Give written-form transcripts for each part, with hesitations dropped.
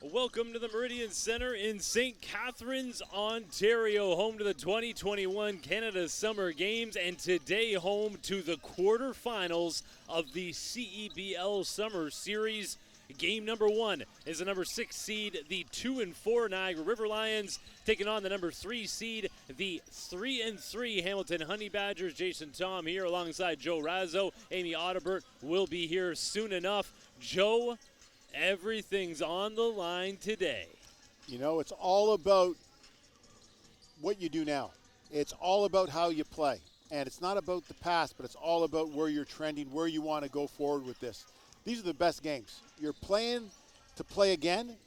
Welcome to the Meridian Center in St. Catharines, Ontario, home to the 2021 Canada Summer Games, and today home to the quarterfinals of the CEBL Summer Series. Game number one is the number 6 seed, the 2-4 Niagara River Lions, taking on the number 3 seed, the 3-3 Hamilton Honey Badgers. Jason Tom here alongside Joe Razzo. Amy Audibert will be here soon enough. Joe, everything's on the line today. You know, it's all about what you do now. It's all about how you play. And it's not about the past, but it's all about where you're trending, where you want to go forward with this. These are the best games. You're playing to play again,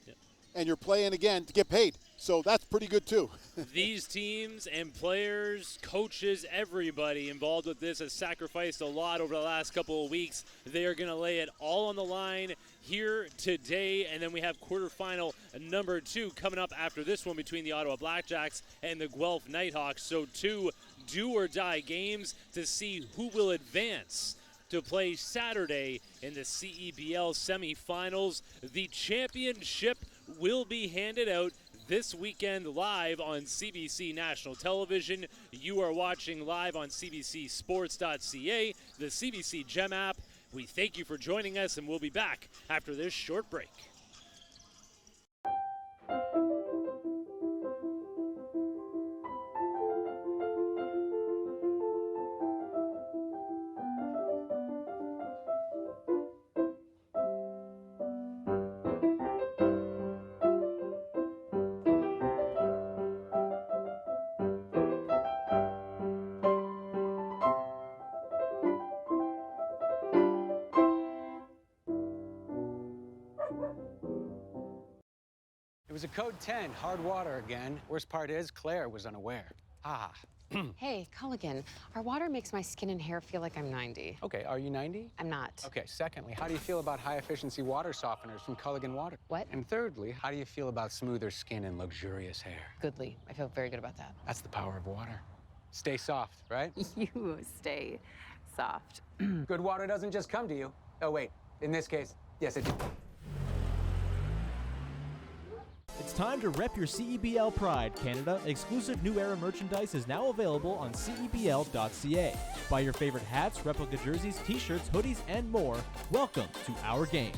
and you're playing again to get paid. So that's pretty good too. These teams and players, coaches, everybody involved with this has sacrificed a lot over the last couple of weeks. They are going to lay it all on the line here today, and then we have quarterfinal number 2 coming up after this one between the Ottawa Blackjacks and the Guelph Nighthawks. So 2 do-or-die games to see who will advance to play Saturday in the CEBL semifinals. The championship will be handed out this weekend live on CBC National Television. You are watching live on cbcsports.ca, the CBC Gem app. We thank you for joining us, and we'll be back after this short break. It was a code 10, hard water again. Worst part is, Claire was unaware. Ah. Hey, Culligan, our water makes my skin and hair feel like I'm 90. Okay, are you 90? I'm not. Okay, secondly, how do you feel about high-efficiency water softeners from Culligan Water? What? And thirdly, how do you feel about smoother skin and luxurious hair? Goodly. I feel very good about that. That's the power of water. Stay soft, right? You stay soft. Good water doesn't just come to you. Oh, wait. In this case, yes, it did. It's time to rep your CEBL pride, Canada. Exclusive New Era merchandise is now available on CEBL.ca. Buy your favorite hats, replica jerseys, t-shirts, hoodies, and more. Welcome to our game.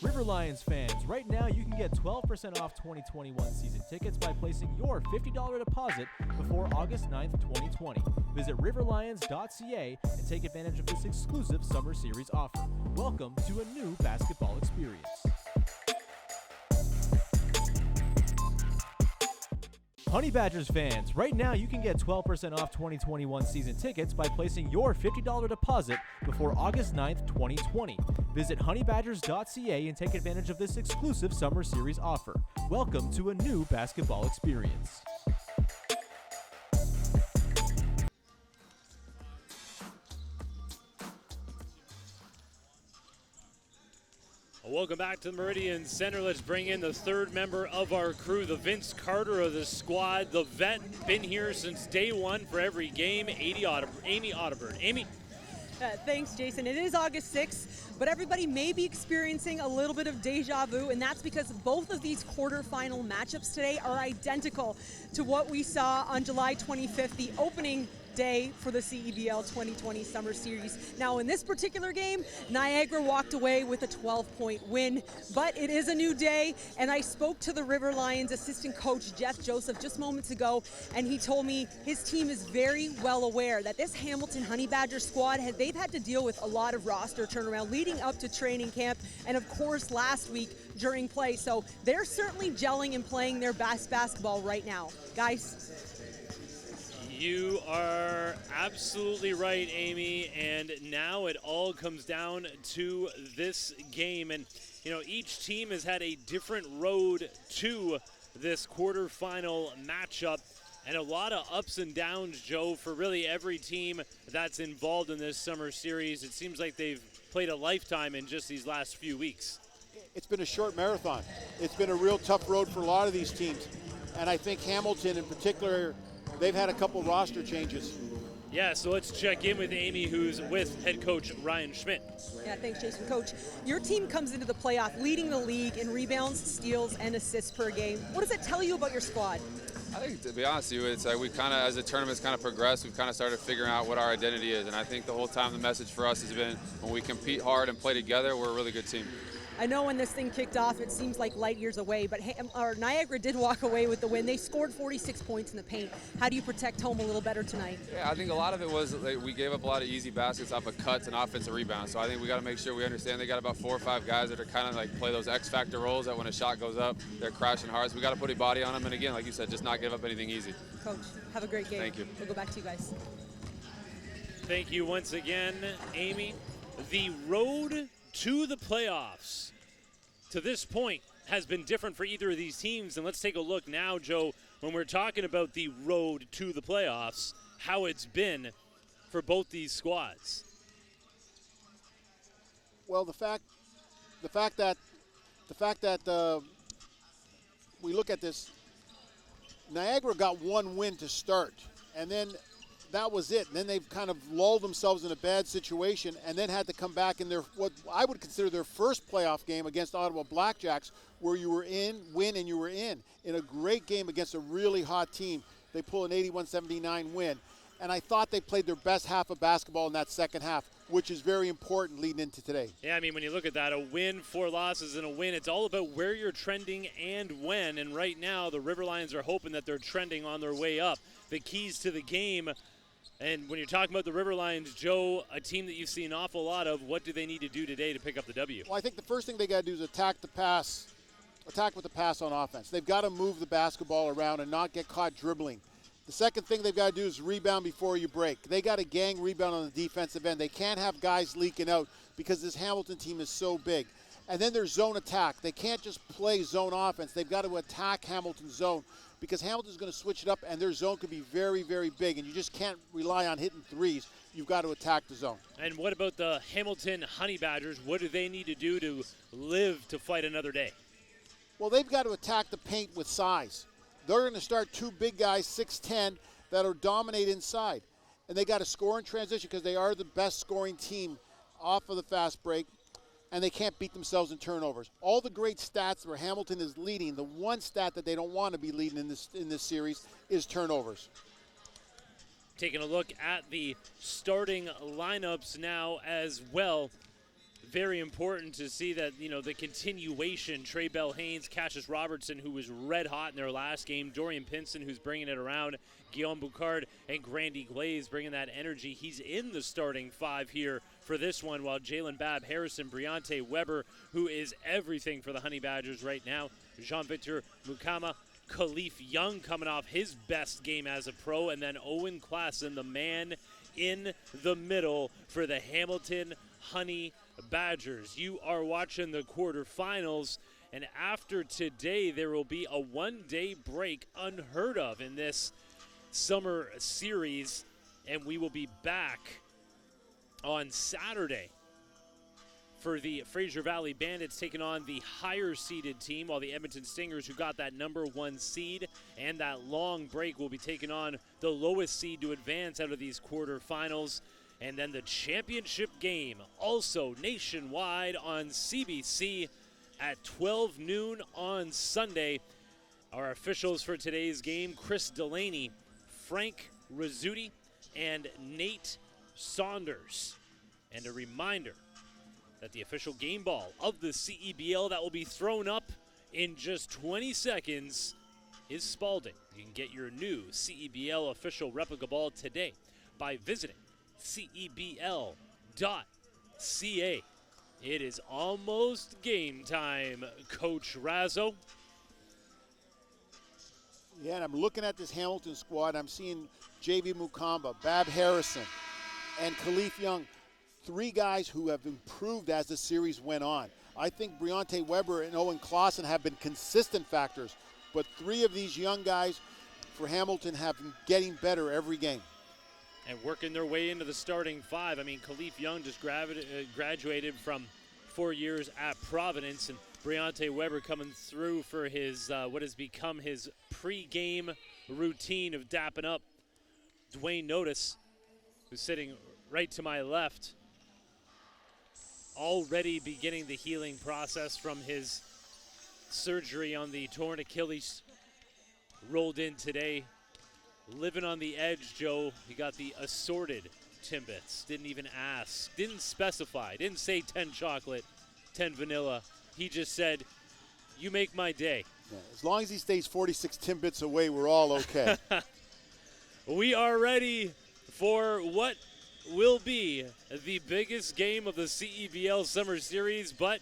River Lions fans, right now you can get 12% off 2021 season tickets by placing your $50 deposit before August 9th, 2020. Visit riverlions.ca and take advantage of this exclusive summer series offer. Welcome to a new basketball experience. Honey Badgers fans, right now you can get 12% off 2021 season tickets by placing your $50 deposit before August 9th, 2020. Visit honeybadgers.ca and take advantage of this exclusive summer series offer. Welcome to a new basketball experience. Welcome back to the Meridian Center. Let's bring in the third member of our crew, the Vince Carter of the squad, the vet, been here since day one for every game, Amy Audibert. Amy? Thanks, Jason. It is August 6th, but everybody may be experiencing a little bit of deja vu, and that's because both of these quarterfinal matchups today are identical to what we saw on July 25th, the opening day for the CEBL 2020 Summer Series. Now, in this particular game, Niagara walked away with a 12-point win, but it is a new day, and I spoke to the River Lions assistant coach, Jeff Joseph, just moments ago, and he told me his team is very well aware that this Hamilton Honey Badger squad, they've had to deal with a lot of roster turnaround leading up to training camp, and of course last week during play, so they're certainly gelling and playing their best basketball right now. Guys? You are absolutely right, Amy, and now it all comes down to this game. And, you know, each team has had a different road to this quarterfinal matchup, and a lot of ups and downs, Joe, for really every team that's involved in this summer series. It seems like they've played a lifetime in just these last few weeks. It's been a short marathon. It's been a real tough road for a lot of these teams. And I think Hamilton in particular, they've had a couple roster changes. Yeah, so let's check in with Amy, who's with head coach Ryan Schmidt. Yeah, thanks, Jason. Coach, your team comes into the playoff leading the league in rebounds, steals, and assists per game. What does it tell you about your squad? I think, to be honest with you, it's we kind of, as the tournament's kind of progressed, we've kind of started figuring out what our identity is. And I think the whole time the message for us has been when we compete hard and play together, we're a really good team. I know when this thing kicked off, it seems like light years away, but Niagara did walk away with the win. They scored 46 points in the paint. How do you protect home a little better tonight? Yeah, I think a lot of it was we gave up a lot of easy baskets off of cuts and offensive rebounds. So I think we got to make sure we understand they got about 4 or 5 guys that are kind of like play those X-factor roles that when a shot goes up, they're crashing hard. So we got to put a body on them. And again, like you said, just not give up anything easy. Coach, have a great game. Thank you. We'll go back to you guys. Thank you once again, Amy. The road to the playoffs to this point has been different for either of these teams. And let's take a look now, Joe, when we're talking about the road to the playoffs, how it's been for both these squads. Well, the fact that we look at this, Niagara got one win to start, and then that was it. And then they've kind of lulled themselves in a bad situation and then had to come back in their, what I would consider their first playoff game against Ottawa Blackjacks, where you were win and you were in a great game against a really hot team. They pull an 81-79 win. And I thought they played their best half of basketball in that second half, which is very important leading into today. Yeah, I mean, when you look at that, a win, 4 losses, and a win, it's all about where you're trending and when. And right now, the River Lions are hoping that they're trending on their way up. The keys to the game. And when you're talking about the River Lions, Joe, a team that you've seen an awful lot of, what do they need to do today to pick up the W? Well, I think the first thing they got to do is attack with the pass on offense. They've got to move the basketball around and not get caught dribbling. The second thing they've got to do is rebound before you break. They got to gang rebound on the defensive end. They can't have guys leaking out because this Hamilton team is so big. And then there's zone attack. They can't just play zone offense. They've got to attack Hamilton's zone because Hamilton's going to switch it up and their zone could be very, very big. And you just can't rely on hitting threes. You've got to attack the zone. And what about the Hamilton Honey Badgers? What do they need to do to live to fight another day? Well, they've got to attack the paint with size. They're going to start 2 big guys, 6'10", that'll dominate inside. And they got to score in transition because they are the best scoring team off of the fast break, and they can't beat themselves in turnovers. All the great stats where Hamilton is leading, the one stat that they don't want to be leading in this series is turnovers. Taking a look at the starting lineups now as well. Very important to see that, you know, the continuation. Trey Bell Haynes, Cassius Robertson, who was red hot in their last game. Dorian Pinson, who's bringing it around. Guillaume Boucard and Grandy Glaze bringing that energy. He's in the starting 5 here for this one, while Jalen Babb Harrison, Briante Weber, who is everything for the Honey Badgers right now. Jean-Victor Mukama, Khalif Young coming off his best game as a pro, and then Owen Klassen, the man in the middle for the Hamilton Honey Badgers. You are watching the quarterfinals, and after today there will be a 1-day break, unheard of in this summer series, and we will be back on Saturday for the Fraser Valley Bandits taking on the higher seeded team, while the Edmonton Stingers, who got that number 1 seed and that long break, will be taking on the lowest seed to advance out of these quarterfinals. And then the championship game, also nationwide on CBC at 12 noon on Sunday. Our officials for today's game, Chris Delaney, Frank Rizzuti, and Nate Saunders. And a reminder that the official game ball of the CEBL that will be thrown up in just 20 seconds is Spalding. You can get your new CEBL official replica ball today by visiting CEBL.ca. It is almost game time, Coach Razzo. Yeah, and I'm looking at this Hamilton squad. I'm seeing J.B. Mukamba, Bab Harrison, and Khalif Young, 3 guys who have improved as the series went on. I think Briante Weber and Owen Klassen have been consistent factors, but 3 of these young guys for Hamilton have been getting better every game. And working their way into the starting 5. I mean, Khalif Young just graduated from 4 years at Providence, and Briante Weber coming through for his what has become his pre-game routine of dapping up Dwayne Notice. who's sitting right to my left, already beginning the healing process from his surgery on the torn Achilles. Rolled in today, living on the edge, Joe. He got the assorted Timbits. Didn't even ask, didn't specify, didn't say 10 chocolate, 10 vanilla. He just said, you make my day. Yeah, as long as he stays 46 Timbits away, we're all okay. We are ready for what will be the biggest game of the CEBL Summer Series, but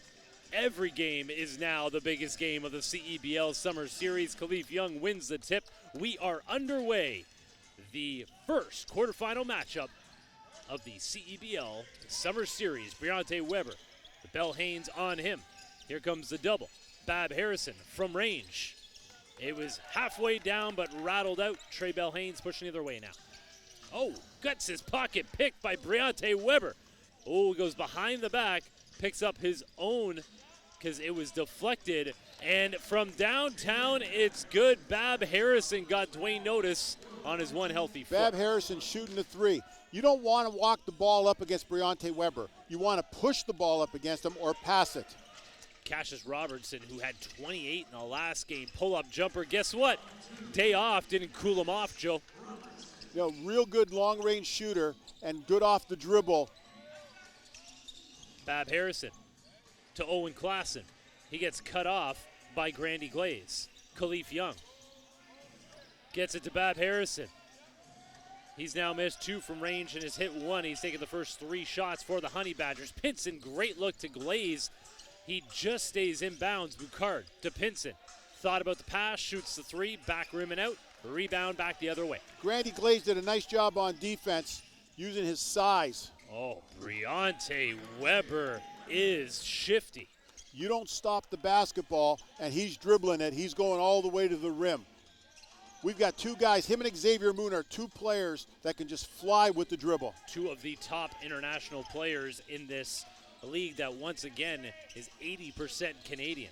every game is now the biggest game of the CEBL Summer Series. Khalif Young wins the tip. We are underway. The first quarterfinal matchup of the CEBL Summer Series. Briante Weber, the Bell Haynes on him. Here comes the double. Bab Harrison from range. It was halfway down but rattled out. Trey Bell Haynes pushing the other way now. Oh, guts his pocket pick by Briante Weber. Oh, goes behind the back, picks up his own because it was deflected. And from downtown, it's good. Bab Harrison got Dwayne Notice on his one healthy foot. Bab Harrison shooting the three. You don't want to walk the ball up against Briante Weber. You want to push the ball up against him or pass it. Cassius Robertson, who had 28 in the last game, pull-up jumper. Guess what? Day off didn't cool him off, Joe. You know, real good long-range shooter and good off the dribble. Bab Harrison to Owen Klassen. He gets cut off by Grandy Glaze. Khalif Young gets it to Bab Harrison. He's now missed 2 from range and has hit 1. He's taken the first 3 shots for the Honey Badgers. Pinson, great look to Glaze. He just stays in bounds. Boucard to Pinson. Thought about the pass, shoots the 3, back rim and out. Rebound back the other way. Grandy Glaze did a nice job on defense using his size. Oh, Briante Weber is shifty. You don't stop the basketball, and he's dribbling it. He's going all the way to the rim. We've got 2 guys, him and Xavier Moon are 2 players that can just fly with the dribble. 2 of the top international players in this league that once again is 80% Canadian.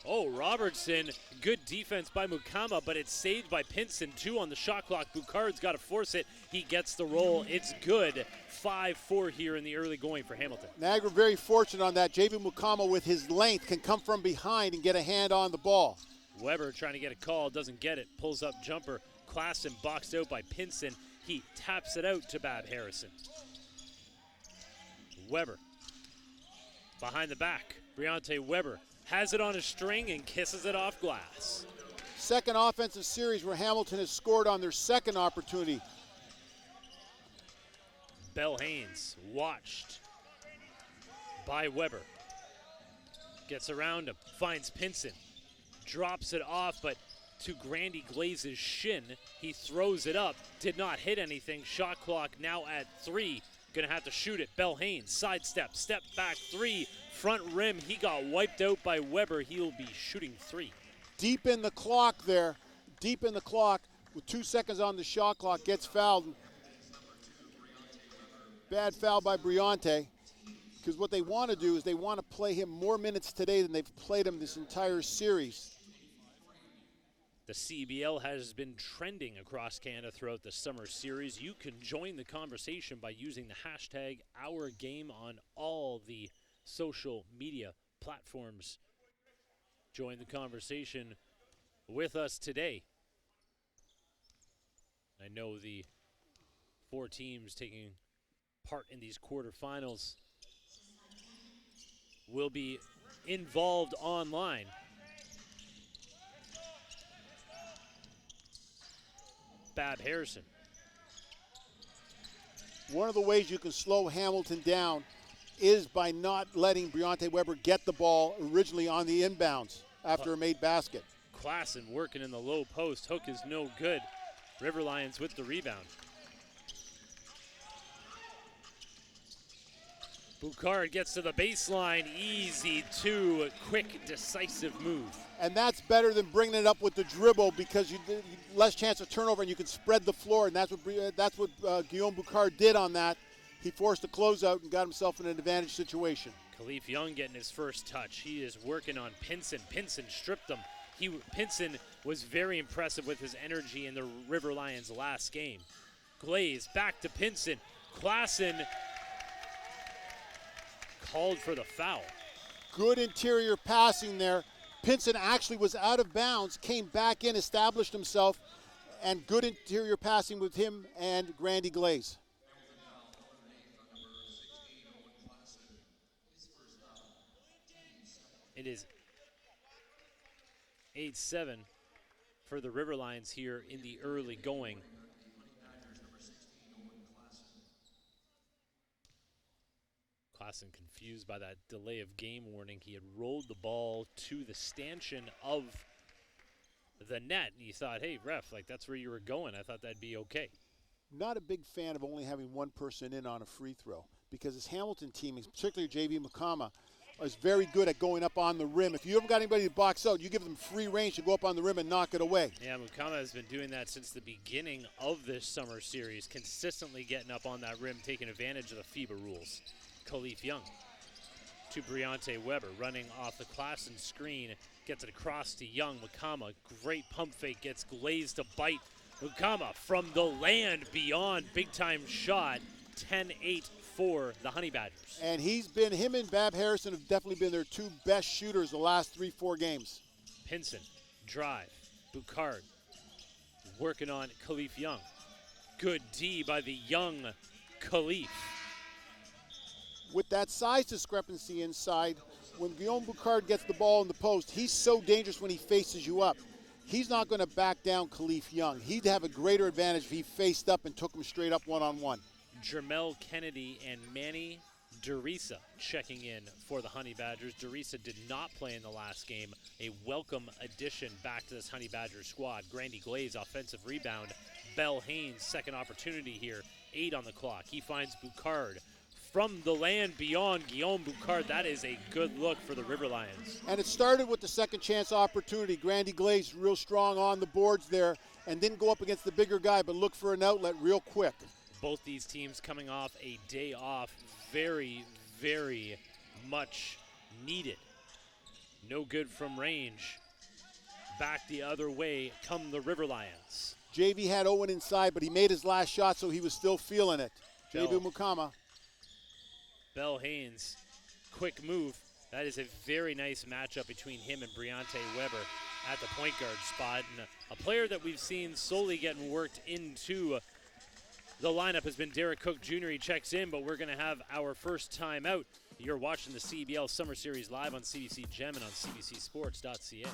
Oh, Robertson, good defense by Mukama, but it's saved by Pinson. 2 on the shot clock. Boucard's got to force it. He gets the roll. It's good. 5-4 here in the early going for Hamilton. Niagara very fortunate on that. J.V. Mukama with his length can come from behind and get a hand on the ball. Weber trying to get a call, doesn't get it. Pulls up jumper. Klassen boxed out by Pinson. He taps it out to Bab Harrison. Weber behind the back. Briante Weber has it on a string and kisses it off glass. Second offensive series where Hamilton has scored on their second opportunity. Bell Haynes watched by Weber. Gets around him, finds Pinson. Drops it off, but to Grandy Glaze's shin. He throws it up, did not hit anything. Shot clock now at 3. Gonna have to shoot it. Bell Haynes, sidestep, step back 3. Front rim, he got wiped out by Weber. He'll be shooting 3. Deep in the clock there, deep in the clock, with 2 seconds on the shot clock, gets fouled. Bad foul by Briante, because what they want to do is they want to play him more minutes today than they've played him this entire series. The CEBL has been trending across Canada throughout the summer series. You can join the conversation by using the hashtag #OurGame on all the social media platforms. Join the conversation with us today. I know the 4 teams taking part in these quarterfinals will be involved online. Bab Harrison. One of the ways you can slow Hamilton down is by not letting Briante Weber get the ball originally on the inbounds after a made basket. Klassen working in the low post. Hook is no good. River Lions with the rebound. Boucard gets to the baseline. Easy 2, quick, decisive move. And that's better than bringing it up with the dribble because you less chance of turnover and you can spread the floor. And that's what Guillaume Boucard did on that. He forced a closeout and got himself in an advantage situation. Khalif Young getting his first touch. He is working on Pinson. Pinson stripped him. Pinson was very impressive with his energy in the River Lions last game. Glaze back to Pinson. Klassen called for the foul. Good interior passing there. Pinson actually was out of bounds, came back in, established himself, and good interior passing with him and Grandy Glaze. It is 8-7 for the River Lions here in the early going. Klassen confused by that delay of game warning. He had rolled the ball to the stanchion of the net, and you thought, hey, ref, like that's where you were going. I thought that'd be okay. Not a big fan of only having one person in on a free throw because this Hamilton team, particularly JV Mukama, is very good at going up on the rim. If you haven't got anybody to box out, you give them free range to go up on the rim and knock it away. Yeah, Mukama has been doing that since the beginning of this summer series, consistently getting up on that rim, taking advantage of the FIBA rules. Khalif Young to Briante Weber, running off the Klassen screen, gets it across to Young. Mukama, great pump fake, gets Glaze to bite. Mukama from the land beyond, big time shot, 10-8 for the Honey Badgers. And him and Bab Harrison have definitely been their two best shooters the last 3-4 games. Pinson, drive, Boucard, working on Khalif Young. Good D by the young Khalif. With that size discrepancy inside, when Guillaume Boucard gets the ball in the post, he's so dangerous when he faces you up. He's not going to back down Khalif Young. He'd have a greater advantage if he faced up and took him straight up one-on-one. Jermel Kennedy and Manny Derisa checking in for the Honey Badgers. Derisa did not play in the last game. A welcome addition back to this Honey Badger squad. Grandy Glaze, offensive rebound. Bell Haynes, second opportunity here. 8 on the clock. He finds Boucard. From the land beyond, Guillaume Boucard. That is a good look for the River Lions. And it started with the second chance opportunity. Grandy Glaze real strong on the boards there and didn't go up against the bigger guy, but look for an outlet real quick. Both these teams coming off a day off, very, very much needed. No good from range. Back the other way come the River Lions. JV had Owen inside, but he made his last shot, so he was still feeling it. JV Mukama. Bell Haynes, quick move. That is a very nice matchup between him and Briante Weber at the point guard spot. And a player that we've seen slowly getting worked into the lineup has been Derek Cook Jr. He checks in, but we're going to have our first time out. You're watching the CEBL Summer Series live on CBC Gem and on cbcsports.ca.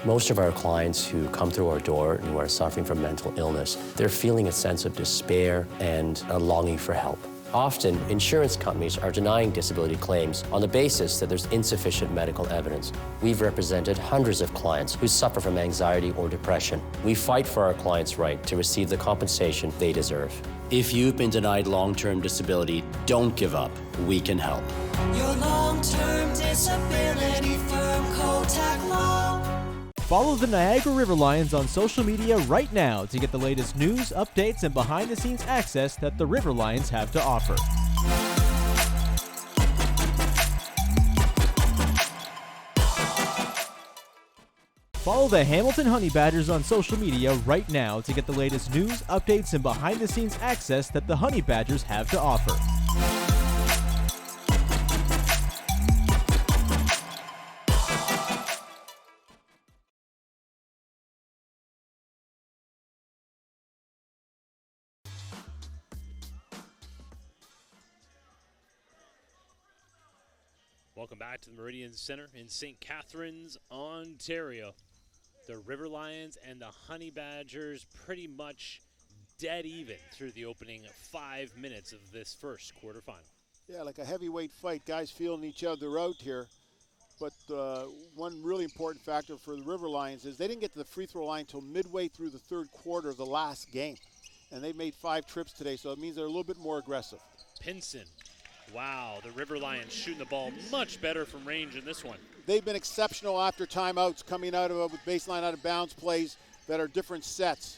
Most of our clients who come through our door and who are suffering from mental illness, they're feeling a sense of despair and a longing for help. Often, insurance companies are denying disability claims on the basis that there's insufficient medical evidence. We've represented hundreds of clients who suffer from anxiety or depression. We fight for our clients' right to receive the compensation they deserve. If you've been denied long-term disability, don't give up. We can help. Your long-term disability firm, Kotak Law. Follow the Niagara River Lions on social media right now to get the latest news, updates, and behind-the-scenes access that the River Lions have to offer. Follow the Hamilton Honey Badgers on social media right now to get the latest news, updates, and behind-the-scenes access that the Honey Badgers have to offer. Welcome back to the Meridian Center in St. Catharines, Ontario. The River Lions and the Honey Badgers pretty much dead even through the opening 5 minutes of this first quarterfinal. Yeah, like a heavyweight fight. Guys feeling each other out here. But one really important factor for the River Lions is they didn't get to the free throw line until midway through the third quarter of the last game. And they made 5 trips today, so it means they're a little bit more aggressive. Pinson Wow, the River Lions shooting the ball much better from range in this one. They've been exceptional after timeouts, coming out of with baseline out of bounds plays that are different sets.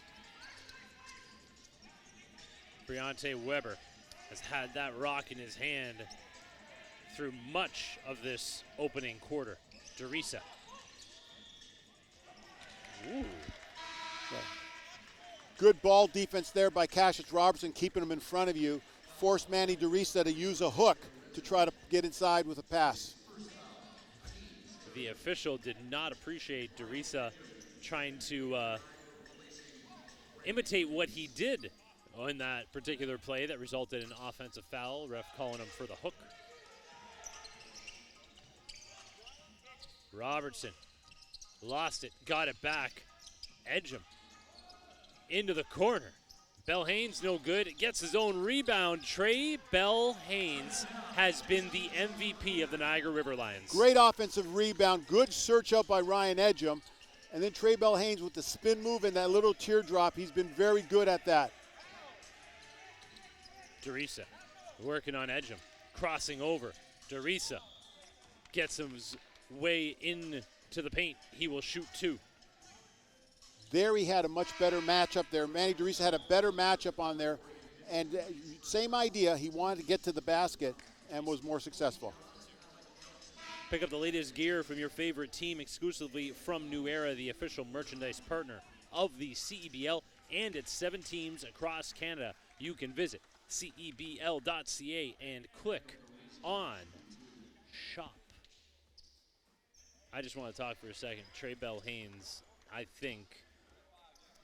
Briante Weber has had that rock in his hand through much of this opening quarter. Derisa. Ooh. Yeah. Good ball defense there by Cassius Robertson, keeping him in front of you. Forced Manny Derisa to use a hook to try to get inside with a pass. The official did not appreciate Derisa trying to imitate what he did on that particular play that resulted in an offensive foul. Ref calling him for the hook. Robertson lost it, got it back. Edgem into the corner. Bell Haynes no good. Gets his own rebound. Trey Bell Haynes has been the MVP of the Niagara River Lions. Great offensive rebound. Good search out by Ryan Edgem. And then Trey Bell Haynes with the spin move and that little teardrop. He's been very good at that. Derisa working on Edgem. Crossing over. Derisa gets his way into the paint. He will shoot two. There he had a much better matchup there. Manny Derisa had a better matchup on there. And same idea. He wanted to get to the basket and was more successful. Pick up the latest gear from your favorite team exclusively from New Era, the official merchandise partner of the CEBL and its 7 teams across Canada. You can visit CEBL.ca and click on Shop. I just want to talk for a second. Trey Bell Haynes, I think,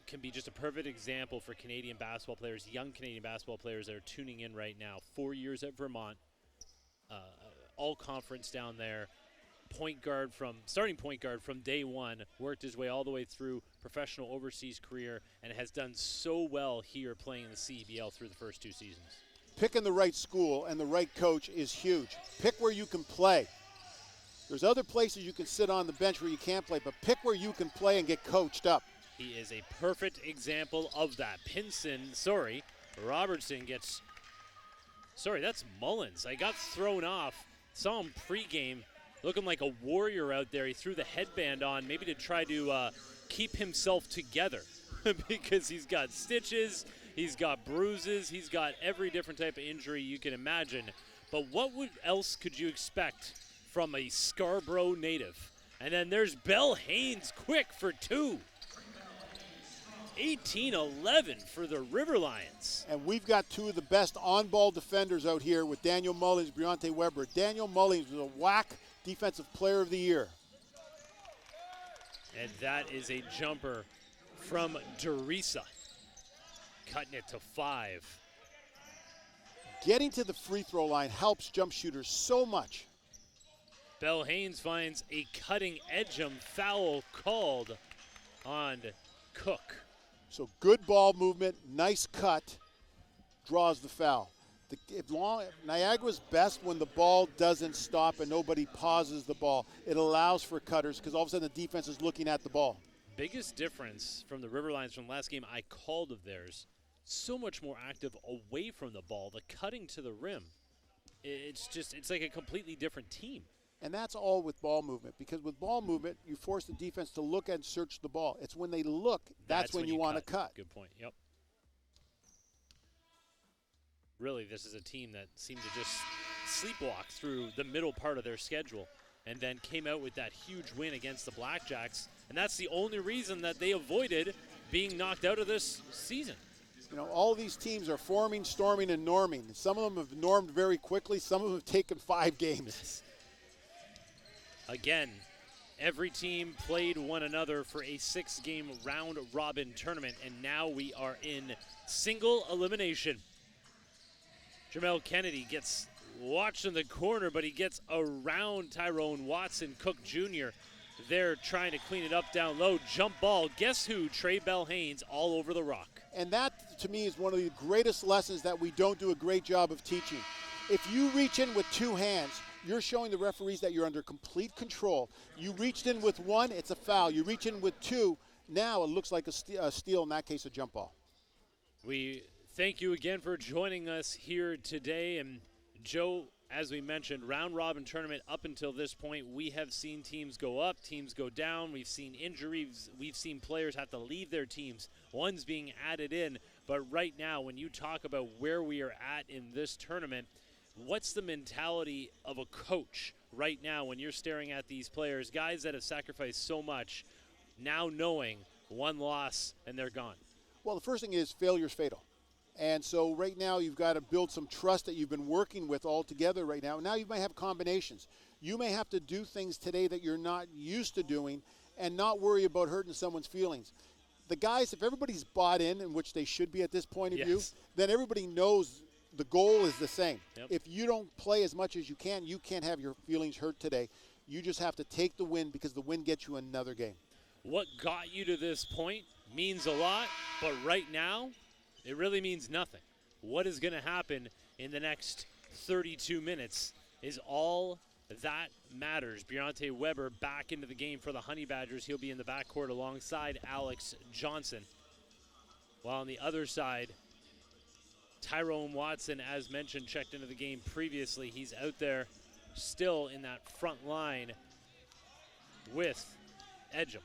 can be just a perfect example for Canadian basketball players, young Canadian basketball players that are tuning in right now. 4 years at Vermont, all conference down there, starting point guard from day one, worked his way all the way through professional overseas career, and has done so well here playing in the CEBL through the first 2 seasons. Picking the right school and the right coach is huge. Pick where you can play. There's other places you can sit on the bench where you can't play, but pick where you can play and get coached up. He is a perfect example of that. Robertson gets, that's Mullins. I got thrown off. Saw him pregame looking like a warrior out there. He threw the headband on maybe to try to keep himself together because he's got stitches, he's got bruises, he's got every different type of injury you can imagine. But what else could you expect from a Scarborough native? And then there's Bell Haynes quick for 2. 18-11 for the River Lions. And we've got 2 of the best on-ball defenders out here with Daniel Mullins, Briante Weber. Daniel Mullins was a WAC Defensive Player of the Year. And that is a jumper from Derisa, cutting it to 5. Getting to the free throw line helps jump shooters so much. Bell Haynes finds a cutting Edgem foul called on Cook. So good ball movement, nice cut, draws the foul. Niagara's best when the ball doesn't stop and nobody pauses the ball. It allows for cutters because all of a sudden the defense is looking at the ball. Biggest difference from the River Lions from last game I called of theirs, so much more active away from the ball, the cutting to the rim. It's like a completely different team. And that's all with ball movement, because with ball movement, you force the defense to look and search the ball. It's when they look, that's when you want to cut. Good point, yep. Really, this is a team that seemed to just sleepwalk through the middle part of their schedule and then came out with that huge win against the Blackjacks. And that's the only reason that they avoided being knocked out of this season. You know, all these teams are forming, storming, and norming. Some of them have normed very quickly. Some of them have taken 5 games. Again, every team played one another for a 6-game round-robin tournament, and now we are in single elimination. Jamel Kennedy gets watched in the corner, but he gets around Tyrone Watson. Cook Jr. there trying to clean it up down low. Jump ball. Guess who? Trey Bell Haynes all over the rock. And that, to me, is one of the greatest lessons that we don't do a great job of teaching. If you reach in with 2 hands, you're showing the referees that you're under complete control. You reached in with 1, it's a foul. You reach in with 2, now it looks like a steal, in that case, a jump ball. We thank you again for joining us here today. And Joe, as we mentioned, round robin tournament up until this point, we have seen teams go up, teams go down. We've seen injuries. We've seen players have to leave their teams. One's being added in. But right now, when you talk about where we are at in this tournament, what's the mentality of a coach right now when you're staring at these players, guys that have sacrificed so much, now knowing one loss and they're gone? Well, the first thing is failure's fatal. And so right now you've got to build some trust that you've been working with all together right now. Now you might have combinations. You may have to do things today that you're not used to doing and not worry about hurting someone's feelings. The guys, if everybody's bought in which they should be at this point of view, then everybody knows the goal is the same. Yep. If you don't play as much as you can't have your feelings hurt today. You just have to take the win because the win gets you another game. What got you to this point means a lot, but right now, it really means nothing. What is going to happen in the next 32 minutes is all that matters. Briante Weber back into the game for the Honey Badgers. He'll be in the backcourt alongside Alex Johnson. While on the other side, Tyrone Watson, as mentioned, checked into the game previously. He's out there still in that front line with Edgem.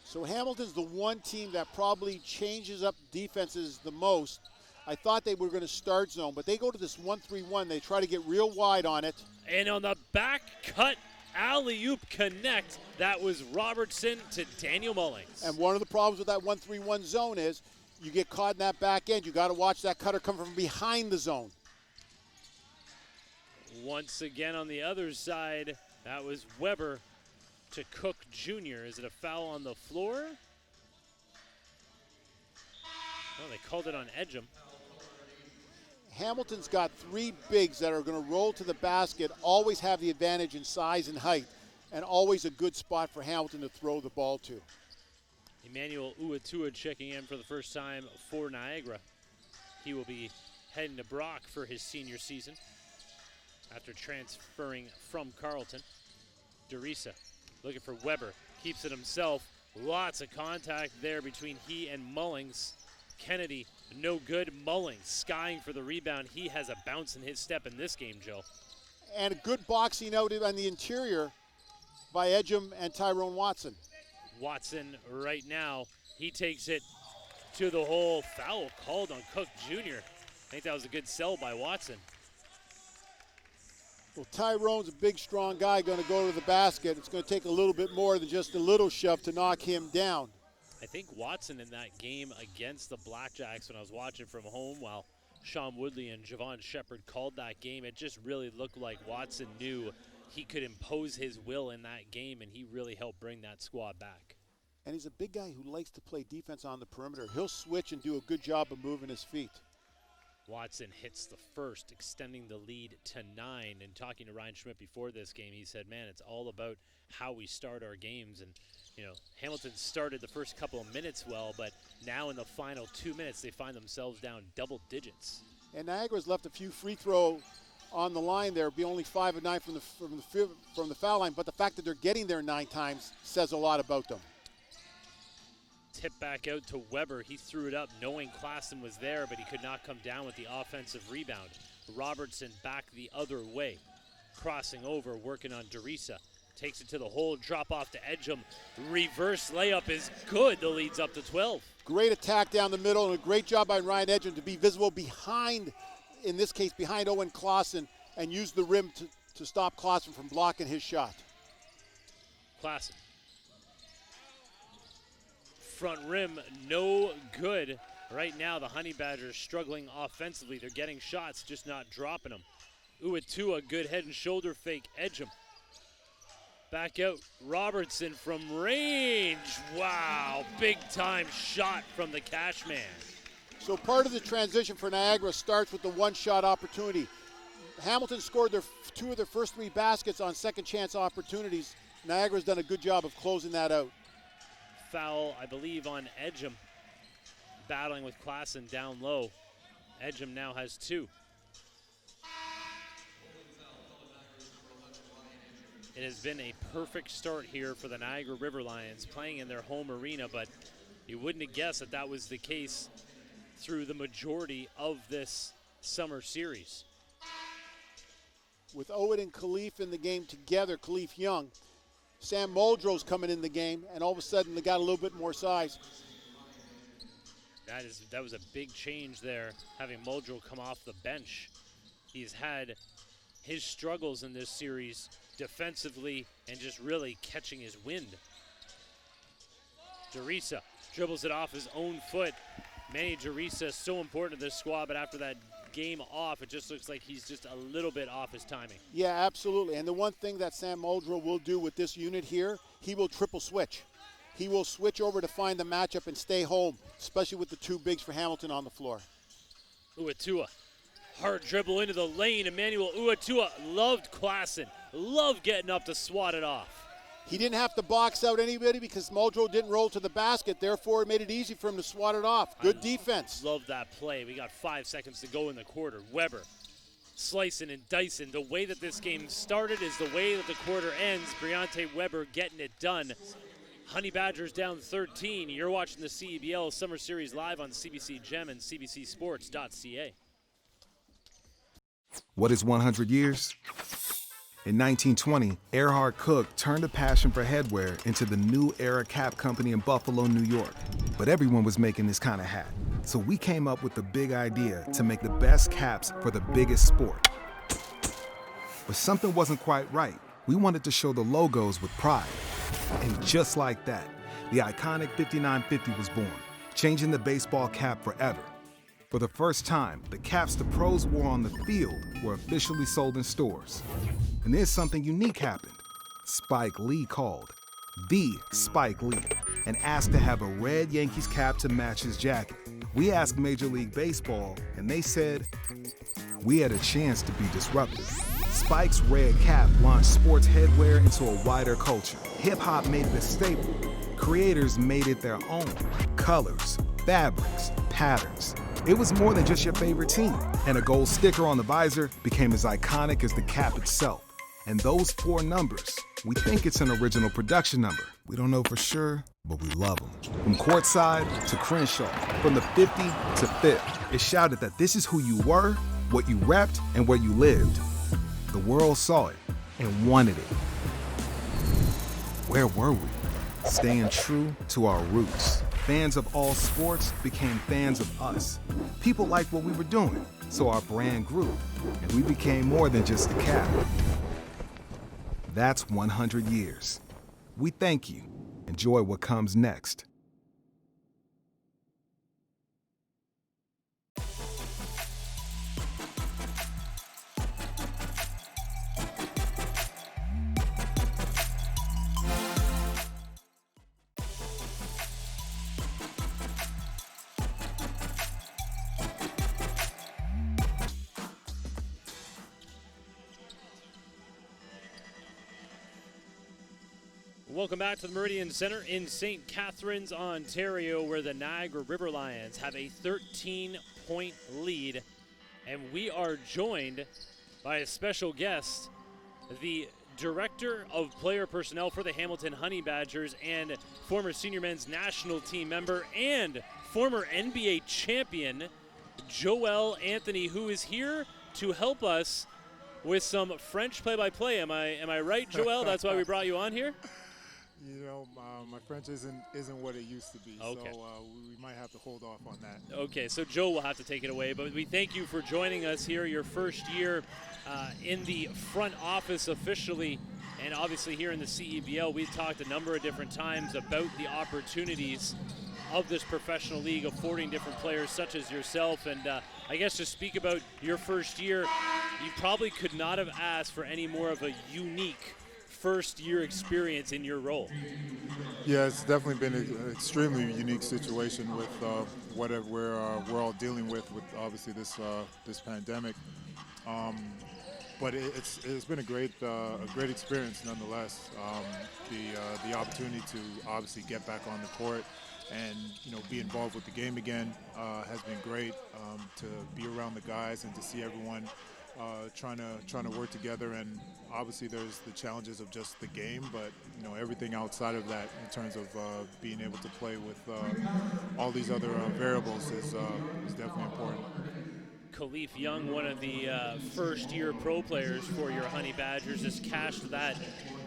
So Hamilton's the one team that probably changes up defenses the most. I thought they were going to start zone, but they go to this 1-3-1. They try to get real wide on it. And on the back cut alley-oop connect, that was Robertson to Daniel Mullings. And one of the problems with that 1-3-1 zone is you get caught in that back end. You got to watch that cutter come from behind the zone. Once again on the other side, that was Weber to Cook Jr. Is it a foul on the floor? Oh, they called it on Edgem. Hamilton's got three bigs that are going to roll to the basket, always have the advantage in size and height, and always a good spot for Hamilton to throw the ball to. Emmanuel Uatua checking in for the first time for Niagara. He will be heading to Brock for his senior season after transferring from Carleton. Derisa looking for Weber, keeps it himself. Lots of contact there between he and Mullings. Kennedy, no good. Mullings skying for the rebound. He has a bounce in his step in this game, Joe. And a good boxing out on the interior by Edgem and Tyrone Watson. Watson right now, he takes it to the hole. Foul called on Cook Jr. I think that was a good sell by Watson. Well, Tyrone's a big, strong guy going to go to the basket. It's going to take a little bit more than just a little shove to knock him down. I think Watson in that game against the Blackjacks, when I was watching from home while Sean Woodley and Javon Shepard called that game, it just really looked like Watson knew he could impose his will in that game, and he really helped bring that squad back. And he's a big guy who likes to play defense on the perimeter. He'll switch and do a good job of moving his feet. Watson hits the first, extending the lead to 9. And talking to Ryan Schmidt before this game, he said, man, it's all about how we start our games. And, you know, Hamilton started the first couple of minutes well, but now in the final 2 minutes, they find themselves down double digits. And Niagara's left a few free throw on the line there, be only 5 of 9 from the foul line, but the fact that they're getting there 9 times says a lot about them. Tip back out to Weber. He threw it up knowing Klassen was there, but he could not come down with the offensive rebound. Robertson back the other way. Crossing over, working on Derisa. Takes it to the hole, drop off to Edgem. Reverse layup is good. The lead's up to 12. Great attack down the middle and a great job by Ryan Edgem to be visible behind, in this case, behind Owen Klassen, and use the rim to stop Klassen from blocking his shot. Klassen. Front rim, no good. Right now, the Honey Badgers struggling offensively. They're getting shots, just not dropping them. Uatua, good head and shoulder fake. Edgem. Back out, Robertson from range. Wow, big time shot from the cash man. So part of the transition for Niagara starts with the one-shot opportunity. Hamilton scored 2 of their first 3 baskets on second chance opportunities. Niagara's done a good job of closing that out. Foul, I believe, on Edgem. Battling with Klassen down low. Edgem now has 2. It has been a perfect start here for the Niagara River Lions, playing in their home arena, but you wouldn't have guessed that that was the case through the majority of this Summer Series. With Owen and Khalif in the game together, Khalif Young, Sam Muldrow's coming in the game, and all of a sudden they got a little bit more size. That was a big change there, having Muldrow come off the bench. He's had his struggles in this series defensively and just really catching his wind. Jerisa dribbles it off his own foot. Manny Jerisa, so important to this squad, but after that game off, it just looks like he's just a little bit off his timing. Yeah, absolutely. And the one thing that Sam Muldrow will do with this unit here, he will triple switch. He will switch over to find the matchup and stay home, especially with the two bigs for Hamilton on the floor. Uatua, hard dribble into the lane. Emmanuel Uatua loved Klassen, loved getting up to swat it off. He didn't have to box out anybody because Muldrow didn't roll to the basket. Therefore, it made it easy for him to swat it off. Good defense. Love that play. We got 5 seconds to go in the quarter. Weber slicing and dicing. The way that this game started is the way that the quarter ends. Briante Weber getting it done. Honey Badgers down 13. You're watching the CEBL Summer Series live on CBC Gem and cbcsports.ca. What is 100 years? In 1920, Erhard Cook turned a passion for headwear into the New Era Cap Company in Buffalo, New York. But everyone was making this kind of hat. So we came up with the big idea to make the best caps for the biggest sport. But something wasn't quite right. We wanted to show the logos with pride. And just like that, the iconic 5950 was born, changing the baseball cap forever. For the first time, the caps the pros wore on the field were officially sold in stores. And then something unique happened. Spike Lee called, the Spike Lee, and asked to have a red Yankees cap to match his jacket. We asked Major League Baseball, and they said, we had a chance to be disruptive. Spike's red cap launched sports headwear into a wider culture. Hip-hop made it a staple. Creators made it their own. Colors, fabrics, patterns. It was more than just your favorite team. And a gold sticker on the visor became as iconic as the cap itself. And those 4 numbers, we think it's an original production number. We don't know for sure, but we love them. From courtside to Crenshaw, from the 50 to 5th, it shouted that this is who you were, what you repped, and where you lived. The world saw it and wanted it. Where were we? Staying true to our roots. Fans of all sports became fans of us. People liked what we were doing, so our brand grew, and we became more than just a cap. That's 100 years. We thank you. Enjoy what comes next. Welcome back to the Meridian Center in St. Catharines, Ontario, where the Niagara River Lions have a 13-point lead. And we are joined by a special guest, the Director of Player Personnel for the Hamilton Honey Badgers and former senior men's national team member and former NBA champion, Joel Anthony, who is here to help us with some French play-by-play. Am I right, Joel? That's why we brought you on here? You know, my French isn't what it used to be, okay. So we might have to hold off on that. Okay, so Joe will have to take it away, but we thank you for joining us here, your first year in the front office officially, and obviously here in the CEBL. We've talked a number of different times about the opportunities of this professional league affording different players such as yourself, and I guess to speak about your first year, you probably could not have asked for any more of a unique first-year experience in your role. Yeah, it's definitely been an extremely unique situation with whatever we're all dealing with obviously this pandemic. But it's been a great experience nonetheless. The opportunity to obviously get back on the court and be involved with the game again has been great. To be around the guys and to see everyone trying to work together, and obviously there's the challenges of just the game, but everything outside of that in terms of being able to play with all these other variables is definitely important. Khalif Young, one of the first-year pro players for your Honey Badgers, has cashed that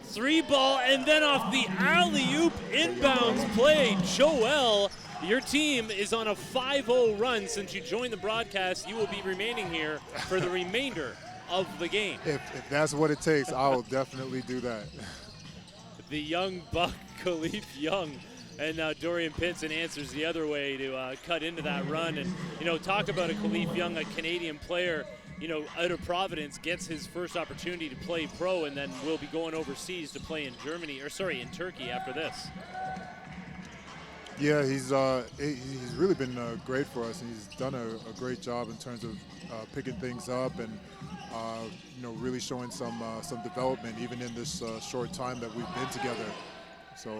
3-ball, and then off the alley-oop inbounds play. Joel, your team is on a 5-0 run. Since you joined the broadcast, you will be remaining here for the remainder of the game. If that's what it takes, I will definitely do that. The young buck, Khalif Young. And now Dorian Pinson answers the other way to cut into that run. And, talk about a Khalif Young, a Canadian player, out of Providence, gets his first opportunity to play pro, and then will be going overseas to play in in Turkey after this. Yeah, he's really been great for us, and he's done a great job in terms of picking things up and really showing some development even in this short time that we've been together. So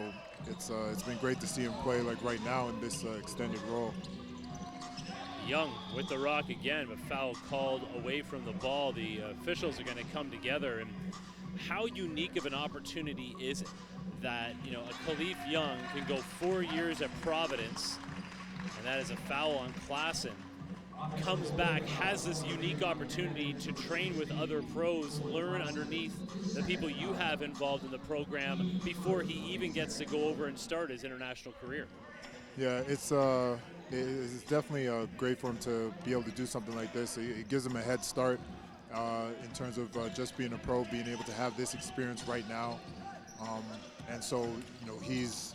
it's been great to see him play like right now in this extended role. Young with the rock again, but foul called away from the ball. The officials are going to come together, and how unique of an opportunity is it that a Khalif Young can go 4 years at Providence, and that is a foul on Klassen, comes back, has this unique opportunity to train with other pros, learn underneath the people you have involved in the program before he even gets to go over and start his international career. Yeah, it's definitely great for him to be able to do something like this. It gives him a head start in terms of just being a pro, being able to have this experience right now. And so, he's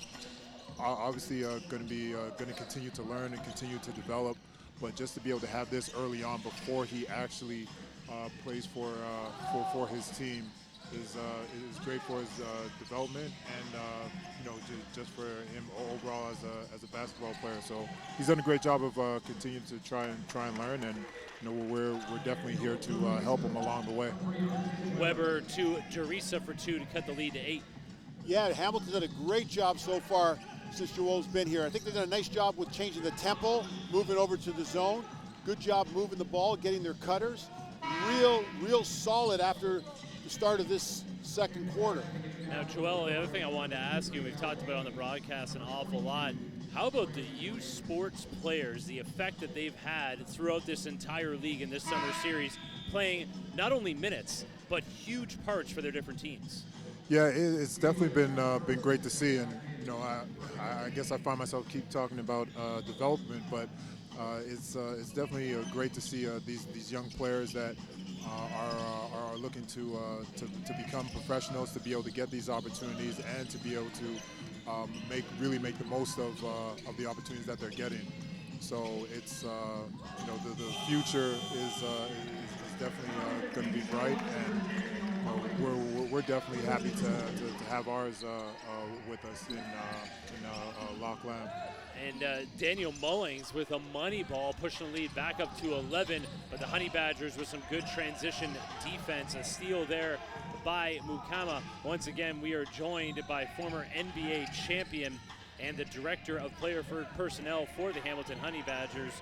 obviously going to continue to learn and continue to develop. But just to be able to have this early on before he actually plays for his team is great for his development and just for him overall as a basketball player. So he's done a great job of continuing to try and learn, and we're definitely here to help him along the way. Weber to Jerisa for 2 to cut the lead to 8. Yeah, Hamilton's done a great job so far since Joel's been here. I think they've done a nice job with changing the tempo, moving over to the zone. Good job moving the ball, getting their cutters. Real solid after the start of this second quarter. Now, Joel, the other thing I wanted to ask you, we've talked about on the broadcast an awful lot. How about the youth sports players, the effect that they've had throughout this entire league in this summer series, playing not only minutes, but huge parts for their different teams? Yeah, it's definitely been great to see, and I guess I find myself keep talking about development, but it's definitely great to see these young players that are looking to become professionals, to be able to get these opportunities, and to be able to make the most of the opportunities that they're getting. So it's the future is definitely going to be bright, and we're definitely happy to have ours with us in Loch Lam. And Daniel Mullings with a money ball pushing the lead back up to 11, but the Honey Badgers with some good transition defense, a steal there by Mukama. Once again, we are joined by former NBA champion and the director of player personnel for the Hamilton Honey Badgers,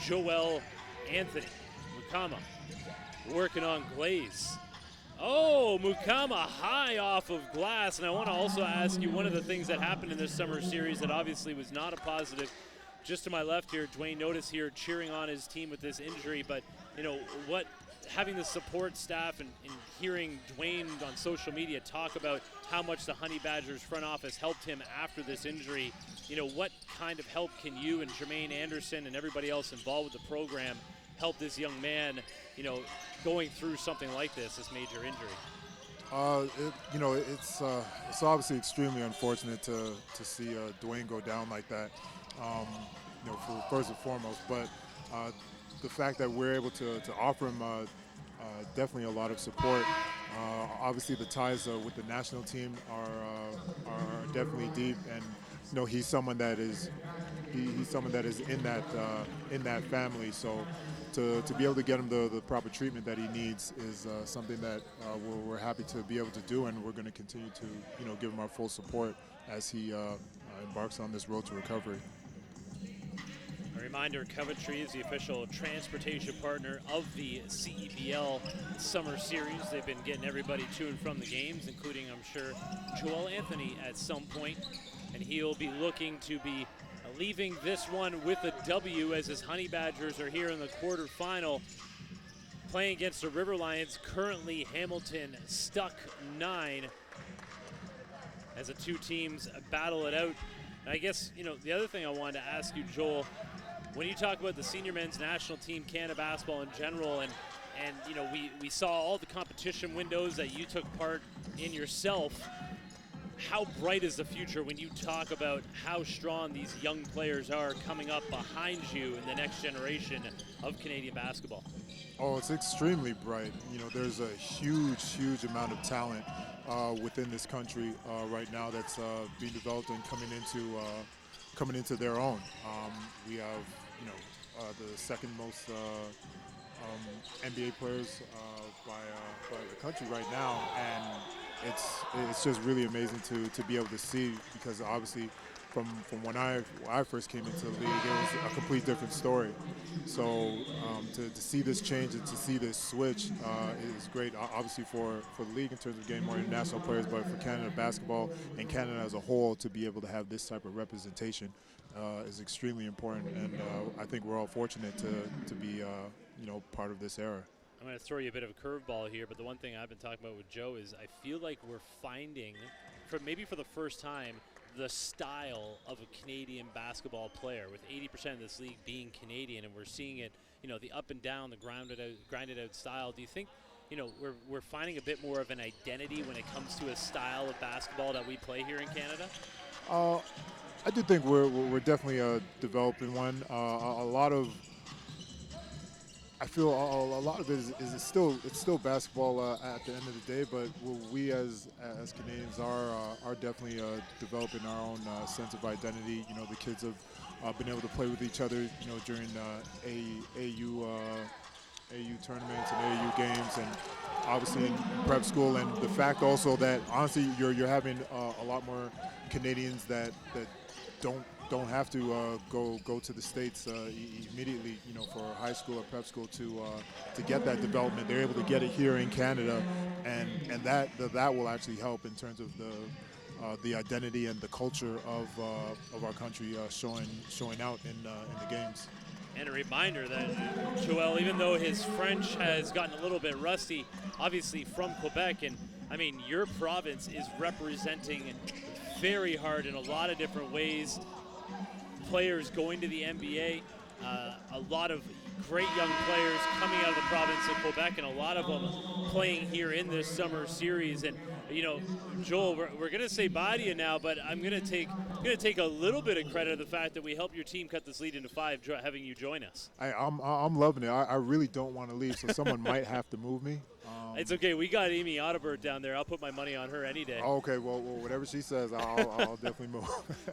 Joel Anthony. Mukama working on glaze. Oh, Mukama high off of glass. And I want to also ask you one of the things that happened in this summer series that obviously was not a positive. Just to my left here, Dwayne Notice here cheering on his team with this injury. But, what having the support staff and hearing Dwayne on social media talk about how much the Honey Badgers front office helped him after this injury, what kind of help can you and Jermaine Anderson and everybody else involved with the program help this young man, going through something like this major injury? It's obviously extremely unfortunate to see Dwayne go down like that, for first and foremost. But the fact that we're able to offer him definitely a lot of support. Obviously, the ties with the national team are definitely deep, and he's someone that is in that family. So to be able to get him the proper treatment that he needs is something that we're happy to be able to do, and we're going to continue to give him our full support as he embarks on this road to recovery. A reminder, Coventry is the official transportation partner of the CEBL Summer Series. They've been getting everybody to and from the games, including, I'm sure, Joel Anthony at some point, and he'll be looking to be leaving this one with a W as his Honey Badgers are here in the quarterfinal, playing against the River Lions. Currently Hamilton stuck 9 as the two teams battle it out. And I guess, the other thing I wanted to ask you, Joel, when you talk about the senior men's national team, Canada basketball in general, and we saw all the competition windows that you took part in yourself, how bright is the future when you talk about how strong these young players are coming up behind you in the next generation of Canadian basketball? Oh, it's extremely bright. There's a huge amount of talent within this country right now that's being developed and coming into their own. We have the second most NBA players by the country right now, and it's just really amazing to be able to see, because obviously from when I first came into the league, it was a complete different story. So to see this change and to see this switch is great, obviously for the league in terms of getting more international players, but for Canada basketball and Canada as a whole to be able to have this type of representation is extremely important, and I think we're all fortunate to be part of this era. I'm going to throw you a bit of a curveball here, but the one thing I've been talking about with Joe is I feel like we're finding, maybe for the first time, the style of a Canadian basketball player, with 80% of this league being Canadian, and we're seeing it, the up and down, the grinded out style. Do you think, we're finding a bit more of an identity when it comes to a style of basketball that we play here in Canada? I do think we're definitely developing one. I feel a lot of it is it's still basketball at the end of the day, but we as Canadians are definitely developing our own sense of identity. The kids have been able to play with each other, during AU tournaments and AU games, and obviously in prep school, and the fact also that honestly you're having a lot more Canadians that don't have to go to the States immediately, for high school or prep school to get that development. They're able to get it here in Canada, and that will actually help in terms of the identity and the culture of our country showing out in the games. And a reminder that Joel, even though his French has gotten a little bit rusty, obviously from Quebec, and I mean your province is representing very hard in a lot of different ways. Players going to the NBA, a lot of great young players coming out of the province of Quebec, and a lot of them playing here in this summer series. And Joel, we're going to say bye to you now, but I'm going to take a little bit of credit of the fact that we helped your team cut this lead into 5, having you join us. I'm loving it. I really don't want to leave, so someone might have to move me. It's okay. We got Amy Audibert down there. I'll put my money on her any day. Okay, well whatever she says, I'll definitely move.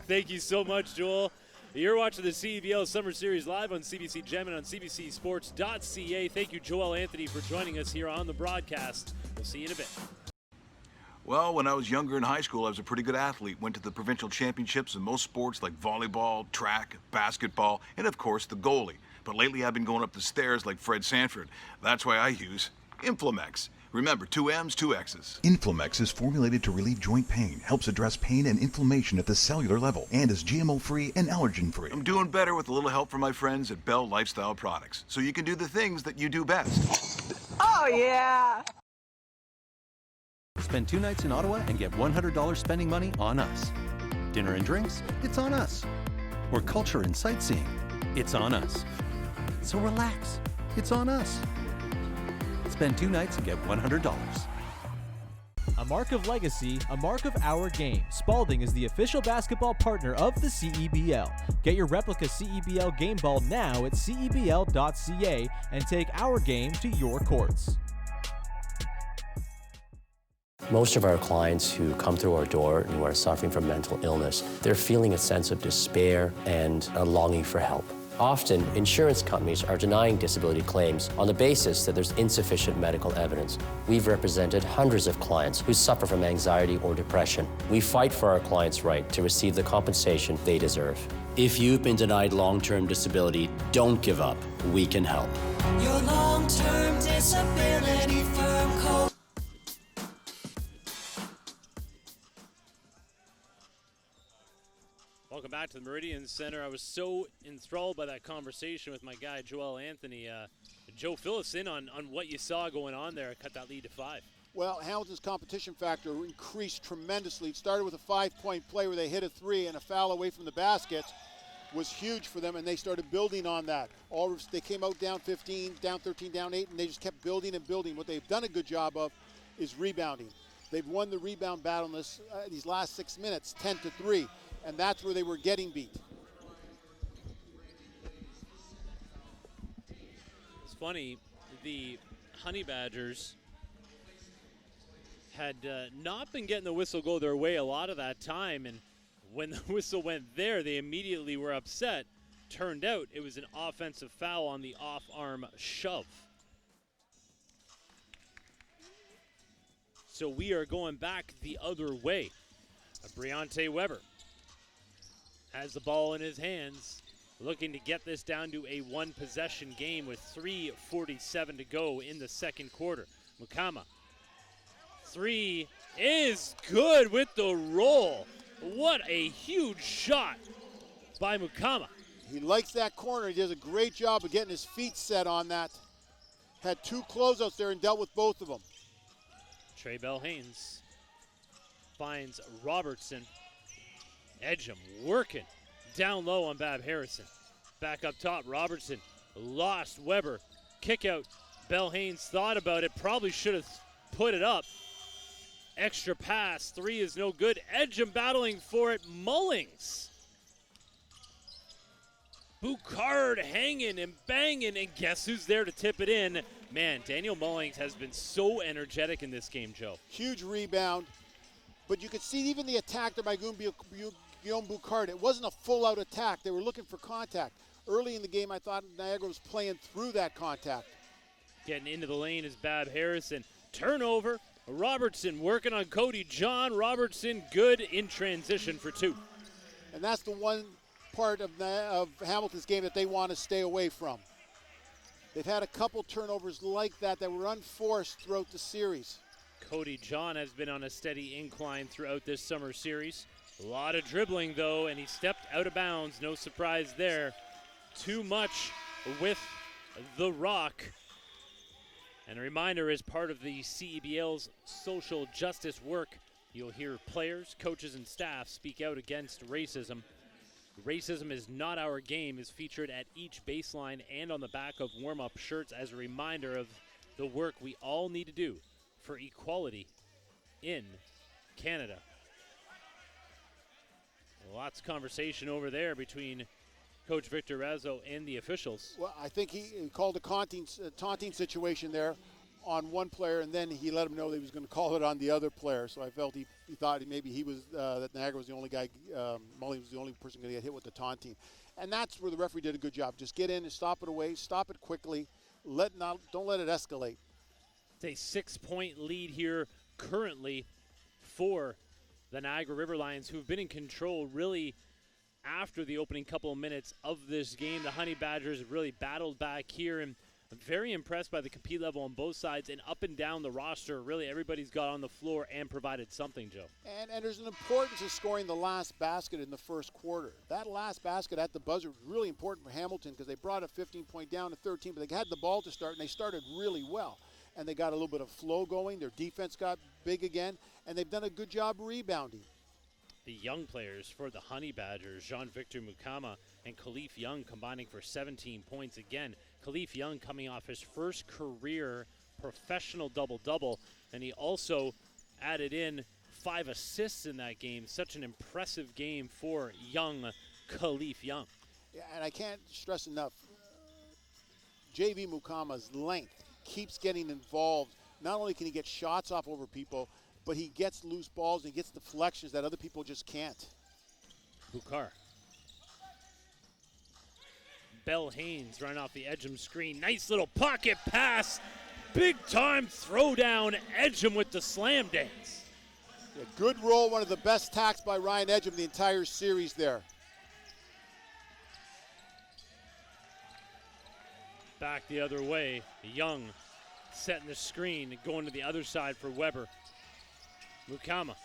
Thank you so much, Joel. You're watching the CEBL Summer Series live on CBC Gem and on CBCSports.ca. Thank you, Joel Anthony, for joining us here on the broadcast. We'll see you in a bit. Well, when I was younger in high school, I was a pretty good athlete. Went to the provincial championships in most sports like volleyball, track, basketball, and of course the goalie. But lately I've been going up the stairs like Fred Sanford. That's why I use Inflamex. Remember, 2 M's, 2 X's. Inflamex is formulated to relieve joint pain, helps address pain and inflammation at the cellular level, and is GMO-free and allergen-free. I'm doing better with a little help from my friends at Bell Lifestyle Products, so you can do the things that you do best. Oh, yeah! Spend 2 nights in Ottawa and get $100 spending money on us. Dinner and drinks? It's on us. Or culture and sightseeing? It's on us. So relax. It's on us. Spend 2 nights and get $100. A mark of legacy, a mark of our game. Spalding is the official basketball partner of the CEBL. Get your replica CEBL game ball now at CEBL.ca and take our game to your courts. Most of our clients who come through our door and who are suffering from mental illness, they're feeling a sense of despair and a longing for help. Often, insurance companies are denying disability claims on the basis that there's insufficient medical evidence. We've represented hundreds of clients who suffer from anxiety or depression. We fight for our clients' right to receive the compensation they deserve. If you've been denied long-term disability, don't give up. We can help. Your long-term disability firm code. Welcome back to the Meridian Center. I was so enthralled by that conversation with my guy, Joel Anthony. Joe, fill us in on what you saw going on there. Cut that lead to 5. Well, Hamilton's competition factor increased tremendously. It started with a 5-point play where they hit a 3 and a foul away from the basket was huge for them, and they started building on that. They came out down 15, down 13, down 8, and they just kept building and building. What they've done a good job of is rebounding. They've won the rebound battle in these last 6 minutes, 10-3, and that's where they were getting beat. It's funny, the Honey Badgers had not been getting the whistle go their way a lot of that time, and when the whistle went there, they immediately were upset. Turned out it was an offensive foul on the off-arm shove. So we are going back the other way. Briante Weber has the ball in his hands, looking to get this down to a one-possession game with 3:47 to go in the second quarter. Mukama. 3 is good with the roll. What a huge shot by Mukama. He likes that corner. He does a great job of getting his feet set on that. Had 2 closeouts there and dealt with both of them. Trey Bell-Haynes finds Robertson. Edgem working down low on Bab Harrison. Back up top, Robertson lost Weber. Kick out. Bell-Haynes thought about it, probably should have put it up. Extra pass, 3 is no good. Edgem battling for it, Mullings. Boucard hanging and banging, and guess who's there to tip it in? Man, Daniel Mullings has been so energetic in this game, Joe. Huge rebound, but you could see even the attack there by Guillaume Boucard. It wasn't a full-out attack. They were looking for contact. Early in the game, I thought Niagara was playing through that contact. Getting into the lane is Bab Harrison. Turnover. Robertson working on Cody John. Robertson good in transition for 2. And that's the one part of Hamilton's game that they want to stay away from. They've had a couple turnovers like that were unforced throughout the series. Cody John has been on a steady incline throughout this summer series. A lot of dribbling, though, and he stepped out of bounds. No surprise there. Too much with the rock. And a reminder, as part of the CEBL's social justice work, you'll hear players, coaches, and staff speak out against racism. Racism is not our game is featured at each baseline and on the back of warm-up shirts as a reminder of the work we all need to do for equality in Canada. Lots of conversation over there between Coach Victor Razzo and the officials. Well, I think he called a taunting situation there on one player, and then he let him know that he was going to call it on the other player. So I felt he thought maybe he was that Niagara was the only guy, Mully was the only person going to get hit with the taunting. And that's where the referee did a good job. Just get in and stop it away, stop it quickly, don't let it escalate. It's a 6-point lead here currently for the Niagara River Lions, who've been in control really after the opening couple of minutes of this game. The Honey Badgers have really battled back here, and I'm very impressed by the compete level on both sides and up and down the roster. Really, everybody's got on the floor and provided something, Joe. And there's an importance of scoring the last basket in the first quarter. That last basket at the buzzer was really important for Hamilton because they brought a 15-point down to 13, but they had the ball to start, and they started really well. And they got a little bit of flow going. Their defense got big again, and they've done a good job rebounding. The young players for the Honey Badgers, Jean-Victor Mukama and Khalif Young, combining for 17 points again. Khalif Young coming off his first career professional double-double, and he also added in 5 assists in that game. Such an impressive game for young Khalif Young. Yeah, and I can't stress enough, JV Mukama's length keeps getting involved. Not only can he get shots off over people, but he gets loose balls and gets deflections that other people just can't. Boucard. Bell-Haynes running off the Edgem screen. Nice little pocket pass. Big time throwdown. Edgem with the slam dance. Yeah, good roll. One of the best tacks by Ryan Edgem the entire series there. Back the other way. Young setting the screen and going to the other side for Weber. Mukama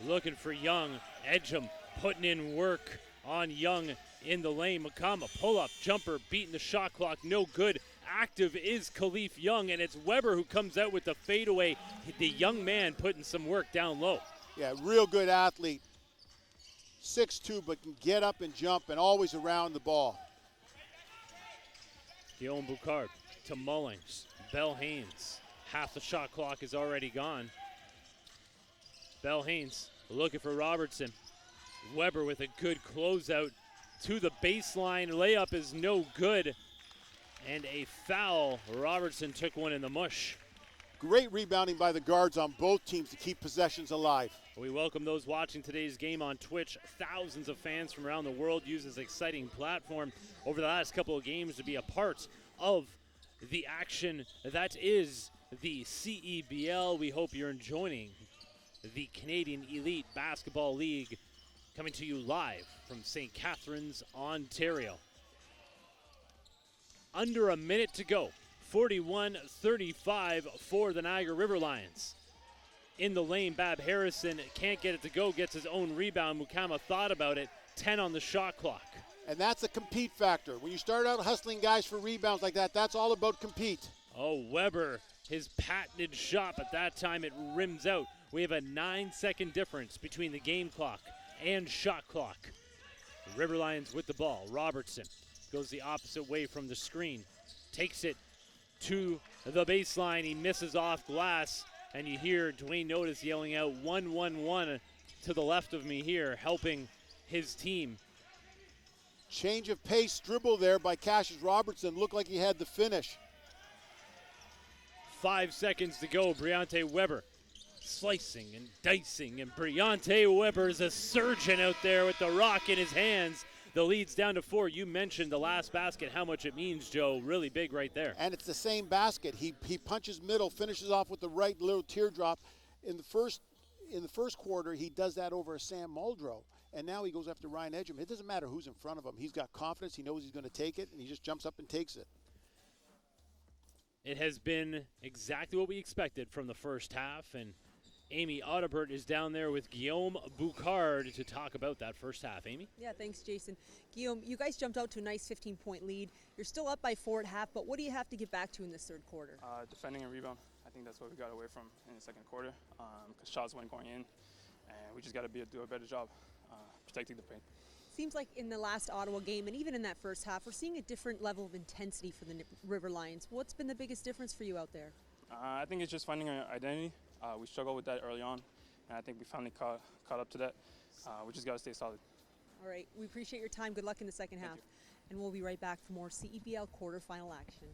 looking for Young. Edgem putting in work on Young in the lane. Mukama, pull-up, jumper, beating the shot clock, no good. Active is Khalif Young, and it's Weber who comes out with the fadeaway. The young man putting some work down low. Yeah, real good athlete. 6'2", but can get up and jump and always around the ball. Guillaume Boucard to Mullings. Bell Haynes. Half the shot clock is already gone. Bell Haynes looking for Robertson. Weber with a good closeout to the baseline. Layup is no good. And a foul. Robertson took one in the mush. Great rebounding by the guards on both teams to keep possessions alive. We welcome those watching today's game on Twitch. Thousands of fans from around the world use this exciting platform over the last couple of games to be a part of the action that is the CEBL. We hope you're enjoying the Canadian Elite Basketball League, coming to you live from St. Catharines, Ontario. Under a minute to go. 41-35 for the Niagara River Lions. In the lane, Bab Harrison can't get it to go, gets his own rebound. Mukama thought about it. 10 on the shot clock. And that's a compete factor. When you start out hustling guys for rebounds like that, that's all about compete. Oh, Weber, his patented shot, but that time it rims out. We have a 9-second difference between the game clock and shot clock. The River Lions with the ball. Robertson goes the opposite way from the screen. Takes it to the baseline. He misses off glass, and you hear Dwayne Notice yelling out 1-1-1 to the left of me here, helping his team. Change of pace dribble there by Cassius Robertson. Looked like he had the finish. 5 seconds to go. Briante Weber slicing and dicing, and Briante Weber is a surgeon out there with the rock in his hands. The lead's down to 4. You mentioned the last basket, how much it means, Joe. Really big right there. And it's the same basket. He punches middle, finishes off with the right little teardrop. In the first quarter, he does that over Sam Muldrow. And now he goes after Ryan Edgerman. It doesn't matter who's in front of him. He's got confidence. He knows he's going to take it, and he just jumps up and takes it. It has been exactly what we expected from the first half, and Amy Audibert is down there with Guillaume Boucard to talk about that first half. Amy? Yeah, thanks, Jason. Guillaume, you guys jumped out to a nice 15-point lead. You're still up by 4 at half, but what do you have to get back to in this third quarter? Defending and rebound. I think that's what we got away from in the second quarter, because shots weren't going in, and we just got to do a better job protecting the paint. Seems like in the last Ottawa game, and even in that first half, we're seeing a different level of intensity for the River Lions. What's been the biggest difference for you out there? I think it's just finding our identity. We struggled with that early on, and I think we finally caught up to that. We just got to stay solid. All right, we appreciate your time. Good luck in the second half. And we'll be right back for more CEBL quarterfinal action.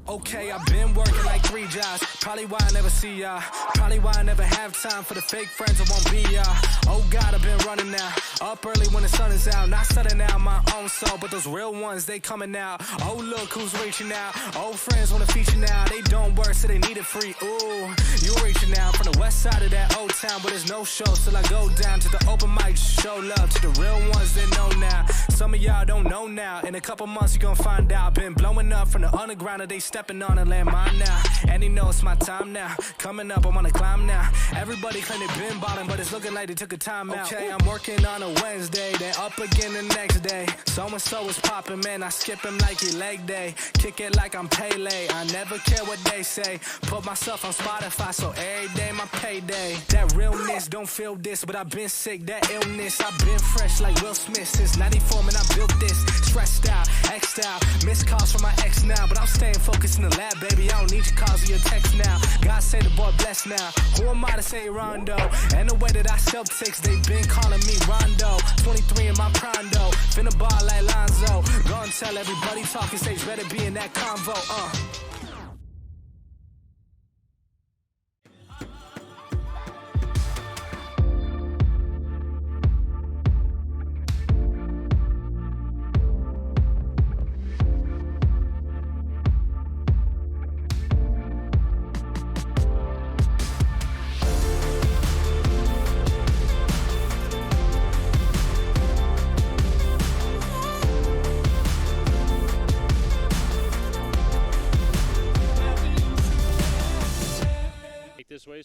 Okay, I've been working like 3 jobs. Probably why I never see ya. Probably why I never have time for the fake friends. I won't be ya. Oh God, I've been running now. Up early when the sun is out. Not setting out my own soul, but those real ones, they coming out. Oh, look who's reaching out. Old friends wanna feature now. They don't work, so they need it free. Ooh, you reaching out from the west side of that old town, but there's no shows till I go down to the open mic. Show love to the real ones that know now. Some of y'all don't know now. In a couple months, you gon' find out. Been blowing up from the underground, and they stepping on a landmine now. And he knows it's my time now. Coming up, I'm on a climb now. Everybody claim they been ballin', but it's looking like they took a time out. Okay, I'm working on a Wednesday, then up again the next day. So-and-so is popping, man. I skip him like he leg day. Kick it like I'm Pele. I never care what they say. Put myself on Spotify, so every day my payday. That realness, don't feel this, but I've been sick. That illness, I've been fresh like Will Smith since 94, man. I built this. Stressed out, X'd out. Missed calls from my ex now, but I'm staying focused in the lab, baby. I don't need your calls or your text now. God say the boy blessed now. Who am I to say Rondo? And the way that I sell ticks, they been calling me Rondo. 23 in my prime though. Finna ball like Lonzo. Go and tell everybody talking stage better be in that convo.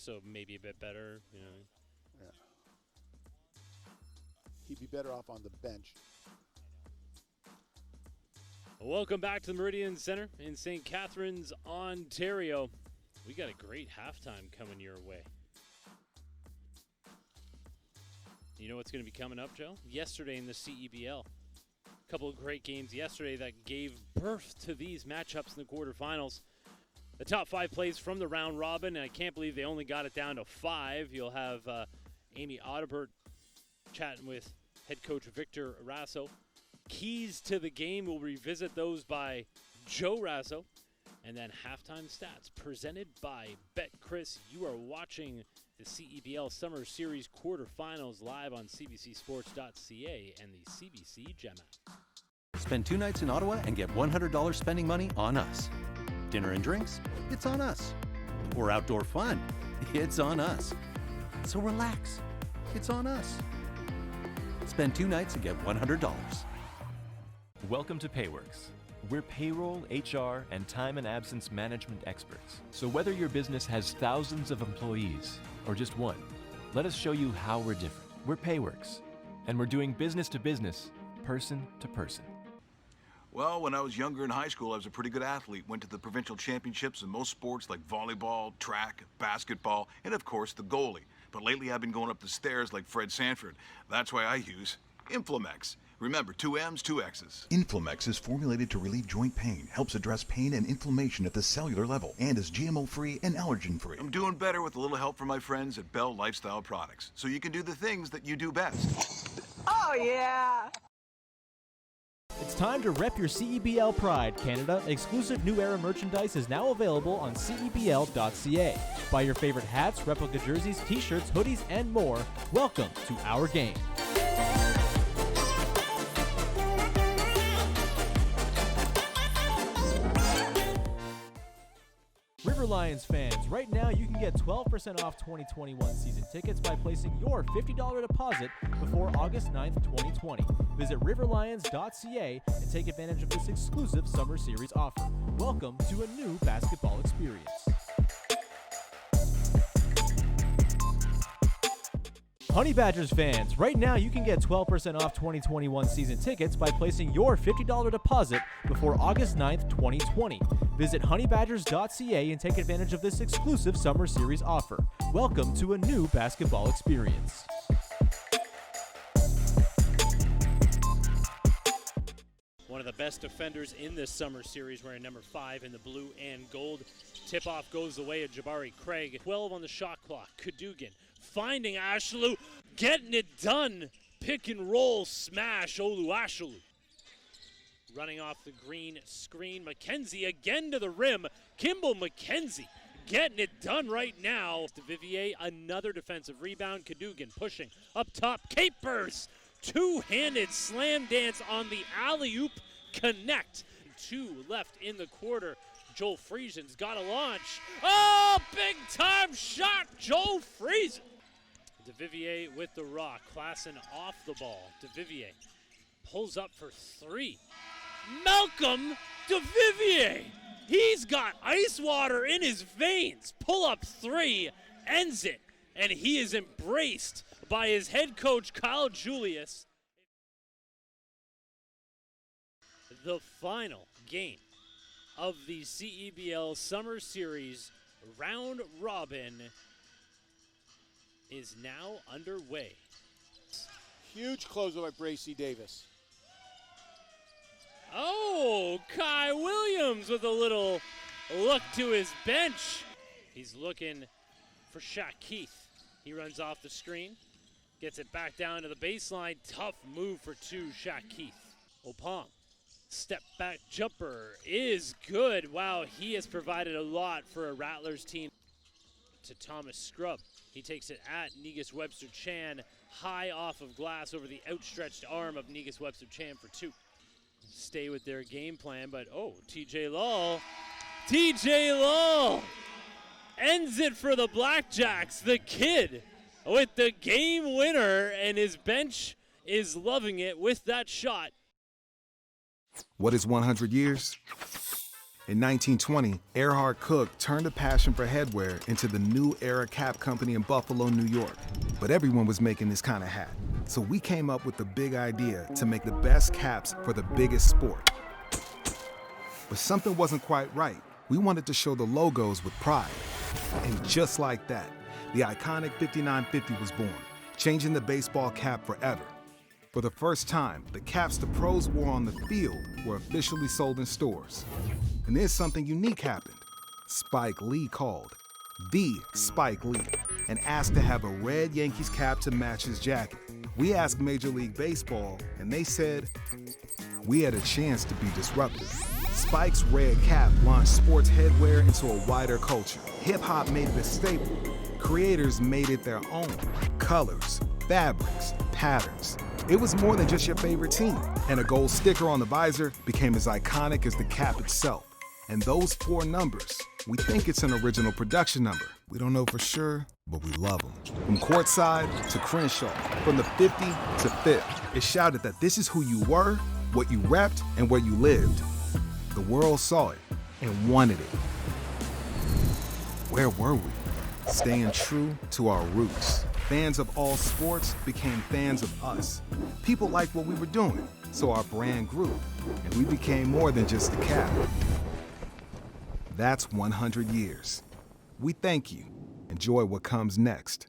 so maybe a bit better. You know. Yeah. He'd be better off on the bench. Welcome back to the Meridian Center in St. Catharines, Ontario. We got a great halftime coming your way. You know what's going to be coming up, Joe? Yesterday in the CEBL. A couple of great games yesterday that gave birth to these matchups in the quarterfinals. The top 5 plays from the round robin, and I can't believe they only got it down to 5. You'll have Amy Audibert chatting with head coach Victor Rasso. Keys to the game, we'll revisit those by Joe Rasso. And then halftime stats presented by BetChris. You are watching the CEBL Summer Series quarterfinals live on cbcsports.ca and the CBC Gem app. Spend 2 nights in Ottawa and get $100 spending money on us. Dinner and drinks? It's on us. Or outdoor fun? It's on us. So relax. It's on us. Spend 2 nights and get $100. Welcome to Payworks. We're payroll, HR, and time and absence management experts. So whether your business has thousands of employees or just one, let us show you how we're different. We're Payworks, and we're doing business to business, person to person. Well, when I was younger in high school, I was a pretty good athlete. Went to the provincial championships in most sports like volleyball, track, basketball, and of course the goalie. But lately I've been going up the stairs like Fred Sanford. That's why I use Inflamex. Remember, 2 M's, 2 X's. Inflamex is formulated to relieve joint pain, helps address pain and inflammation at the cellular level, and is GMO-free and allergen-free. I'm doing better with a little help from my friends at Bell Lifestyle Products, so you can do the things that you do best. Oh, yeah! It's time to rep your CEBL pride, Canada. Exclusive new era merchandise is now available on CEBL.ca. Buy your favorite hats, replica jerseys, t-shirts, hoodies, and more. Welcome to our game. River Lions fans, right now you can get 12% off 2021 season tickets by placing your $50 deposit before August 9th, 2020. Visit riverlions.ca and take advantage of this exclusive summer series offer. Welcome to a new basketball experience. Honey Badgers fans, right now you can get 12% off 2021 season tickets by placing your $50 deposit before August 9th, 2020. Visit honeybadgers.ca and take advantage of this exclusive summer series offer. Welcome to a new basketball experience. One of the best defenders in this summer series, wearing number 5 in the blue and gold. Tip-off goes the way of Jabari Craig. 12 on the shot clock. Cadogan finding Ashley, getting it done. Pick and roll smash, Oluwaseolu. Running off the green screen, McKenzie again to the rim. Kimball McKenzie getting it done right now. To Vivier, another defensive rebound. Cadogan pushing up top, capers. Two-handed slam dance on the alley-oop connect. 2 left in the quarter. Joel Friesen's got a launch. Oh, big-time shot, Joel Friesen. DeVivier with the rock. Klassen off the ball. DeVivier pulls up for 3. Malcolm DeVivier. He's got ice water in his veins. Pull up 3, ends it, and he is embraced by his head coach, Kyle Julius. The final game of the CEBL Summer Series round robin is now underway. Huge closeout by Bracey Davis. Oh, Kai Williams with a little look to his bench. He's looking for Shaq Keith. He runs off the screen, gets it back down to the baseline. Tough move for 2, Shaq Keith. Opong, step back jumper is good. Wow, he has provided a lot for a Rattlers team. To Thomas Scrub. He takes it at Negus Webster-Chan, high off of glass over the outstretched arm of Negus Webster-Chan for 2. Stay with their game plan, but TJ Lull ends it for the Blackjacks. The kid with the game winner, and his bench is loving it with that shot. What is 100 years? In 1920, Erhard Cook turned a passion for headwear into the New Era Cap Company in Buffalo, New York. But everyone was making this kind of hat. So we came up with the big idea to make the best caps for the biggest sport. But something wasn't quite right. We wanted to show the logos with pride. And just like that, the iconic 5950 was born, changing the baseball cap forever. For the first time, the caps the pros wore on the field were officially sold in stores. And then something unique happened. Spike Lee called, the Spike Lee, and asked to have a red Yankees cap to match his jacket. We asked Major League Baseball, and they said, we had a chance to be disruptive. Spike's red cap launched sports headwear into a wider culture. Hip-hop made it a staple. Creators made it their own. Colors, fabrics, patterns. It was more than just your favorite team. And a gold sticker on the visor became as iconic as the cap itself. And those 4 numbers, we think it's an original production number. We don't know for sure, but we love them. From courtside to Crenshaw, from the 50 to 5th, it shouted that this is who you were, what you repped, and where you lived. The world saw it and wanted it. Where were we? Staying true to our roots. Fans of all sports became fans of us. People liked what we were doing, so our brand grew, and we became more than just a cap. That's 100 years. We thank you. Enjoy what comes next.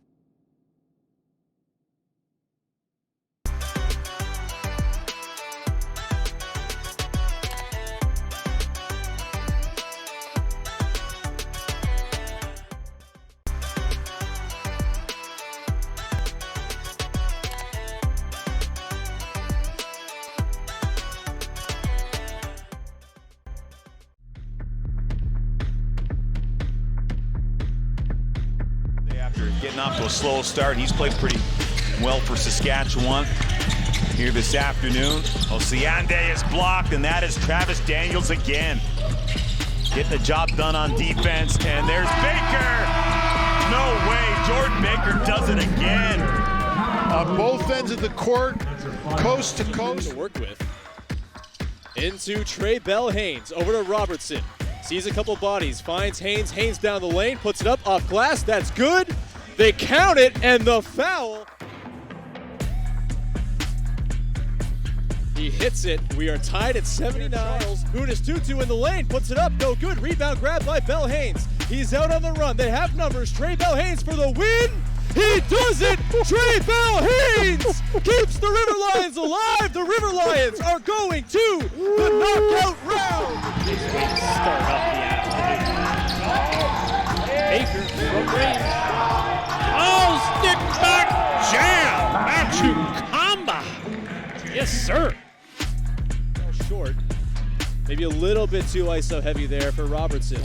Getting off to a slow start. He's played pretty well for Saskatchewan here this afternoon. Osiande is blocked, and that is Travis Daniels again. Getting the job done on defense, and there's Baker! No way, Jordan Baker does it again. On both ends of the court, coast to coast. To work with. Into Trey Bell Haynes, over to Robertson. Sees a couple bodies, finds Haynes. Haynes down the lane, puts it up off glass. That's good. They count it, and the foul. He hits it. We are tied at 79. Unis Tutu in the lane, puts it up. No good. Rebound grab by Bell Haynes. He's out on the run. They have numbers. Trey Bell Haynes for the win. He does it! Trey Bell Haynes keeps the River Lions alive. The River Lions are going to the knockout round. Nice way to start up the afternoon. Baker from range. Oh, stick back jam! Machukamba! Yes, sir. Short. Maybe a little bit too ISO heavy there for Robertson.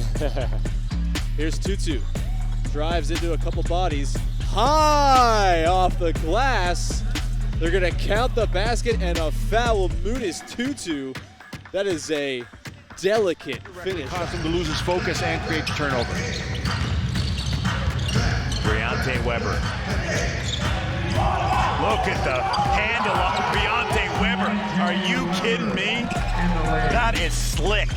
Here's Tutu. Drives into a couple bodies. High off the glass. They're going to count the basket and a foul. Munis Tutu. That is a delicate finish. Caused him to lose his focus and create the turnover. Briante Weber. Look at the handle on Briante Weber. Are you kidding me? That is slick.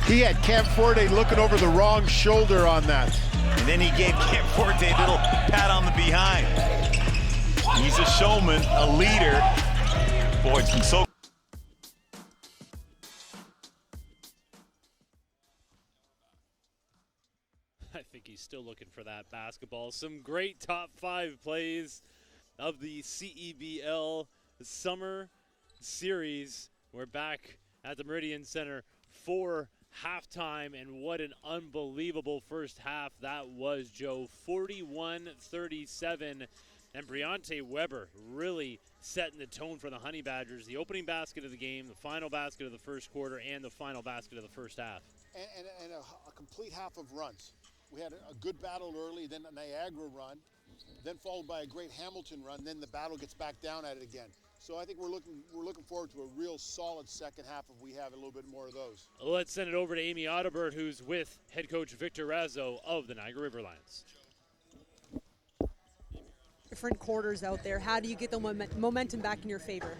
He had Cam Forte looking over the wrong shoulder on that. And then he gave Cam Forte a little pat on the behind. He's a showman, a leader. Boy, it's been so... I think he's still looking for that basketball. Some great top 5 plays of the CEBL Summer Series. We're back at the Meridian Center for halftime, and what an unbelievable first half that was, Joe. 41-37, and Briante Weber really setting the tone for the Honey Badgers. The opening basket of the game, the final basket of the first quarter, and the final basket of the first half. And a complete half of runs. We had a good battle early, then a Niagara run, then followed by a great Hamilton run, then the battle gets back down at it again. So I think we're looking forward to a real solid second half if we have a little bit more of those. Let's send it over to Amy Audibert, who's with head coach Victor Razzo of the Niagara River Lions. Different quarters out there. How do you get the momentum back in your favor?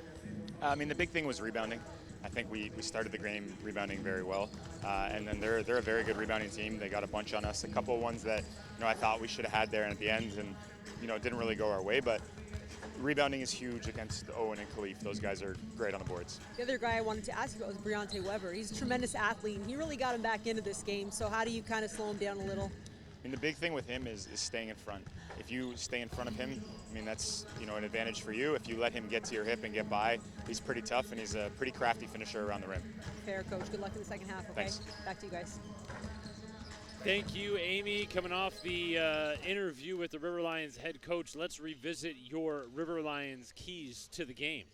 I mean, the big thing was rebounding. I think we started the game rebounding very well, and then they're a very good rebounding team. They got a bunch on us, a couple of ones that I thought we should have had there at the end, and it didn't really go our way. But rebounding is huge against Owen and Khalif. Those guys are great on the boards. The other guy I wanted to ask you about was Briante Weber. He's a tremendous athlete, and he really got him back into this game. So how do you kind of slow him down a little? I mean, the big thing with him is staying in front. If you stay in front of him, I mean, that's an advantage for you. If you let him get to your hip and get by, he's pretty tough, and he's a pretty crafty finisher around the rim. Fair, Coach. Good luck in the second half, okay? Thanks. Back to you guys. Thank you, Amy. Coming off the interview with the River Lions head coach, let's revisit your River Lions keys to the game.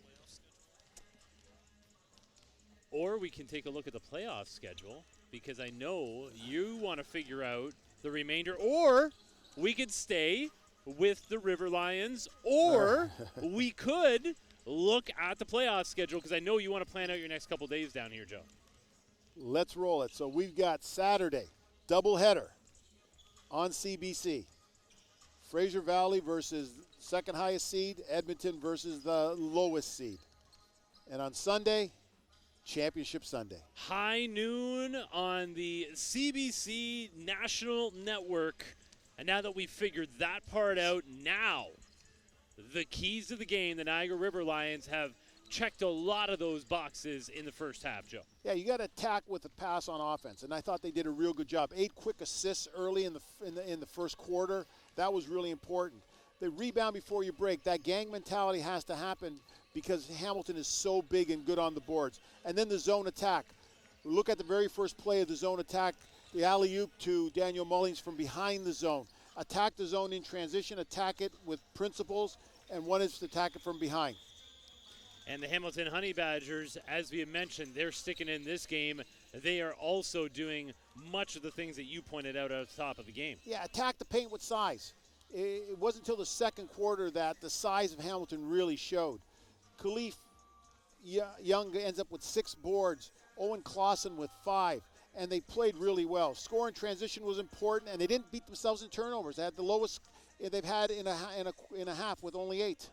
Or we can take a look at the playoff schedule, because I know you want to figure out the remainder, or we could stay with the River Lions, or we could look at the playoff schedule, because I know you want to plan out your next couple days down here, Joe. Let's roll it. So we've got Saturday, doubleheader on CBC. Fraser Valley versus second highest seed, Edmonton versus the lowest seed. And on Sunday, Championship Sunday. High noon on the CBC National Network. And now that we've figured that part out, now the keys to the game, the Niagara River Lions have checked a lot of those boxes in the first half, Joe. Yeah, you got to attack with a pass on offense, and I thought they did a real good job. 8 quick assists early in the first quarter. That was really important. The rebound before you break, that gang mentality has to happen because Hamilton is so big and good on the boards. And then the zone attack. Look at the very first play of the zone attack, the alley-oop to Daniel Mullings from behind the zone. Attack the zone in transition, attack it with principles, and one is to attack it from behind. And the Hamilton Honey Badgers, as we have mentioned, they're sticking in this game. They are also doing much of the things that you pointed out at the top of the game. Yeah, attack the paint with size. It wasn't until the second quarter that the size of Hamilton really showed. Khalif Young ends up with 6 boards, Owen Clausen with 5, and they played really well. Score and transition was important, and they didn't beat themselves in turnovers. They had the lowest they've had in a half with only 8.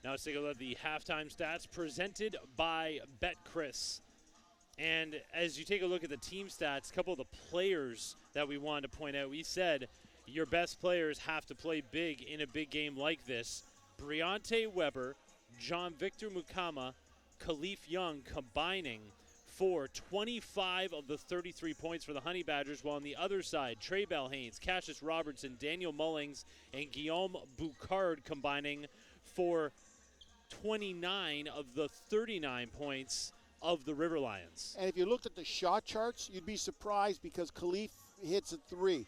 Now let's take a look at the halftime stats presented by BetChris. And as you take a look at the team stats, a couple of the players that we wanted to point out, we said your best players have to play big in a big game like this. Briante Weber, John Victor Mukama, Khalif Young combining for 25 of the 33 points for the Honey Badgers, while on the other side, Trey Belhanes, Cassius Robertson, Daniel Mullings, and Guillaume Boucard combining for 29 of the 39 points of the River Lions. And if you looked at the shot charts, you'd be surprised because Khalif hits a 3.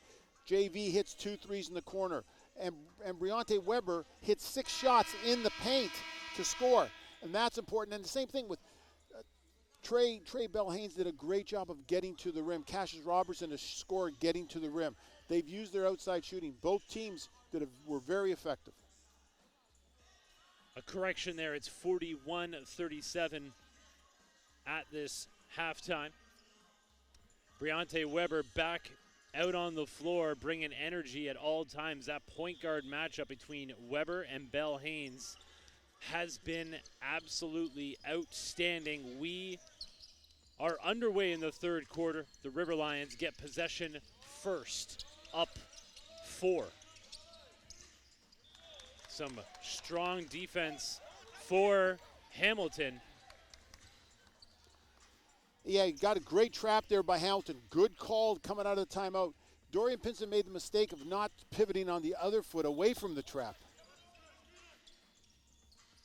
JV hits 2 threes in the corner. And Briante Weber hits 6 shots in the paint to score. And that's important. And the same thing with Trey Belhanes did a great job of getting to the rim. Cassius Robertson, a scorer, getting to the rim. They've used their outside shooting. Both teams were very effective. A correction there, it's 41-37 at this halftime. Briante Weber back out on the floor, bringing energy at all times. That point guard matchup between Weber and Belhanes has been absolutely outstanding. We are underway in the third quarter. The River Lions get possession first, up 4. Some strong defense for Hamilton. Yeah, you got a great trap there by Hamilton. Good call coming out of the timeout. Dorian Pinson made the mistake of not pivoting on the other foot away from the trap.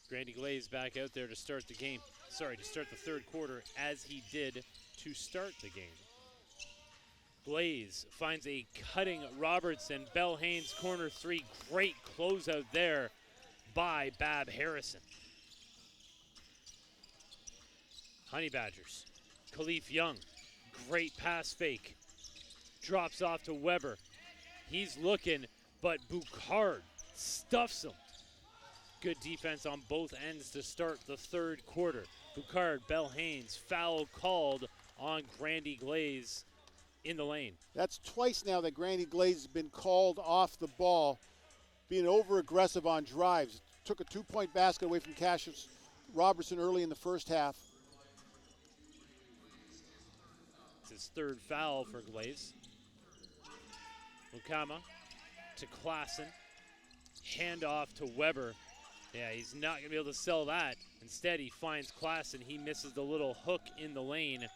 Grandy Glaze back out there to start the game. To start the third quarter, as he did to start the game. Glaze finds a cutting Robertson. Belhanes corner 3. Great closeout there by Bab Harrison. Honey Badgers. Khalif Young. Great pass fake. Drops off to Weber. He's looking, but Boucard stuffs him. Good defense on both ends to start the third quarter. Boucard, Belhanes, foul called on Grandy Glaze in the lane. That's twice now that Grandy Glaze has been called off the ball, being over-aggressive on drives. Took a 2-point basket away from Cassius Robertson early in the first half. It's his third foul for Glaze. Mukama to Klassen. Handoff to Weber. Yeah, he's not going to be able to sell that. Instead, he finds Klassen. He misses the little hook in the lane.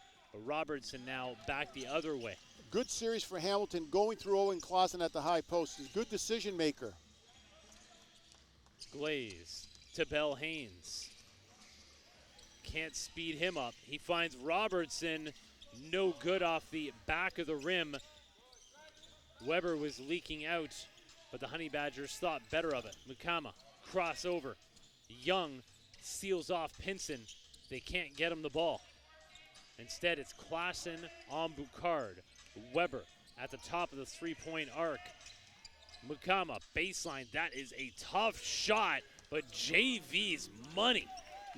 Robertson now back the other way. Good series for Hamilton, going through Owen Klassen at the high post. He's a good decision maker. Glaze to Bell Haynes. Can't speed him up. He finds Robertson. No good off the back of the rim. Weber was leaking out, but the Honey Badgers thought better of it. Mukama, crossover. Young seals off Pinson. They can't get him the ball. Instead, it's Klassen on Boucard. Weber at the top of the three-point arc. Mukama, baseline. That is a tough shot, but JV's money.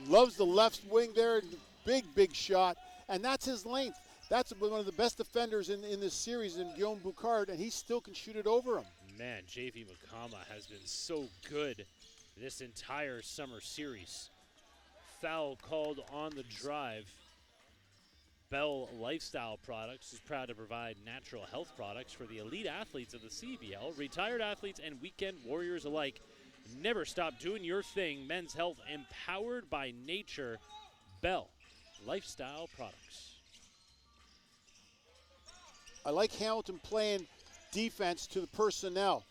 Loves the left wing there. Big, big shot. And that's his length. That's one of the best defenders in this series in Guillaume Boucard, and he still can shoot it over him. Man, JV Mukama has been so good this entire summer series. Foul called on the drive. Bell Lifestyle Products is proud to provide natural health products for the elite athletes of the CEBL, retired athletes and weekend warriors alike. Never stop doing your thing. Men's health empowered by nature. Bell Lifestyle Products. I like Hamilton playing defense to the personnel.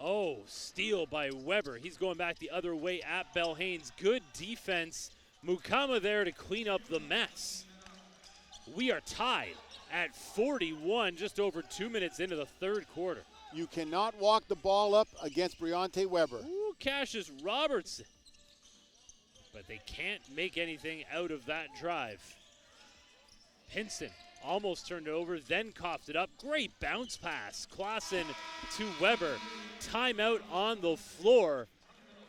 Oh, steal by Weber. He's going back the other way at Bell Haynes. Good defense. Mukama there to clean up the mess. We are tied at 41, just over 2 minutes into the third quarter. You cannot walk the ball up against Briante Weber. Ooh, Cassius Robertson. But they can't make anything out of that drive. Pinson almost turned it over, then coughed it up. Great bounce pass. Klassen to Weber. Timeout on the floor.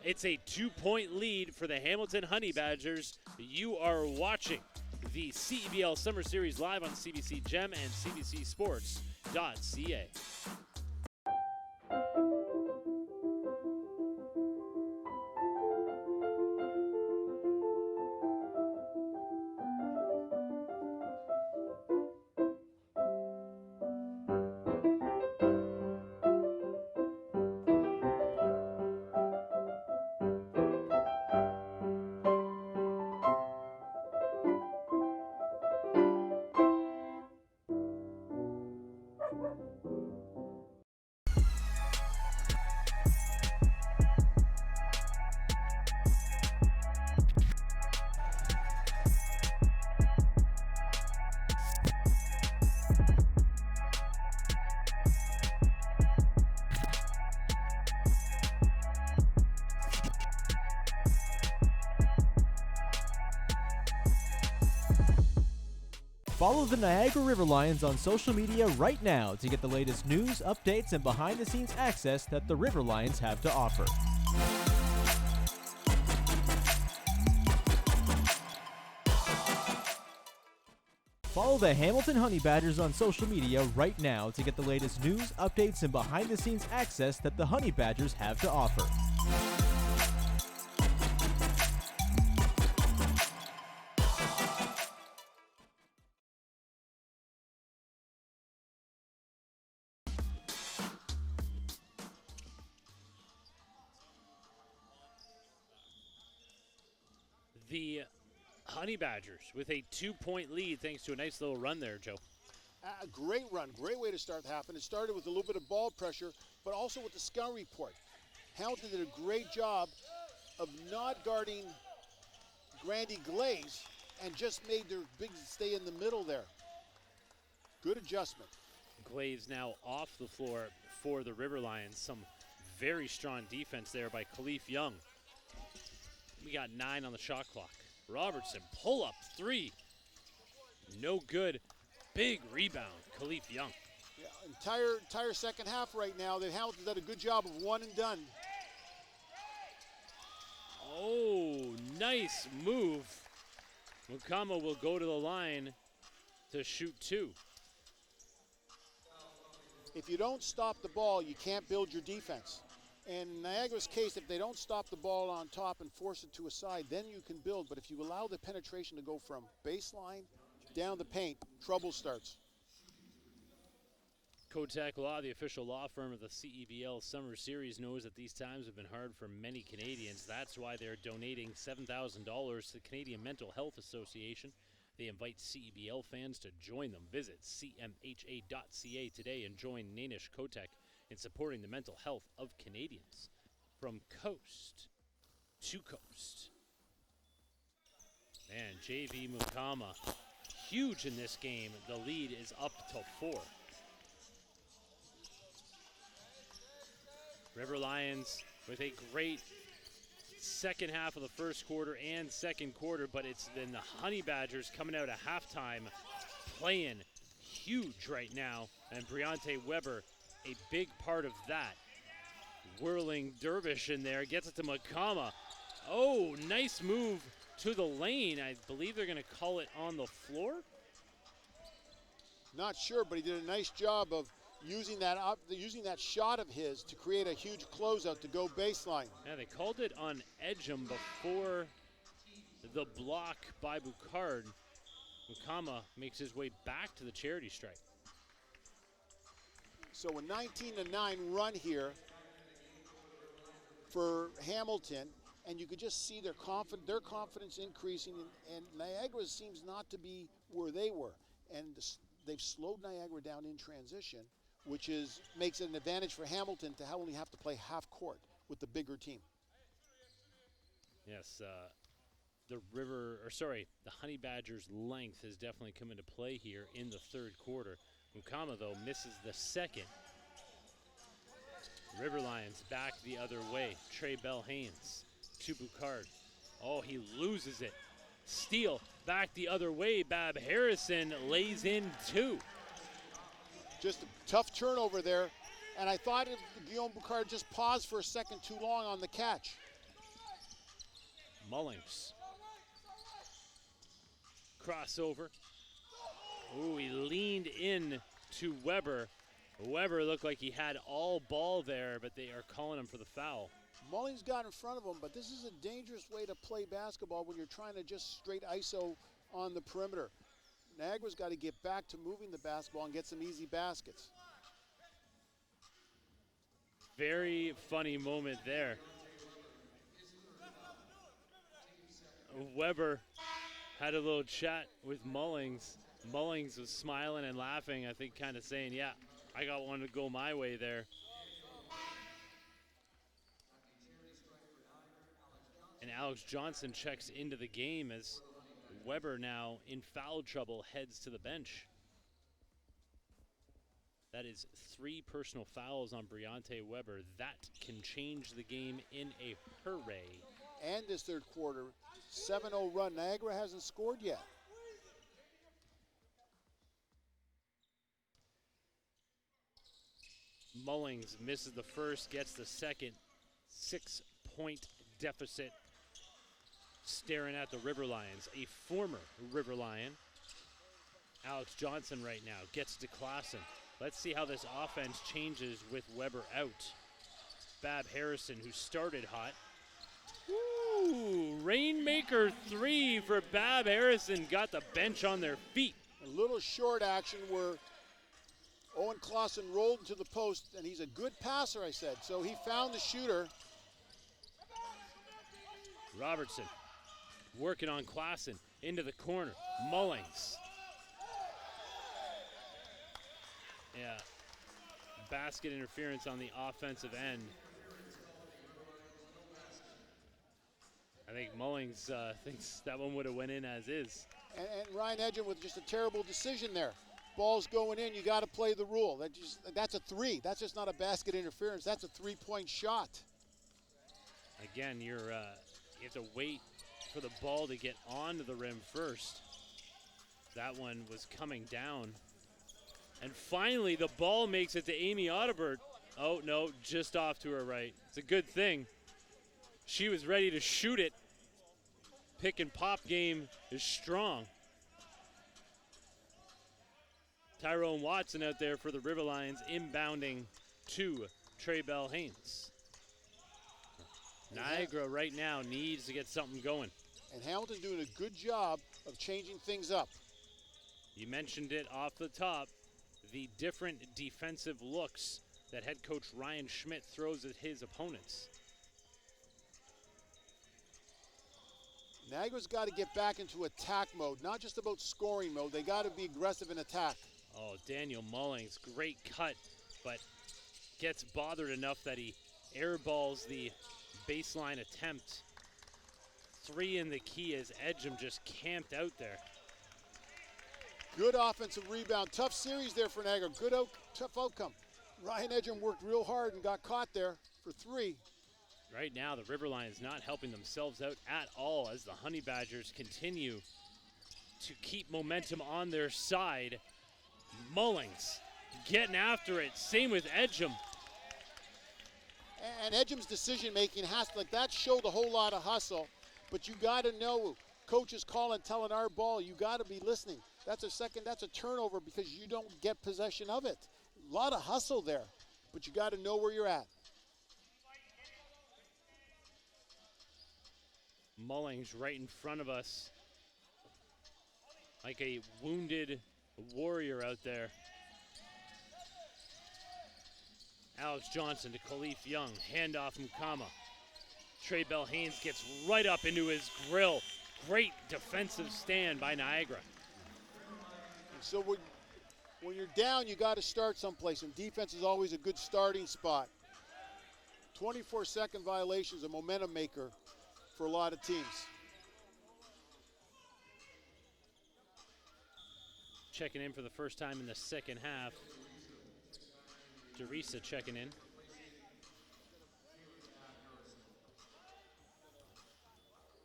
It's a 2-point lead for the Hamilton Honey Badgers. You are watching the CEBL Summer Series live on CBC Gem and CBCSports.ca. Follow the Niagara River Lions on social media right now to get the latest news, updates, and behind-the-scenes access that the River Lions have to offer. Follow the Hamilton Honey Badgers on social media right now to get the latest news, updates, and behind-the-scenes access that the Honey Badgers have to offer. The Honey Badgers with a 2-point lead thanks to a nice little run there, Joe. A great run, great way to start the half, and it started with a little bit of ball pressure, but also with the scout report. Hamilton did a great job of not guarding Grandy Glaze and just made their bigs stay in the middle there. Good adjustment. Glaze now off the floor for the River Lions. Some very strong defense there by Khalif Young. We got 9 on the shot clock. Robertson, pull up 3. No good. Big rebound, Khalif Young. Yeah, entire second half right now. The Hamilton did a good job of one and done. Oh, nice move. Mukama will go to the line to shoot 2. If you don't stop the ball, you can't build your defense. And in Niagara's case, if they don't stop the ball on top and force it to a side, then you can build. But if you allow the penetration to go from baseline down the paint, trouble starts. Kotek Law, the official law firm of the CEBL Summer Series, knows that these times have been hard for many Canadians. That's why they're donating $7,000 to the Canadian Mental Health Association. They invite CEBL fans to join them. Visit cmha.ca today and join Nanish Kotek in supporting the mental health of Canadians. From coast to coast. Man, JV Mukama, huge in this game. The lead is up to 4. River Lions with a great second half of the first quarter and second quarter, but it's been the Honey Badgers coming out at halftime playing huge right now, and Briante Weber, a big part of that. Whirling dervish in there, gets it to Mukama. Oh, nice move to the lane. I believe they're going to call it on the floor. Not sure, but he did a nice job of using that shot of his to create a huge closeout to go baseline. Yeah, they called it on Edgem before the block by Boucard. Mukama makes his way back to the charity stripe. So a 19-9 run here for Hamilton, and you could just see their confidence increasing, and Niagara seems not to be where they were. And they've slowed Niagara down in transition, which makes it an advantage for Hamilton to only have to play half court with the bigger team. Yes, the Honey Badgers' length has definitely come into play here in the third quarter. Mukama, though, misses the second. River Lions back the other way. Trey Bell-Haynes to Boucard. Oh, he loses it. Steal back the other way. Bab Harrison lays in 2. Just a tough turnover there, and I thought Guillaume Boucard just paused for a second too long on the catch. Mullings. Crossover. Ooh, he leaned in to Weber. Weber looked like he had all ball there, but they are calling him for the foul. Mullings got in front of him, but this is a dangerous way to play basketball when you're trying to just straight ISO on the perimeter. Niagara's got to get back to moving the basketball and get some easy baskets. Very funny moment there. Weber had a little chat with Mullings. Mullings was smiling and laughing, I think kind of saying, yeah, I got one to go my way there. And Alex Johnson checks into the game as Weber, now in foul trouble, heads to the bench. That is 3 personal fouls on Briante Weber. That can change the game in a hurry. And this third quarter, 7-0 run. Niagara hasn't scored yet. Mullings misses the first, gets the second. 6-point deficit. Staring at the River Lions, a former River Lion. Alex Johnson right now gets to Klassen. Let's see how this offense changes with Weber out. Bab Harrison, who started hot. Ooh, Rainmaker 3 for Bab Harrison. Got the bench on their feet. A little short action where Owen Klassen rolled into the post, and he's a good passer, I said. So he found the shooter. Robertson working on Klassen into the corner. Mullings. Yeah. Basket interference on the offensive end. I think Mullings thinks that one would have went in as is. And Ryan Edgem with just a terrible decision there. Ball's going in, you got to play the rule. That's a 3. That's just not a basket interference. That's a 3-point shot. Again, you have to wait for the ball to get onto the rim first. That one was coming down. And finally, the ball makes it to Amy Audibert. Oh, no, just off to her right. It's a good thing. She was ready to shoot it. Pick and pop game is strong. Tyrone Watson out there for the River Lions, inbounding to Trey Bell-Haynes. Niagara right now needs to get something going. And Hamilton's doing a good job of changing things up. You mentioned it off the top, the different defensive looks that head coach Ryan Schmidt throws at his opponents. Niagara's got to get back into attack mode, not just about scoring mode. They got to be aggressive in attack. Oh, Daniel Mullings, great cut, but gets bothered enough that he airballs the baseline attempt. 3 in the key as Edgem just camped out there. Good offensive rebound. Tough series there for Niagara. Tough outcome. Ryan Edgem worked real hard and got caught there for 3. Right now, the River Lions not helping themselves out at all as the Honey Badgers continue to keep momentum on their side. Mullings getting after it. Same with Edgem. And Edgem's decision making has to, like, that showed a whole lot of hustle. But you got to know, coaches calling, telling our ball, you got to be listening. That's a turnover because you don't get possession of it. A lot of hustle there, but you got to know where you're at. Mullings right in front of us, like a wounded warrior out there. Alex Johnson to Khalif Young, handoff Mukama. Trey Bell-Haynes gets right up into his grill. Great defensive stand by Niagara. And so when you're down, you got to start someplace, and defense is always a good starting spot. 24-second violations, a momentum maker for a lot of teams. Checking in for the first time in the second half. Teresa checking in.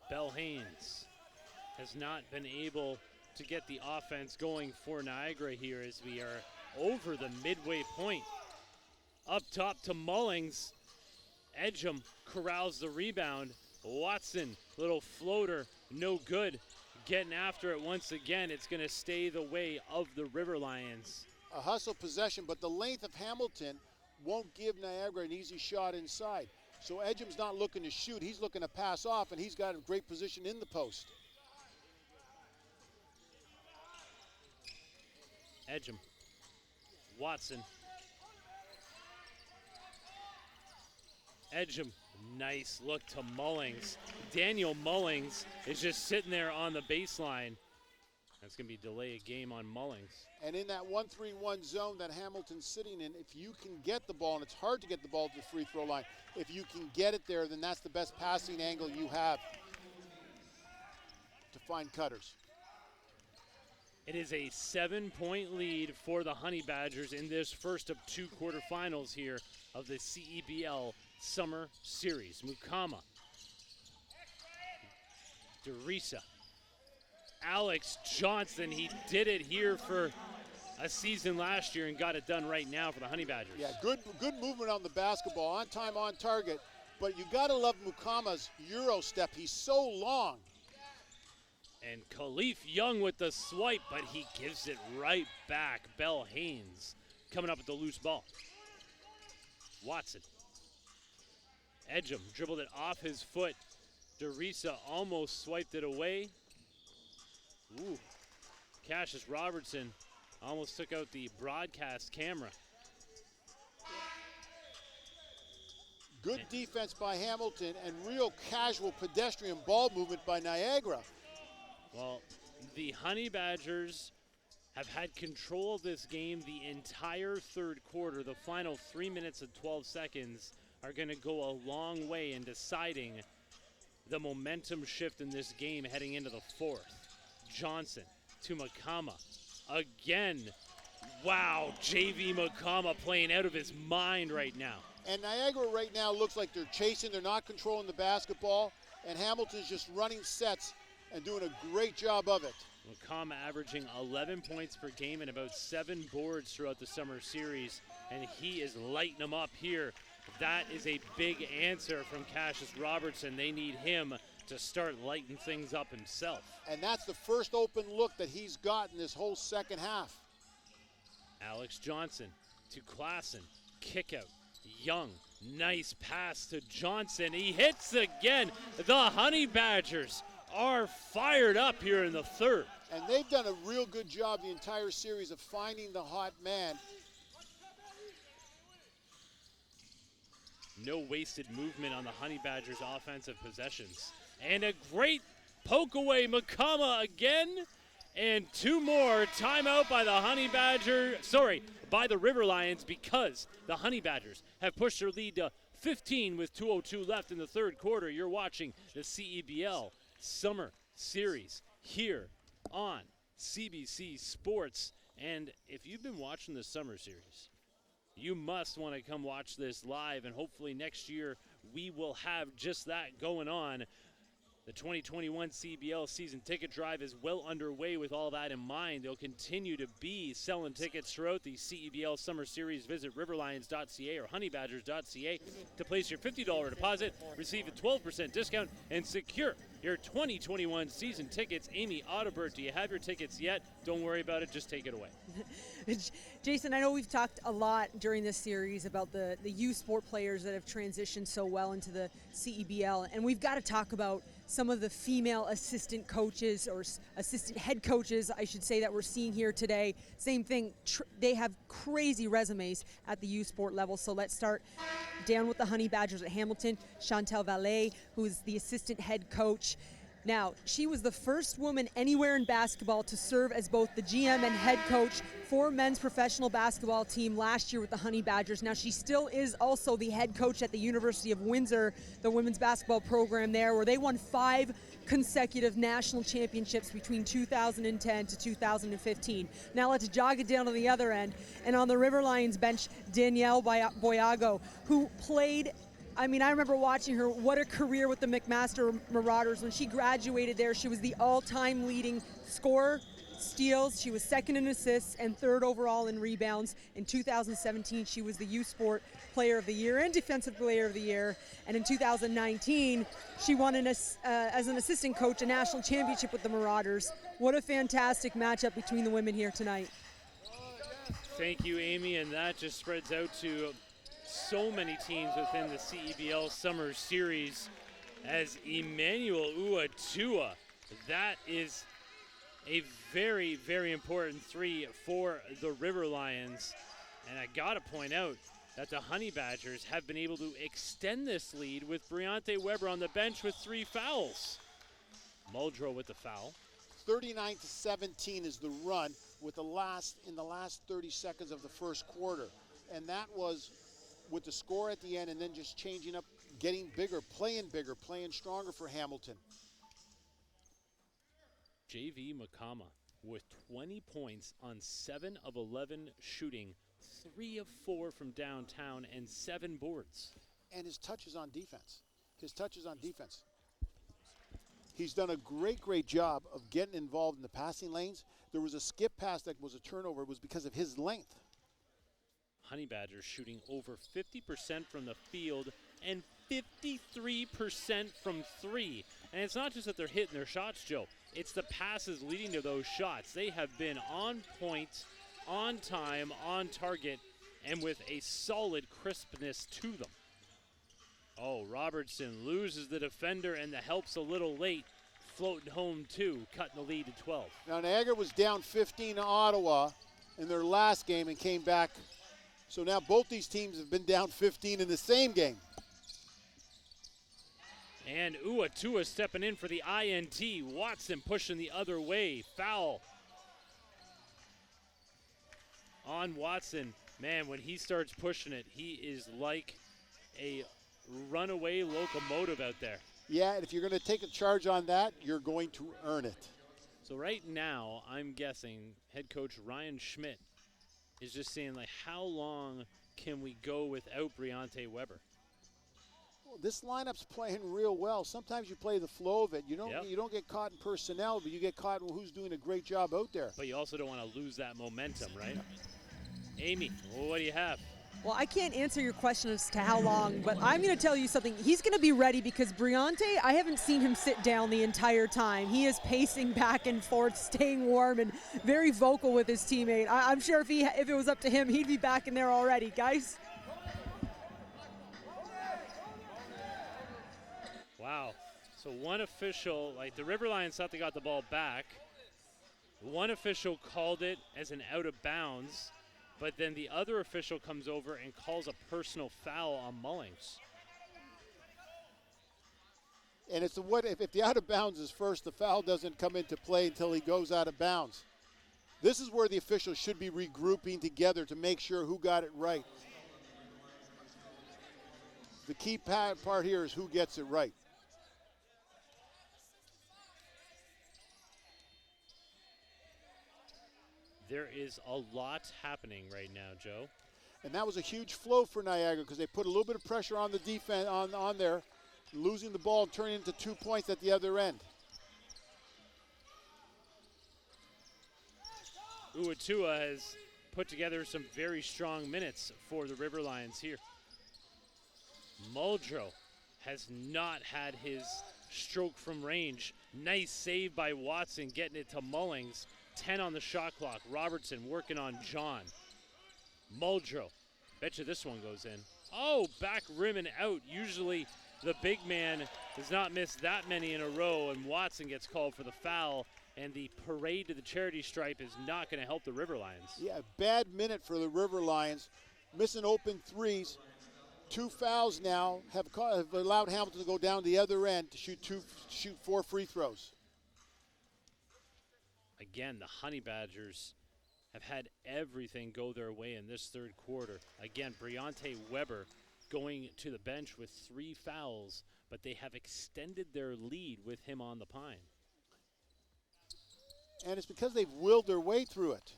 Bell-Haynes has not been able to get the offense going for Niagara here as we are over the midway point. Up top to Mullings. Edgem corrals the rebound. Watson, little floater, no good. Getting after it once again. It's going to stay the way of the River Lions. A hustle possession, but the length of Hamilton won't give Niagara an easy shot inside. So Edgem's not looking to shoot, he's looking to pass off, and he's got a great position in the post. Edgem, Watson. Edgem, nice look to Mullings. Daniel Mullings is just sitting there on the baseline. That's going to be delay a game on Mullings. And in that 1-3-1 zone that Hamilton's sitting in, if you can get the ball, and it's hard to get the ball to the free throw line, if you can get it there, then that's the best passing angle you have to find cutters. It is a 7-point lead for the Honey Badgers in this first of 2 quarterfinals here of the CEBL Summer Series. Mukama. Teresa. Alex Johnson, he did it here for a season last year and got it done right now for the Honey Badgers. Yeah, good movement on the basketball, on time, on target. But you got to love Mukama's Euro step. He's so long. And Khalif Young with the swipe, but he gives it right back. Bell-Haynes coming up with the loose ball. Watson. Edgem dribbled it off his foot. Teresa almost swiped it away. Ooh, Cassius Robertson almost took out the broadcast camera. Good defense by Hamilton and real casual pedestrian ball movement by Niagara. Well, the Honey Badgers have had control of this game the entire third quarter. The final 3 minutes and 12 seconds are going to go a long way in deciding the momentum shift in this game heading into the fourth. Johnson to Mukama again. Wow, JV Mukama playing out of his mind right now. And Niagara right now looks like they're chasing, they're not controlling the basketball, and Hamilton's just running sets and doing a great job of it. Mukama averaging 11 points per game and about 7 boards throughout the summer series, and he is lighting them up here. That is a big answer from Cassius Robertson. They need him to start lighting things up himself. And that's the first open look that he's gotten this whole second half. Alex Johnson to Klassen, kick out. Young, nice pass to Johnson. He hits again. The Honey Badgers are fired up here in the third. And they've done a real good job the entire series of finding the hot man. No wasted movement on the Honey Badgers' offensive possessions. And a great poke away, Makama again. And two more. Timeout by by the River Lions, because the Honey Badgers have pushed their lead to 15 with 2:02 left in the third quarter. You're watching the CEBL Summer Series here on CBC Sports. And if you've been watching the Summer Series, you must want to come watch this live, and hopefully next year we will have just that going on. The 2021 CBL season ticket drive is well underway with all that in mind. They'll continue to be selling tickets throughout the CEBL Summer Series. Visit riverlions.ca or honeybadgers.ca to place your $50 deposit, receive a 12% discount, and secure your 2021 season tickets. Amy Audibert, do you have your tickets yet? Don't worry about it, just take it away. Jason, I know we've talked a lot during this series about the youth sport players that have transitioned so well into the CEBL, and we've got to talk about some of the female assistant coaches, or assistant head coaches, I should say, that we're seeing here today. Same thing, they have crazy resumes at the youth sport level. So let's start down with the Honey Badgers at Hamilton. Chantel Vallée, who is the assistant head coach. Now, she was the first woman anywhere in basketball to serve as both the GM and head coach for men's professional basketball team last year with the Honey Badgers. Now, she still is also the head coach at the University of Windsor, the women's basketball program there, where they won 5 consecutive national championships between 2010 to 2015. Now let's jog it down to the other end. And on the River Lions bench, Danielle Boyago, who played, I remember watching her. What a career with the McMaster Marauders. When she graduated there, she was the all-time leading scorer, steals. She was second in assists and third overall in rebounds. In 2017, she was the Youth Sport Player of the Year and Defensive Player of the Year. And in 2019, she won as an assistant coach a national championship with the Marauders. What a fantastic matchup between the women here tonight. Thank you, Amy, and that just spreads out to so many teams within the CEBL Summer Series as Emmanuel Uatua. That is a very, very important three for the River Lions. And I gotta point out that the Honey Badgers have been able to extend this lead with Briante Weber on the bench with 3 fouls. Muldrow with the foul. 39-17 is the run in the last 30 seconds of the first quarter. And that was with the score at the end, and then just changing up, getting bigger, playing stronger for Hamilton. JV Makama with 20 points on 7 of 11 shooting, 3 of 4 from downtown, and 7 boards. And his touches on defense. He's done a great job of getting involved in the passing lanes. There was a skip pass that was a turnover. It was because of his length. Honey Badgers shooting over 50% from the field and 53% from 3. And it's not just that they're hitting their shots, Joe. It's the passes leading to those shots. They have been on point, on time, on target, and with a solid crispness to them. Oh, Robertson loses the defender, and the help's a little late. Floating home too, cutting the lead to 12. Now, Niagara was down 15 to Ottawa in their last game and came back. So now both these teams have been down 15 in the same game. And Uatua stepping in for the INT. Watson pushing the other way. Foul on Watson. Man, when he starts pushing it, he is like a runaway locomotive out there. Yeah, and if you're going to take a charge on that, you're going to earn it. So right now, I'm guessing head coach Ryan Schmidt is just saying, like, how long can we go without Briante Weber? Well, this lineup's playing real well. Sometimes you play the flow of it. You don't get caught in personnel, but you get caught in who's doing a great job out there. But you also don't want to lose that momentum, right? Amy, what do you have? Well, I can't answer your question as to how long, but I'm going to tell you something. He's going to be ready because Briante, I haven't seen him sit down the entire time. He is pacing back and forth, staying warm, and very vocal with his teammate. I'm sure if it was up to him, he'd be back in there already. Guys? Wow. So one official, like the River Lions thought they got the ball back. One official called it as an out of bounds, but then the other official comes over and calls a personal foul on Mullings. And it's if the out of bounds is first, the foul doesn't come into play until he goes out of bounds. This is where the officials should be regrouping together to make sure who got it right. The key part here is who gets it right. There is a lot happening right now, Joe. And that was a huge flow for Niagara because they put a little bit of pressure on the defense on there, losing the ball and turning into 2 points at the other end. Uatua has put together some very strong minutes for the River Lions here. Muldrow has not had his stroke from range. Nice save by Watson, getting it to Mullings. 10 on the shot clock. Robertson working on John. Muldrow. Bet you this one goes in. Oh, back rim and out. Usually the big man does not miss that many in a row, and Watson gets called for the foul, and the parade to the charity stripe is not going to help the River Lions. Yeah, bad minute for the River Lions. Missing open threes. 2 fouls now have allowed Hamilton to go down the other end to shoot 4 free throws. Again, the Honey Badgers have had everything go their way in this third quarter. Again, Briante Weber going to the bench with 3 fouls, but they have extended their lead with him on the pine. And it's because they've willed their way through it.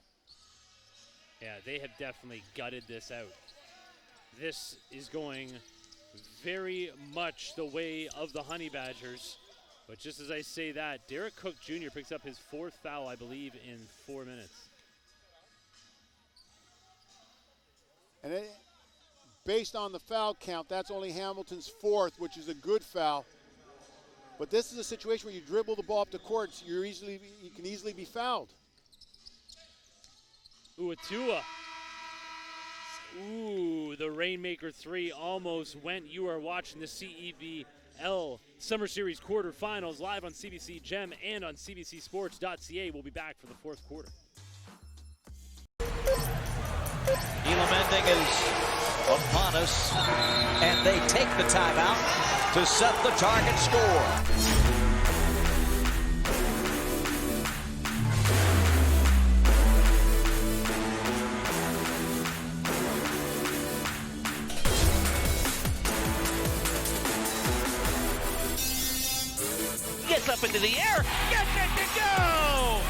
Yeah, they have definitely gutted this out. This is going very much the way of the Honey Badgers. But just as I say that, Derek Cook Jr. picks up his 4th foul, I believe, in 4 minutes. And based on the foul count, that's only Hamilton's 4th, which is a good foul. But this is a situation where you dribble the ball up the court, so you can easily be fouled. Uatua. Ooh, the Rainmaker 3 almost went. You are watching the CEBL Summer Series quarterfinals live on CBC Gem and on CBCSports.ca. We'll be back for the 4th quarter. Elam ending is upon us, and they take the timeout to set the target score. Gets up into the air, gets it to go!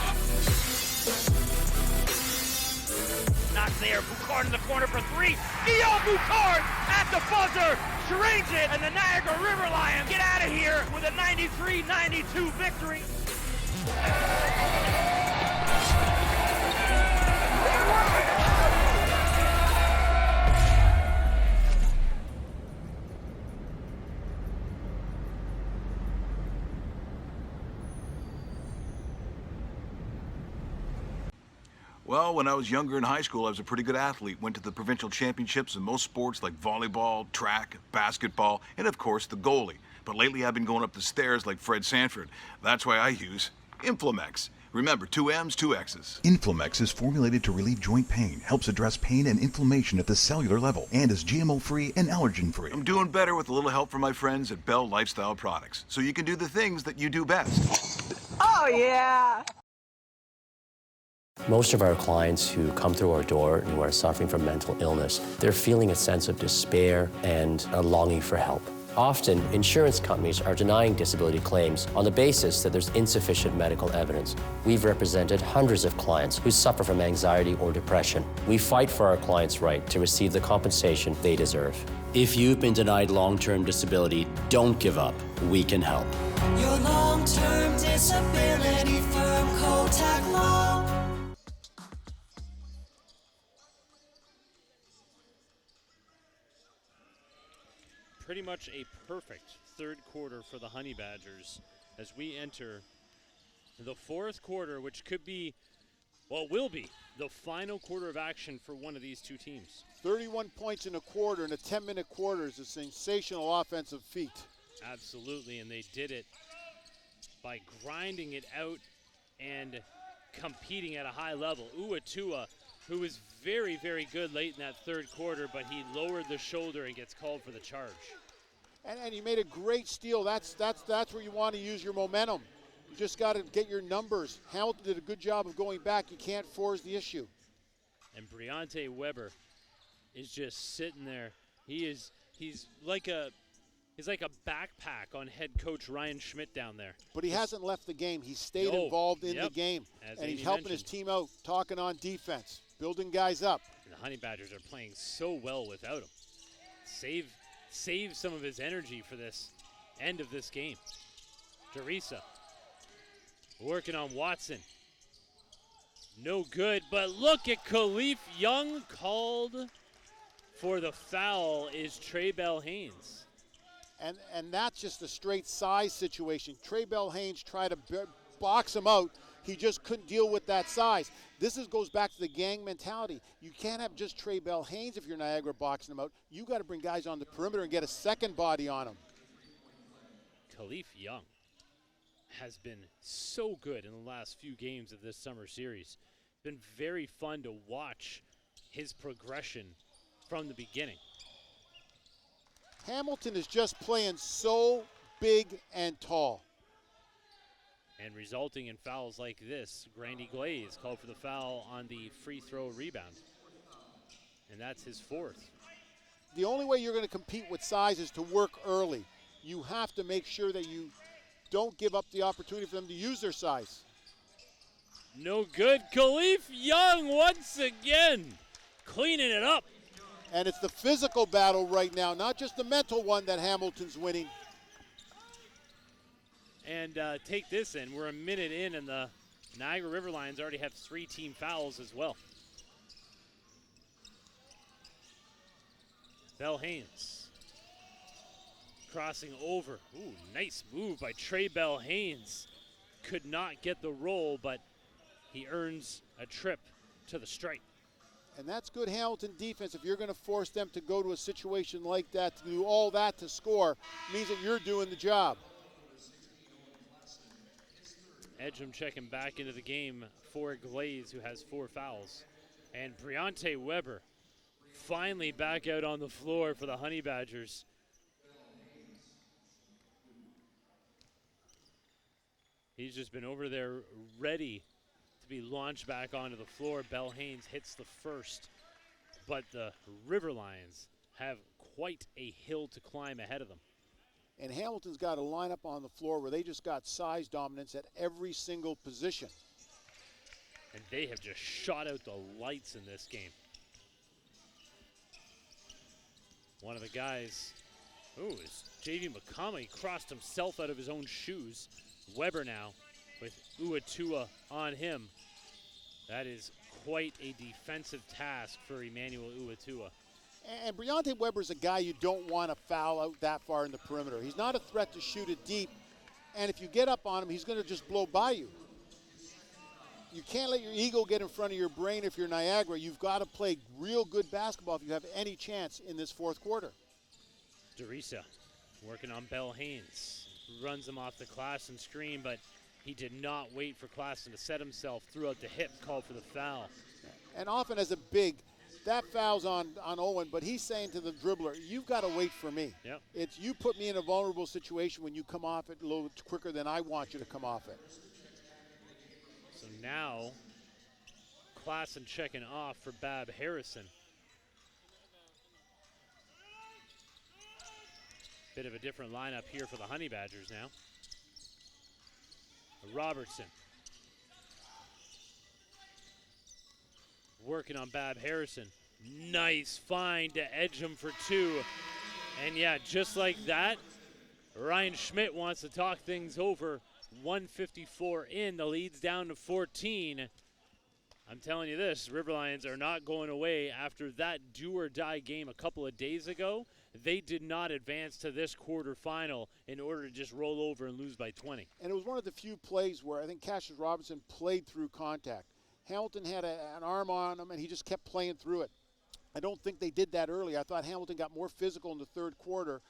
Not there, Boucard in the corner for 3. Guillaume Boucard at the buzzer, drains it, and the Niagara River Lions get out of here with a 93-92 victory. Well, when I was younger in high school, I was a pretty good athlete. Went to the provincial championships in most sports like volleyball, track, basketball, and of course the goalie. But lately I've been going up the stairs like Fred Sanford. That's why I use Inflamex. Remember, 2 M's, 2 X's. Inflamex is formulated to relieve joint pain, helps address pain and inflammation at the cellular level, and is GMO-free and allergen-free. I'm doing better with a little help from my friends at Bell Lifestyle Products, so you can do the things that you do best. Oh, yeah! Most of our clients who come through our door and who are suffering from mental illness, they're feeling a sense of despair and a longing for help. Often, insurance companies are denying disability claims on the basis that there's insufficient medical evidence. We've represented hundreds of clients who suffer from anxiety or depression. We fight for our clients' right to receive the compensation they deserve. If you've been denied long-term disability, don't give up. We can help. Your long-term disability firm, Kotak Law. Pretty much a perfect third quarter for the Honey Badgers as we enter the 4th quarter, which could be, well, will be the final quarter of action for one of these two teams. 31 points in a quarter, and a 10-minute quarter is a sensational offensive feat. Absolutely, and they did it by grinding it out and competing at a high level. Uatua, who was very, very good late in that third quarter, but he lowered the shoulder and gets called for the charge. And he made a great steal. That's where you want to use your momentum. You just got to get your numbers. Hamilton did a good job of going back. You can't force the issue. And Briante Weber is just sitting there. He's like a backpack on head coach Ryan Schmidt down there. But he hasn't left the game. He stayed involved in the game. And he's helping his team out, talking on defense, building guys up. And the Honey Badgers are playing so well without him. Save some of his energy for this end of this game. Teresa working on Watson. No good, but look at Khalif Young called for the foul is Trey Bell Haynes. And that's just a straight size situation. Trey Bell Haynes tried to box him out. He just couldn't deal with that size. This goes back to the gang mentality. You can't have just Trey Bell Haynes if you're Niagara boxing him out. You got to bring guys on the perimeter and get a second body on him. Khalif Young has been so good in the last few games of this summer series. Been very fun to watch his progression from the beginning. Hamilton is just playing so big and tall. And resulting in fouls like this, Grandy Glaze called for the foul on the free throw rebound. And that's his fourth. The only way you're going to compete with size is to work early. You have to make sure that you don't give up the opportunity for them to use their size. No good. Khalif Young once again cleaning it up. And it's the physical battle right now, not just the mental one that Hamilton's winning. And take this in. We're a minute in, and the Niagara River Lions already have 3 team fouls as well. Bell Haynes crossing over. Ooh, nice move by Trey Bell Haynes. Could not get the roll, but he earns a trip to the stripe. And that's good Hamilton defense. If you're going to force them to go to a situation like that, to do all that to score, means that you're doing the job. Edgem checking back into the game for Glaze, who has 4 fouls. And Briante Weber finally back out on the floor for the Honey Badgers. He's just been over there ready to be launched back onto the floor. Bell Haynes hits the first, but the River Lions have quite a hill to climb ahead of them. And Hamilton's got a lineup on the floor where they just got size dominance at every single position. And they have just shot out the lights in this game. One of the guys, is J.V. McCollum. He crossed himself out of his own shoes. Weber now with Uatua on him. That is quite a defensive task for Emmanuel Uatua. And Briante Weber's a guy you don't want to foul out that far in the perimeter. He's not a threat to shoot it deep, and if you get up on him, he's going to just blow by you. You can't let your ego get in front of your brain if you're Niagara. You've got to play real good basketball if you have any chance in this fourth quarter. Derisa working on Bell Haynes. Runs him off the Klassen screen, but he did not wait for Klassen to set himself, threw out the hip, called for the foul. And often as a big, that foul's on Owen, but he's saying to the dribbler, you've got to wait for me. Yep. It's you put me in a vulnerable situation when you come off it a little quicker than I want you to come off it. So now, Klassen checking off for Bab Harrison. Bit of a different lineup here for the Honey Badgers now. Robertson working on Bab Harrison. Nice find to edge him for 2. And yeah, just like that, Ryan Schmidt wants to talk things over. 154 in, the lead's down to 14. I'm telling you this, River Lions are not going away after that do-or-die game a couple of days ago. They did not advance to this quarterfinal in order to just roll over and lose by 20. And it was one of the few plays where I think Cassius Robinson played through contact. Hamilton had an arm on him, and he just kept playing through it. I don't think they did that early. I thought Hamilton got more physical in the third quarter,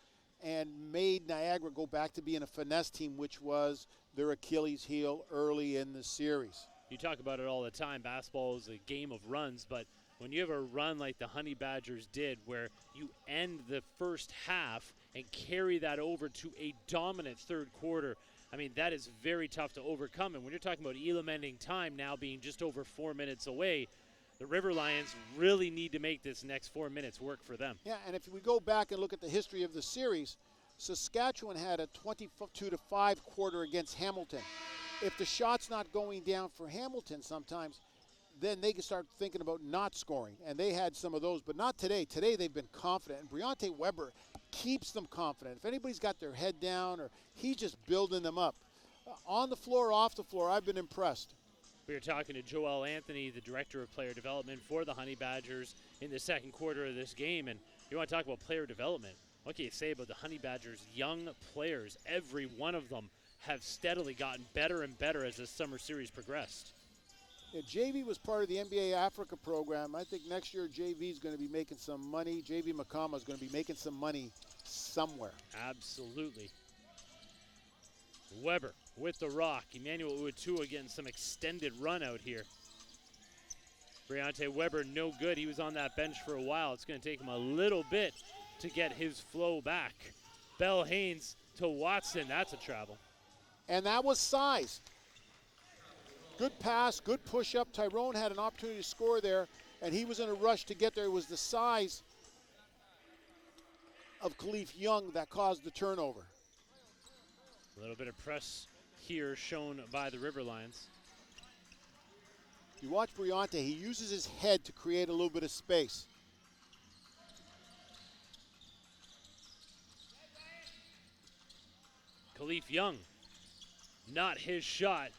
and made Niagara go back to being a finesse team, which was their Achilles heel early in the series. You talk about it all the time. Basketball is a game of runs, but when you have a run like the Honey Badgers did, where you end the first half and carry that over to a dominant third quarter, I mean, that is very tough to overcome. And when you're talking about Elam ending time now being just over 4 minutes away, the River Lions really need to make this next 4 minutes work for them. Yeah, and if we go back and look at the history of the series, Saskatchewan had a 22-5 quarter against Hamilton. If the shot's not going down for Hamilton sometimes, then they can start thinking about not scoring. And they had some of those, but not today. Today they've been confident. And Briante Weber keeps them confident. If anybody's got their head down, or he's just building them up. On the floor, off the floor, I've been impressed. We were talking to Joel Anthony, the Director of Player Development for the Honey Badgers in the second quarter of this game. And you want to talk about player development. What can you say about the Honey Badgers' young players? Every one of them have steadily gotten better and better as this summer series progressed. Yeah, JV was part of the NBA Africa program. I think next year JV is going to be making some money. JV Makama is going to be making some money somewhere. Absolutely. Weber with the rock. Emmanuel Uatua getting some extended run out here. Briante Weber no good. He was on that bench for a while. It's going to take him a little bit to get his flow back. Bell Haynes to Watson. That's a travel. And that was size. Good pass, good push-up. Tyrone had an opportunity to score there, and he was in a rush to get there. It was the size of Khalif Young that caused the turnover. A little bit of press here shown by the River Lions. You watch Briante, he uses his head to create a little bit of space. Khalif Young, not his shot.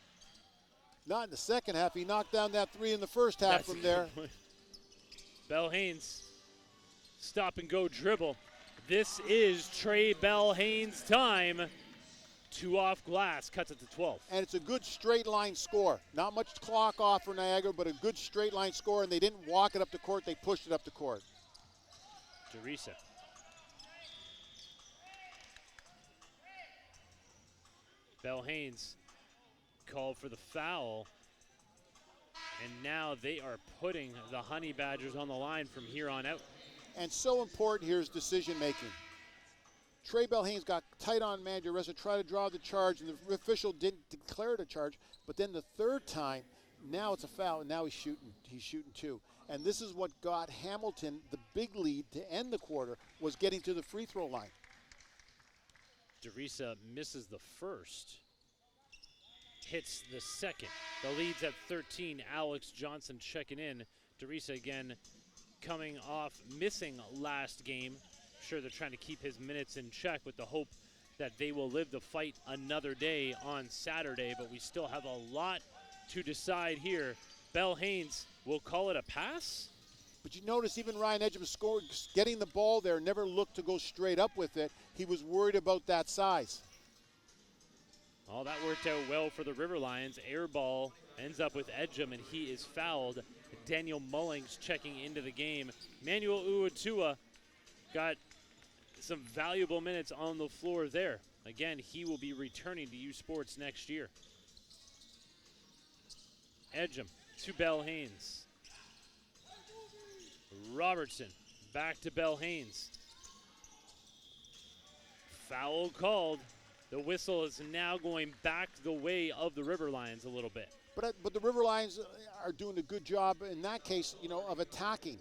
Not in the second half. He knocked down that three in the first half from there. Bell Haynes, stop and go dribble. This is Trey Bell Haynes' time. 2 off glass, cuts it to 12. And it's a good straight line score. Not much clock off for Niagara, but a good straight line score, and they didn't walk it up the court, they pushed it up the court. Teresa. Bell Haynes called for the foul, and now they are putting the Honey Badgers on the line from here on out. And so important here is decision making. Trey Bell Haynes got tight on Mandaressa to try to draw the charge, and the official didn't declare it a charge, but then the third time, now it's a foul, and now he's shooting two. And this is what got Hamilton the big lead to end the quarter, was getting to the free throw line. Teresa misses the first. Hits the second. The lead's at 13. Alex Johnson checking in. Teresa again coming off missing last game. Sure, they're trying to keep his minutes in check with the hope that they will live the fight another day on Saturday, but we still have a lot to decide here. Bell Haynes will call it a pass. But you notice even Ryan Edgem getting the ball there, never looked to go straight up with it. He was worried about that size. Oh, that worked out well for the River Lions. Air ball ends up with Edgem, and he is fouled. Daniel Mullings checking into the game. Manuel Uatua got some valuable minutes on the floor there. Again, he will be returning to U Sports next year. Edgem to Bell Haynes. Robertson back to Bell Haynes. Foul called. The whistle is now going back the way of the River Lions a little bit. But the River Lions are doing a good job in that case, of attacking.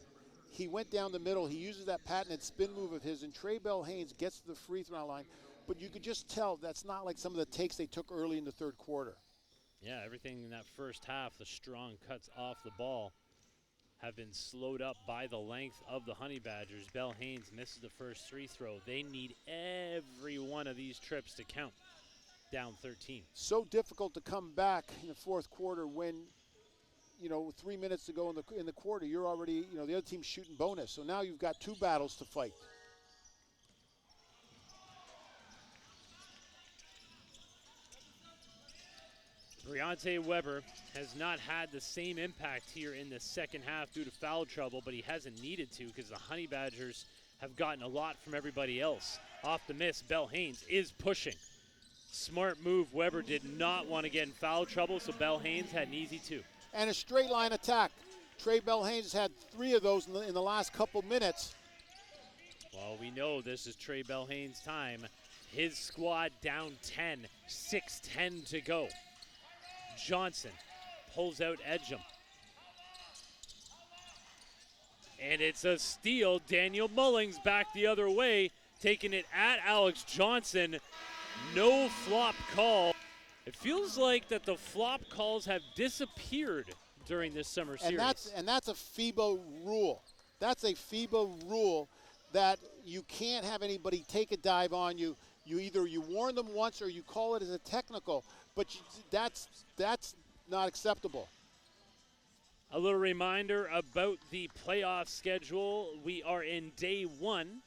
He went down the middle. He uses that patented spin move of his, and Trey Bell Haynes gets to the free throw line. But you could just tell that's not like some of the takes they took early in the third quarter. Yeah, everything in that first half, the strong cuts off the ball, have been slowed up by the length of the Honey Badgers. Bell Haynes misses the first free throw. They need every one of these trips to count. Down 13. So difficult to come back in the fourth quarter when, 3 minutes to go in the quarter, you're already, the other team's shooting bonus. So now you've got 2 battles to fight. Briante Weber has not had the same impact here in the second half due to foul trouble, but he hasn't needed to because the Honey Badgers have gotten a lot from everybody else. Off the miss, Bell Haynes is pushing. Smart move. Weber did not want to get in foul trouble, so Bell Haynes had an easy 2. And a straight line attack. Trey Bell Haynes has had 3 of those in the last couple minutes. Well, we know this is Trey Bell Haynes' time. His squad down 10, 6:10 to go. Johnson pulls out Edgem. And it's a steal. Daniel Mullings back the other way, taking it at Alex Johnson. No flop call. It feels like that the flop calls have disappeared during this summer series. And that's a FIBA rule. That's a FIBA rule that you can't have anybody take a dive on you. You warn them once or you call it as a technical, but that's not acceptable. A little reminder about the playoff schedule. We are in day 1.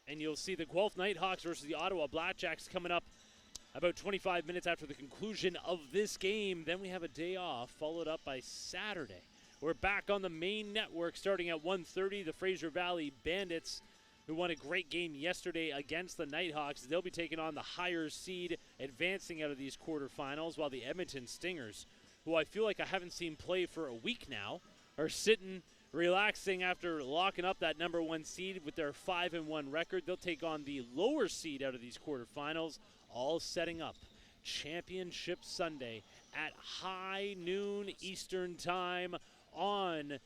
And you'll see the Guelph Nighthawks versus the Ottawa Blackjacks coming up about 25 minutes after the conclusion of this game. Then we have a day off, followed up by Saturday. We're back on the main network starting at 1:30. The Fraser Valley Bandits, who won a great game yesterday against the Nighthawks, they'll be taking on the higher seed, advancing out of these quarterfinals, while the Edmonton Stingers, who I feel like I haven't seen play for a week now, are sitting relaxing after locking up that number 1 seed with their 5-1 record. They'll take on the lower seed out of these quarterfinals, all setting up Championship Sunday at high noon Eastern time on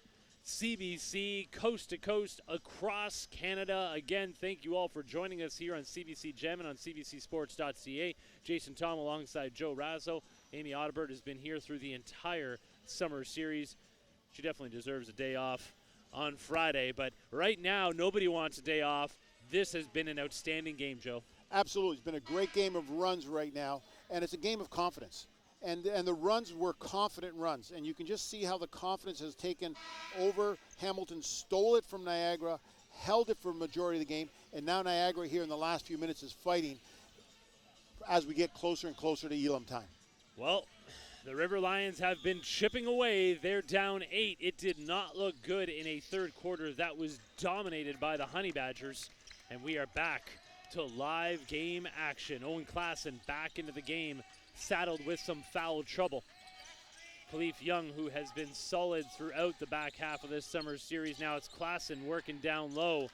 CBC, coast to coast across Canada. Again, thank you all for joining us here on CBC Gem and on CBCSports.ca. Jason Tom alongside Joe Razzo. Amy Audibert has been here through the entire summer series. She definitely deserves a day off on Friday, but right now, nobody wants a day off. This has been an outstanding game, Joe. Absolutely. It's been a great game of runs right now, and it's a game of confidence. And the runs were confident runs, and you can just see how the confidence has taken over. Hamilton stole it from Niagara, held it for a majority of the game, and now Niagara here in the last few minutes is fighting as we get closer and closer to Elam time. Well, the River Lions have been chipping away. They're down 8. It did not look good in a third quarter that was dominated by the Honey Badgers, and we are back to live game action. Owen Klassen back into the game, saddled with some foul trouble. Khalif Young, who has been solid throughout the back half of this summer series. Now it's Klassen working down low.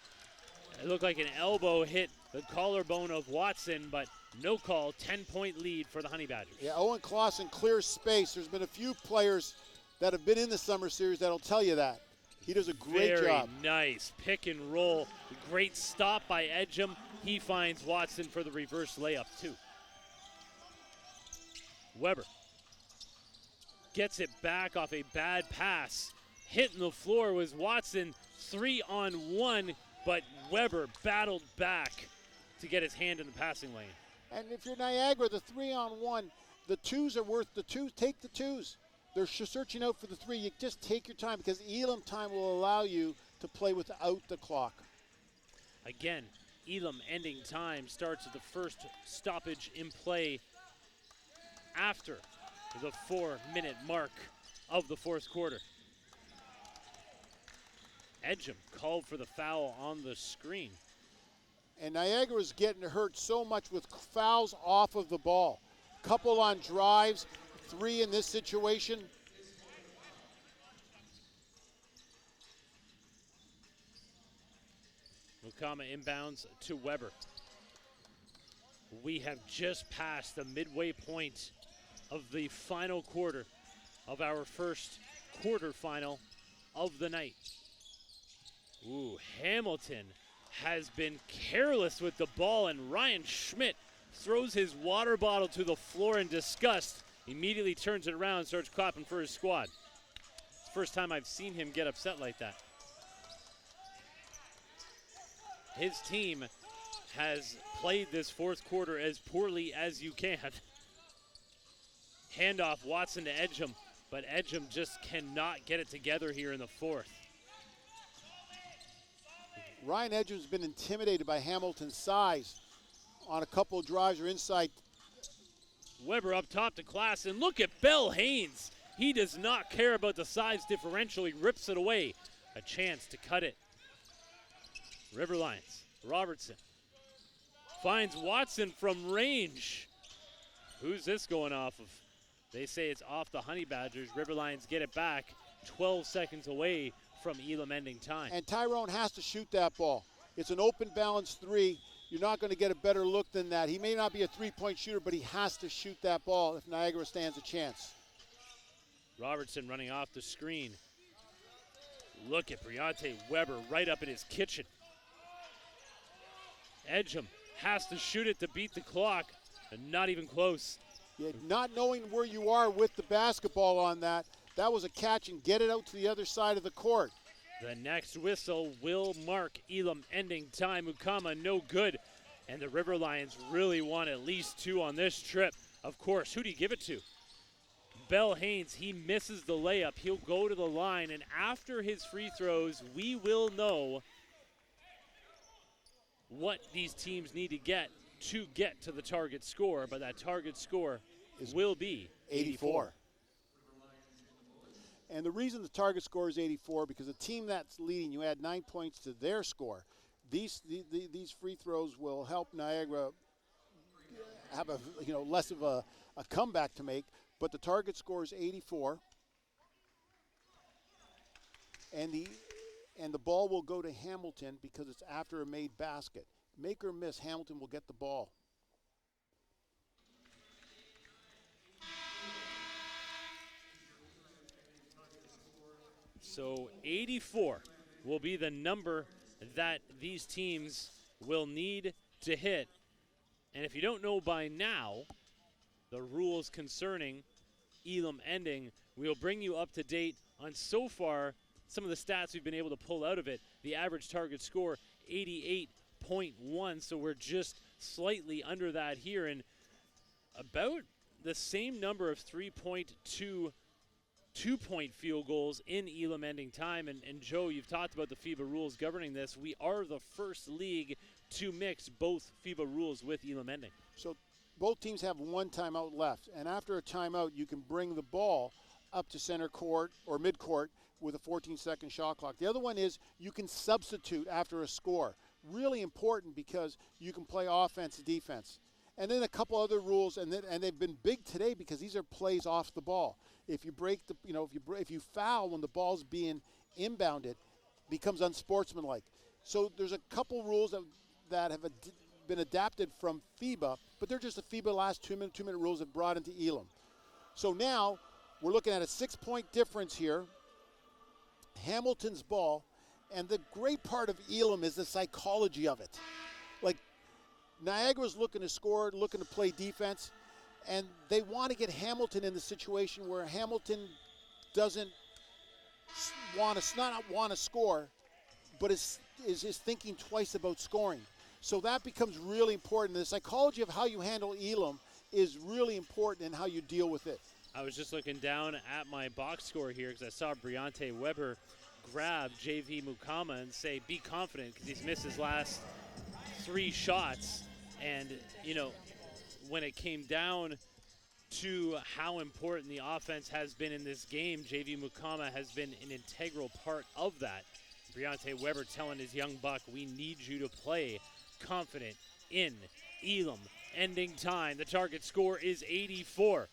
It looked like an elbow hit the collarbone of Watson, but no call. 10-point lead for the Honey Badgers. Yeah, Owen Klassen clears space. There's been a few players that have been in the summer series that'll tell you that. He does a great job. Very nice pick and roll. Great stop by Edgem. He finds Watson for the reverse layup, too. Weber gets it back off a bad pass. Hitting the floor was Watson, 3-on-1, but Weber battled back to get his hand in the passing lane. And if you're Niagara, the 3-on-1, the twos are worth the twos. Take the twos. They're searching out for the 3. You just take your time because Elam time will allow you to play without the clock. Again, Elam ending time starts at the first stoppage in play after the 4-minute mark of the fourth quarter. Edgem called for the foul on the screen. And Niagara's getting hurt so much with fouls off of the ball. Couple on drives, 3 in this situation. Mukama inbounds to Weber. We have just passed the midway point of the final quarter of our first quarterfinal of the night. Ooh, Hamilton has been careless with the ball, and Ryan Schmidt throws his water bottle to the floor in disgust. Immediately turns it around and starts clapping for his squad. It's the first time I've seen him get upset like that. His team has played this fourth quarter as poorly as you can. Handoff Watson to Edgem, but Edgem just cannot get it together here in the fourth. Ryan Edgem's been intimidated by Hamilton's size on a couple of drives or inside. Weber up top to Klassen. Look at Bell Haynes. He does not care about the size differential. He rips it away. A chance to cut it. River Lions. Robertson finds Watson from range. Who's this going off of? They say it's off the Honey Badgers. River Lions get it back 12 seconds away from Elam ending time. And Tyrone has to shoot that ball. It's an open balance three. You're not going to get a better look than that. He may not be a three-point shooter, but he has to shoot that ball if Niagara stands a chance. Robertson running off the screen. Look at Briante Weber right up in his kitchen. Edgeham has to shoot it to beat the clock, and not even close. Yeah, not knowing where you are with the basketball on that, that was a catch and get it out to the other side of the court. The next whistle will mark Elam ending time. Mukama no good, and the River Lions really want at least 2 on this trip. Of course, who do you give it to? Bell Haynes, he misses the layup. He'll go to the line, and after his free throws, we will know what these teams need to get to the target score, but that target score will be 84. And the reason the target score is 84, because a team that's leading, you add 9 points to their score. These free throws will help Niagara have less of a comeback to make. But the target score is 84, and the ball will go to Hamilton because it's after a made basket. Make or miss, Hamilton will get the ball. So 84 will be the number that these teams will need to hit. And if you don't know by now the rules concerning Elam ending, we'll bring you up to date on so far some of the stats we've been able to pull out of it. The average target score, 88.1, so we're just slightly under that here, and about the same number of 3.2 two-point field goals in Elam ending time. And Joe, you've talked about the FIBA rules governing this. We are the first league to mix both FIBA rules with Elam ending. So both teams have 1 timeout left, and after a timeout, you can bring the ball up to center court or mid-court with a 14-second shot clock. The other one is you can substitute after a score. Really important because you can play offense and defense. And then a couple other rules, and they've been big today because these are plays off the ball. If you break the, if you foul when the ball's being inbounded, becomes unsportsmanlike. So there's a couple rules that have been adapted from FIBA, but they're just the FIBA last 2-minute rules that brought into Elam. So now we're looking at a 6-point difference here. Hamilton's ball, and the great part of Elam is the psychology of it. Like, Niagara's looking to score, looking to play defense, and they want to get Hamilton in the situation where Hamilton doesn't want to score, but is thinking twice about scoring. So that becomes really important. The psychology of how you handle Elam is really important in how you deal with it. I was just looking down at my box score here because I saw Briante Weber grab JV Mukama and say, be confident, because he's missed his last 3 shots. And, when it came down to how important the offense has been in this game, JV Mukama has been an integral part of that. Briante Weber telling his young buck, we need you to play confident in Elam ending time. The target score is 84.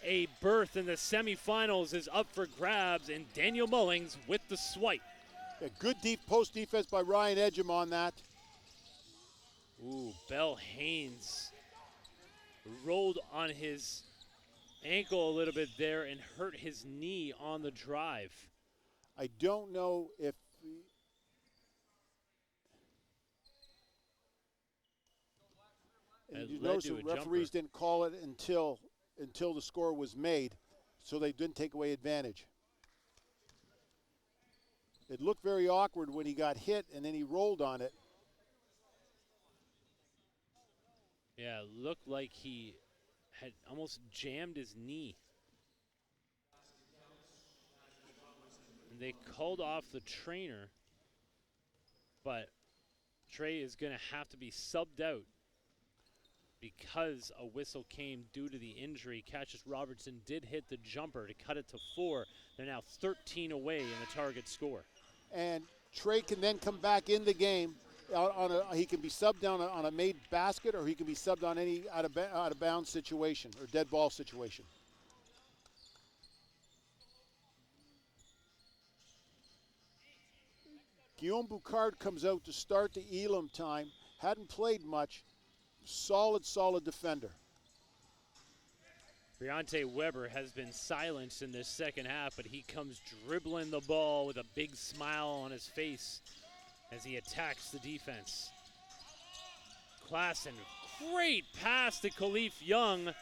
A berth in the semifinals is up for grabs, and Daniel Mullings with the swipe. A good deep post defense by Ryan Edgeham on that. Ooh, Bell Haynes rolled on his ankle a little bit there and hurt his knee on the drive. I don't know if you notice the referees didn't call it until the score was made, so they didn't take away advantage. It looked very awkward when he got hit and then he rolled on it. Yeah, it looked like he had almost jammed his knee. And they called off the trainer, but Trey is going to have to be subbed out because a whistle came due to the injury. Cassius Robertson did hit the jumper to cut it to 4. They're now 13 away in the target score. And Trey can then come back in the game. He can be subbed down on a made basket, or he can be subbed on any out of bounds situation or dead ball situation. Guillaume Boucard comes out to start the Elam time. Hadn't played much. Solid defender. Briante Weber has been silenced in this second half, but he comes dribbling the ball with a big smile on his face as he attacks the defense. Klassen, great pass to Khalif Young,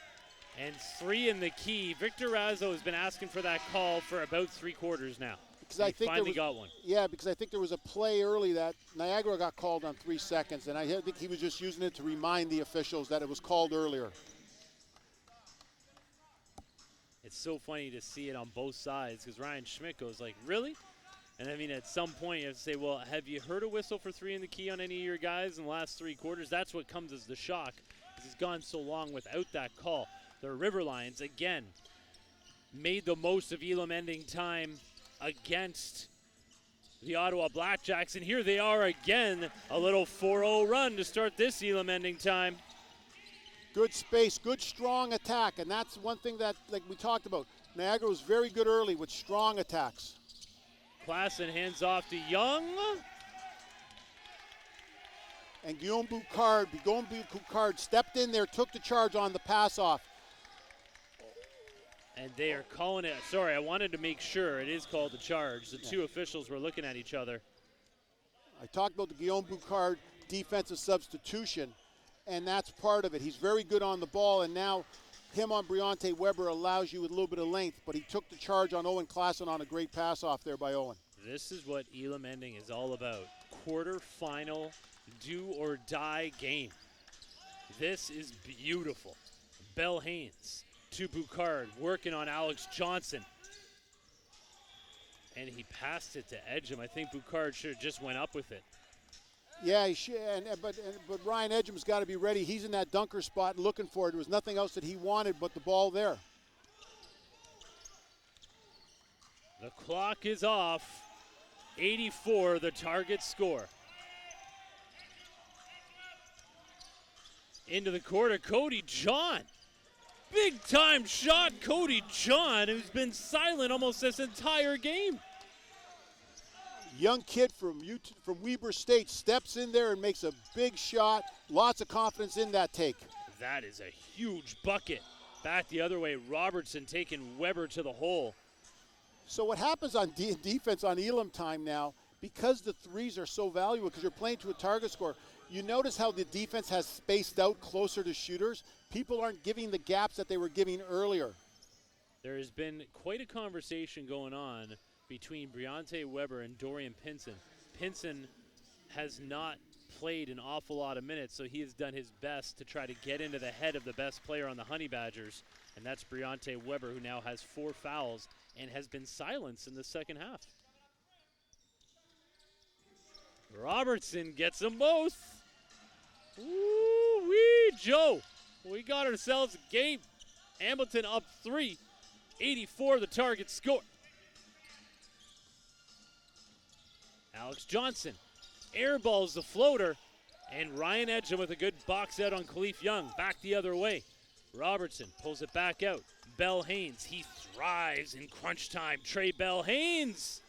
and 3 in the key. Victor Razzo has been asking for that call for about 3 quarters now. Because I think finally got one. Yeah, because I think there was a play early that Niagara got called on 3 seconds, and I think he was just using it to remind the officials that it was called earlier. It's so funny to see it on both sides because Ryan Schmidt goes like, really? And I mean, at some point you have to say, well, have you heard a whistle for 3 in the key on any of your guys in the last 3 quarters? That's what comes as the shock because he's gone so long without that call. The River Lions, again, made the most of Elam ending time against the Ottawa Blackjacks. And here they are again, a little 4-0 run to start this Elam ending time. Good space, good strong attack, and that's one thing that, like we talked about, Niagara was very good early with strong attacks. Klassen hands off to Young. And Guillaume Boucard stepped in there, took the charge on the pass off. And they are calling it, sorry, I wanted to make sure it is called a charge. The 2 officials were looking at each other. I talked about the Guillaume Boucard defensive substitution, and that's part of it. He's very good on the ball, and now him on Briante Weber allows you with a little bit of length, but he took the charge on Owen Klassen on a great pass off there by Owen. This is what Elam ending is all about. Quarterfinal, do or die game. This is beautiful. Bell Haynes to Boucard, working on Alex Johnson. And he passed it to Edgem. I think Boucard should have just went up with it. Yeah, he should, but Ryan Edgem's got to be ready. He's in that dunker spot looking for it. There was nothing else that he wanted but the ball there. The clock is off. 84, the target score. Into the corner, Cody John. Big time shot, Cody John, who's been silent almost this entire game. Young kid from Weber State steps in there and makes a big shot. Lots of confidence in that take. That is a huge bucket. Back the other way, Robertson taking Weber to the hole. So what happens on defense on Elam time now, because the threes are so valuable, because you're playing to a target score, you notice how the defense has spaced out closer to shooters. People aren't giving the gaps that they were giving earlier. There has been quite a conversation going on between Briante Weber and Dorian Pinson. Pinson has not played an awful lot of minutes, so he has done his best to try to get into the head of the best player on the Honey Badgers, and that's Briante Weber, who now has 4 fouls and has been silenced in the second half. Robertson gets them both. Woo-wee, Joe. We got ourselves a game. Hamilton up 3. 84 the target score. Alex Johnson airballs the floater, and Ryan Edgem with a good box out on Khalif Young. Back the other way. Robertson pulls it back out. Bell Haynes, he thrives in crunch time. Trey Bell Haynes.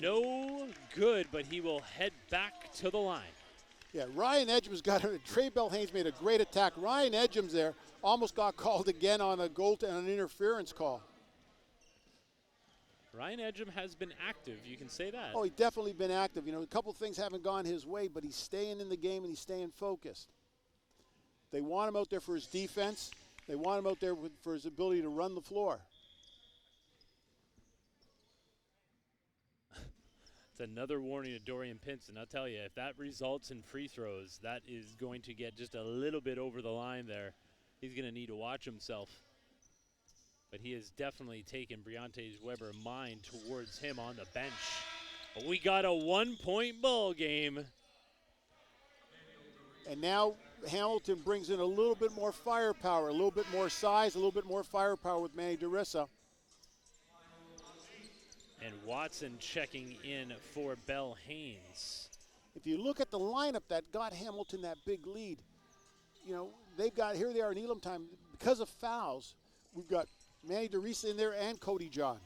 No good, but he will head back to the line. Yeah, Ryan Edgem's got it. Trey Bell Haynes made a great attack. Ryan Edgem's there almost got called again on a goal and an interference call. Ryan Edgem has been active, you can say that. Oh, he's definitely been active. You know, a couple things haven't gone his way, but he's staying in the game and he's staying focused. They want him out there for his defense. They want him out there for his ability to run the floor. It's another warning to Dorian Pinson. I'll tell you, if that results in free throws, that is going to get just a little bit over the line there. He's going to need to watch himself. But he has definitely taken Briante Weber mind towards him on the bench. But we got a 1-point ball game. And now Hamilton brings in a little bit more firepower, a little bit more size, a little bit more firepower with Manny DeRissa. And Watson checking in for Bell Haynes. If you look at the lineup that got Hamilton that big lead, you know, they've got, here they are in Elam time, because of fouls, we've got Manny DeRisa in there and Cody John.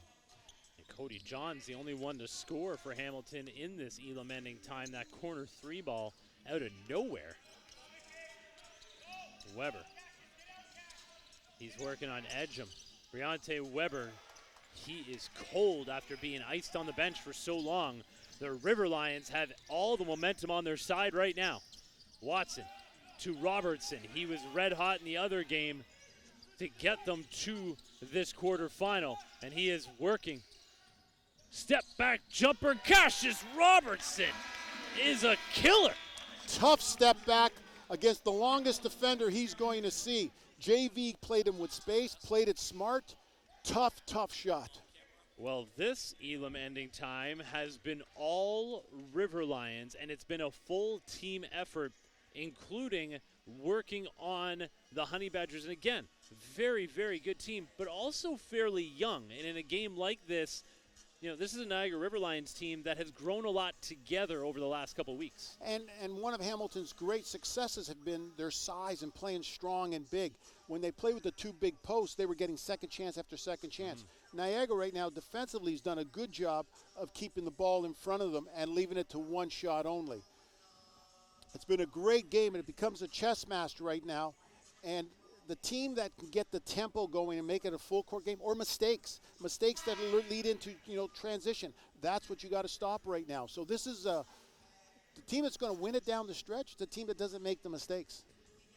And Cody John's the only one to score for Hamilton in this Elam ending time. That corner 3 ball out of nowhere. Weber. He's working on Edgem. Briante Weber, he is cold after being iced on the bench for so long. The River Lions have all the momentum on their side right now. Watson to Robertson. He was red hot in the other game to get them to this quarterfinal, and he is working. Step back jumper, Cassius Robertson is a killer. Tough step back against the longest defender he's going to see. JV played him with space, played it smart. Tough, tough shot. Well, this Elam ending time has been all River Lions, and it's been a full team effort, including working on the Honey Badgers. And again, very, very good team, but also fairly young. And in a game like this, you know, this is a Niagara River Lions team that has grown a lot together over the last couple weeks. And one of Hamilton's great successes have been their size and playing strong and big. When they play with the 2 big posts, they were getting second chance after second chance. Niagara right now defensively has done a good job of keeping the ball in front of them and leaving it to 1 shot only. It's been a great game, and it becomes a chess match right now. And the team that can get the tempo going and make it a full court game, or mistakes that lead into, you know, transition, that's what you got to stop right now. So this is the team that's going to win it down the stretch, the team that doesn't make the mistakes.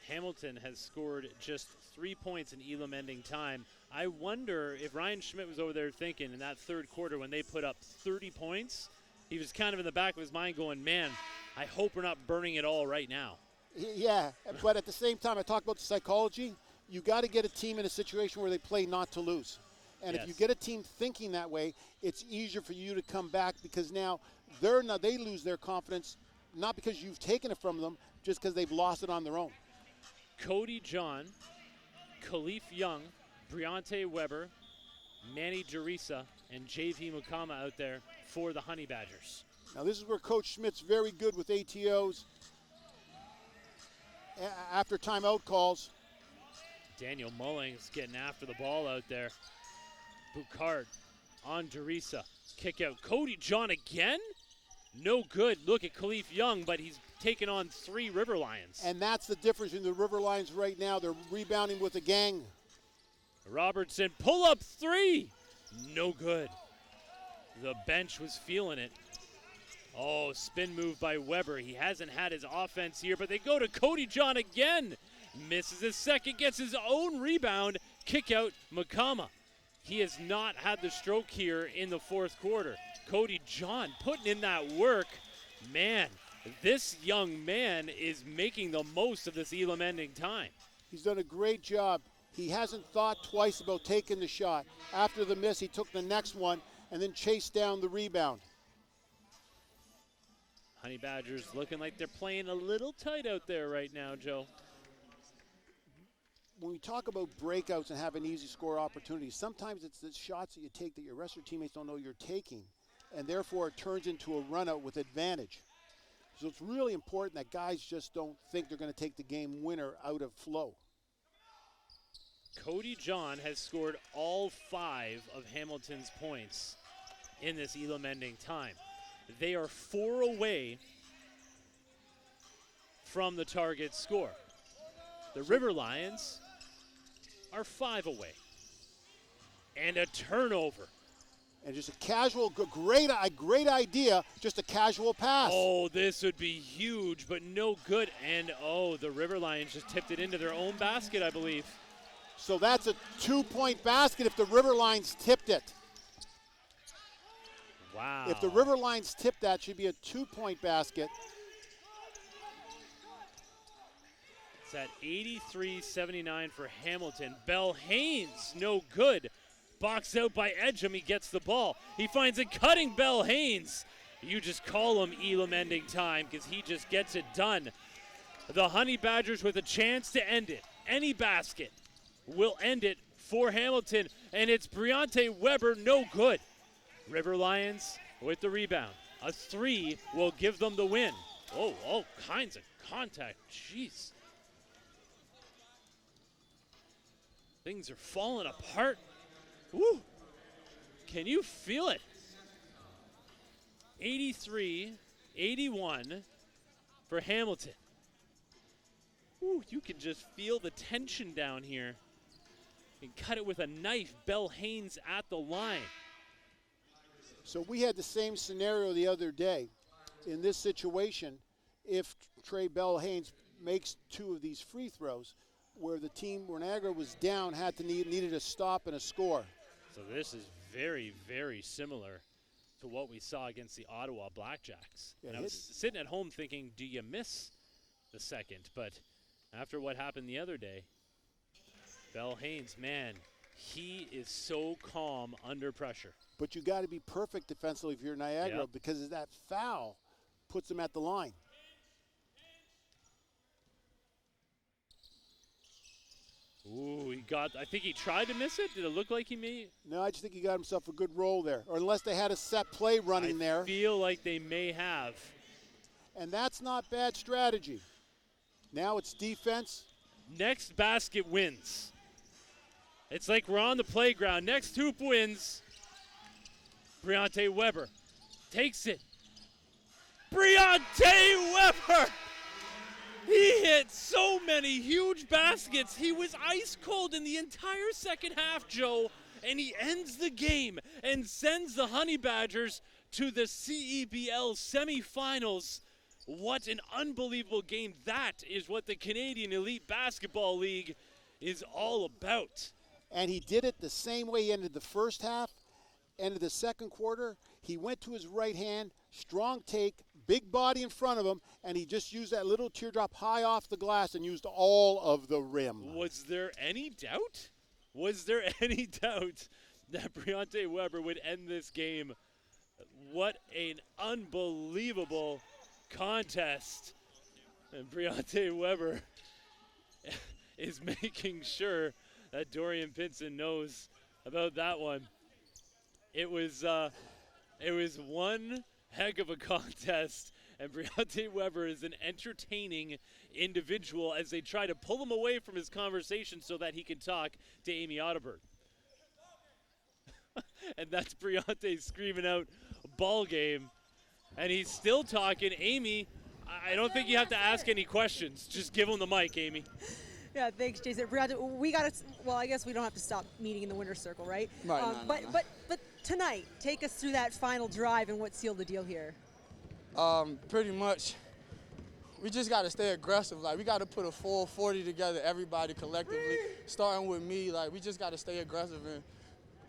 Hamilton has scored just 3 points in Elam ending time. I wonder if Ryan Schmidt was over there thinking in that third quarter when they put up 30 points, he was kind of in the back of his mind going, man, I hope we're not burning it all right now. Yeah, but at the same time, I talk about the psychology. You got to get a team in a situation where they play not to lose. And if you get a team thinking that way, it's easier for you to come back, because now they lose their confidence, not because you've taken it from them, just because they've lost it on their own. Cody John, Khalif Young, Briante Weber, Manny DeRisa, and JV Mukama out there for the Honey Badgers. Now this is where Coach Schmidt's very good with ATOs after timeout calls. Daniel Mullings getting after the ball out there. Boucard on DeRisa. Kick out. Cody John again? No good. Look at Khalif Young, but he's taken on 3 River Lions. And that's the difference in the River Lions right now. They're rebounding with a gang. Robertson, pull up 3. No good. The bench was feeling it. Oh, spin move by Weber. He hasn't had his offense here, but they go to Cody John again. Misses his second, gets his own rebound. Kick out Mukama. He has not had the stroke here in the fourth quarter. Cody John putting in that work. Man, this young man is making the most of this Elam ending time. He's done a great job. He hasn't thought twice about taking the shot. After the miss, he took the next one and then chased down the rebound. Honey Badgers looking like they're playing a little tight out there right now, Joe. When we talk about breakouts and having easy score opportunities, sometimes it's the shots that you take that your rest of your teammates don't know you're taking, and therefore it turns into a run out with advantage. So it's really important that guys just don't think they're going to take the game winner out of flow. Cody John has scored all 5 of Hamilton's points in this Elam ending time. They are 4 away from the target score. The River Lions are 5 away. And a turnover. And just a casual, great idea, just a casual pass. Oh, this would be huge, but no good. And, oh, the River Lions just tipped it into their own basket, I believe. So that's a 2-point basket if the River Lions tipped it. Wow. If the River Lions tipped that, it should be a 2-point basket. It's at 83-79 for Hamilton. Bell Haynes, no good. Boxed out by Edgem, he gets the ball. He finds a cutting Bell Haynes. You just call him Elam ending time because he just gets it done. The Honey Badgers with a chance to end it. Any basket will end it for Hamilton, and it's Briante Weber, no good. River Lions with the rebound. A 3 will give them the win. Oh, all kinds of contact. Jeez. Things are falling apart. Woo. Can you feel it? 83-81 for Hamilton. Ooh, you can just feel the tension down here. And cut it with a knife. Bell Haynes at the line. So we had the same scenario the other day. In this situation, if Trey Bell Haynes makes 2 of these free throws, where the team, where Niagara was down, needed a stop and a score. So this is very, very similar to what we saw against the Ottawa Blackjacks. Yeah, and I was sitting at home thinking, do you miss the second? But after what happened the other day, Bell Haynes, man, he is so calm under pressure. But you got to be perfect defensively if you're Niagara, Yep. because that foul puts them at the line. Ooh, I think he tried to miss it. Did it look like he may? No, I just think he got himself a good roll there. Or unless they had a set play running there. I feel like they may have. And that's not bad strategy. Now it's defense. Next basket wins. It's like we're on the playground. Next hoop wins. Briante Weber takes it. Briante Weber! He hit so many huge baskets. He was ice cold in the entire second half, Joe, and he ends the game and sends the Honey Badgers to the CEBL semifinals. What an unbelievable game. That is what the Canadian Elite Basketball League is all about. And he did it the same way he ended the first half, ended the second quarter. He went to his right hand, strong take, big body in front of him, and he just used that little teardrop high off the glass and used all of the rim. Was there any doubt? Was there any doubt that Briante Weber would end this game? What an unbelievable contest. And Briante Weber is making sure that Dorian Pinson knows about that one. It was one heck of a contest, and Briante Weber is an entertaining individual as they try to pull him away from his conversation so that he can talk to Amy Otterberg. And that's Briante screaming out, ball game. And he's still talking. Amy, I don't think you have to ask any questions. Just give him the mic, Amy. Yeah, thanks, Jason. Briante, we got to, well, I guess we don't have to stop meeting in the winner's circle, right? Right, But tonight, take us through that final drive and what sealed the deal here. Pretty much, we just got to stay aggressive. Like, we got to put a full 40 together, everybody collectively, starting with me. Like, we just got to stay aggressive. And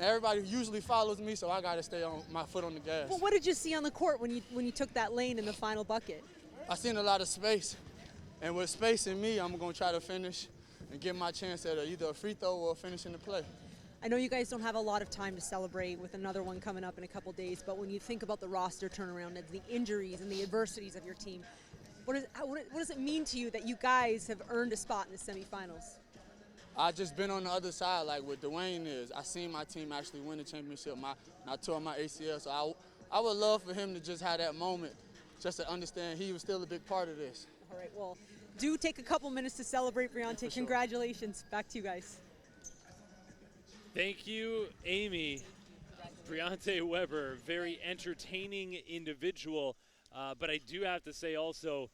everybody usually follows me, so I got to stay on my foot on the gas. Well, what did you see on the court when you took that lane in the final bucket? I seen a lot of space. And with space in me, I'm going to try to finish and get my chance at either a free throw or a finish in the play. I know you guys don't have a lot of time to celebrate with another one coming up in a couple days, but when you think about the roster turnaround and the injuries and the adversities of your team, what does it mean to you that you guys have earned a spot in the semifinals? I just been on the other side, like what Dwayne is. I seen my team actually win the championship. I tore my ACL, so I would love for him to just have that moment, just to understand he was still a big part of this. All right, well, do take a couple minutes to celebrate, Briante. Sure. Congratulations. Back to you guys. Thank you, Amy. Briante Weber, very entertaining individual. But I do have to say also,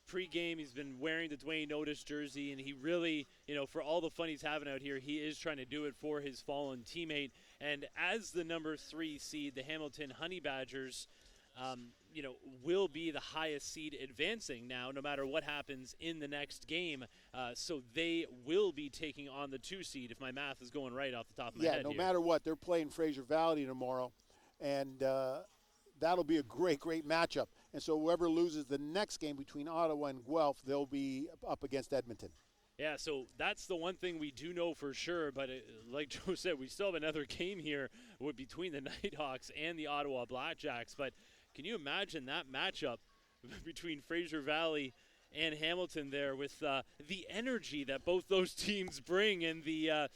pre-game, he's been wearing the Dwayne Otis jersey, and he really, for all the fun he's having out here, he is trying to do it for his fallen teammate. And as the number 3 seed, the Hamilton Honey Badgers, will be the highest seed advancing now, no matter what happens in the next game. So they will be taking on the 2 seed, if my math is going right off the top of my head. Yeah, no here. matter what, they're playing Fraser Valley tomorrow, and that'll be a great matchup. And so whoever loses the next game between Ottawa and Guelph, they'll be up against Edmonton. Yeah, so that's the one thing we do know for sure. But like Joe said, we still have another game here between the Nighthawks and the Ottawa Blackjacks. But can you imagine that matchup between Fraser Valley and Hamilton there with the energy that both those teams bring and the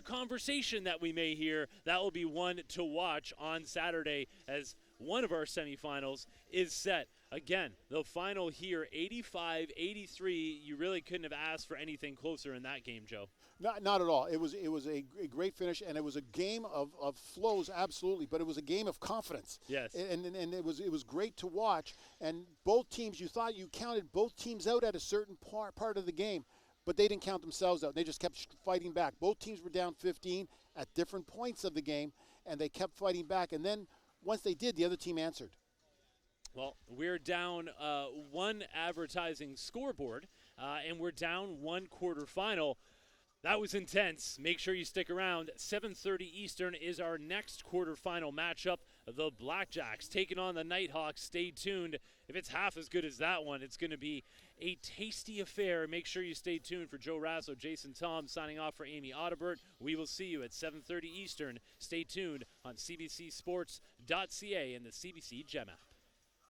conversation that we may hear. That will be one to watch on Saturday as one of our semifinals is set. Again, the final here, 85-83. You really couldn't have asked for anything closer in that game, Joe. Not at all. It was a great finish, and it was a game of flows, absolutely, but it was a game of confidence. Yes. And it was great to watch. And both teams, you thought you counted both teams out at a certain part of the game, but they didn't count themselves out. They just kept fighting back. Both teams were down 15 at different points of the game, and they kept fighting back. And then once they did, the other team answered. Well, we're down one advertising scoreboard, and we're down one quarterfinal. That was intense. Make sure you stick around. 7:30 Eastern is our next quarterfinal matchup. The Blackjacks taking on the Nighthawks. Stay tuned. If it's half as good as that one, it's going to be a tasty affair. Make sure you stay tuned. For Joe Rasso, Jason Tom signing off for Amy Audibert. We will see you at 7:30 Eastern. Stay tuned on cbcsports.ca and the CBC Gem app.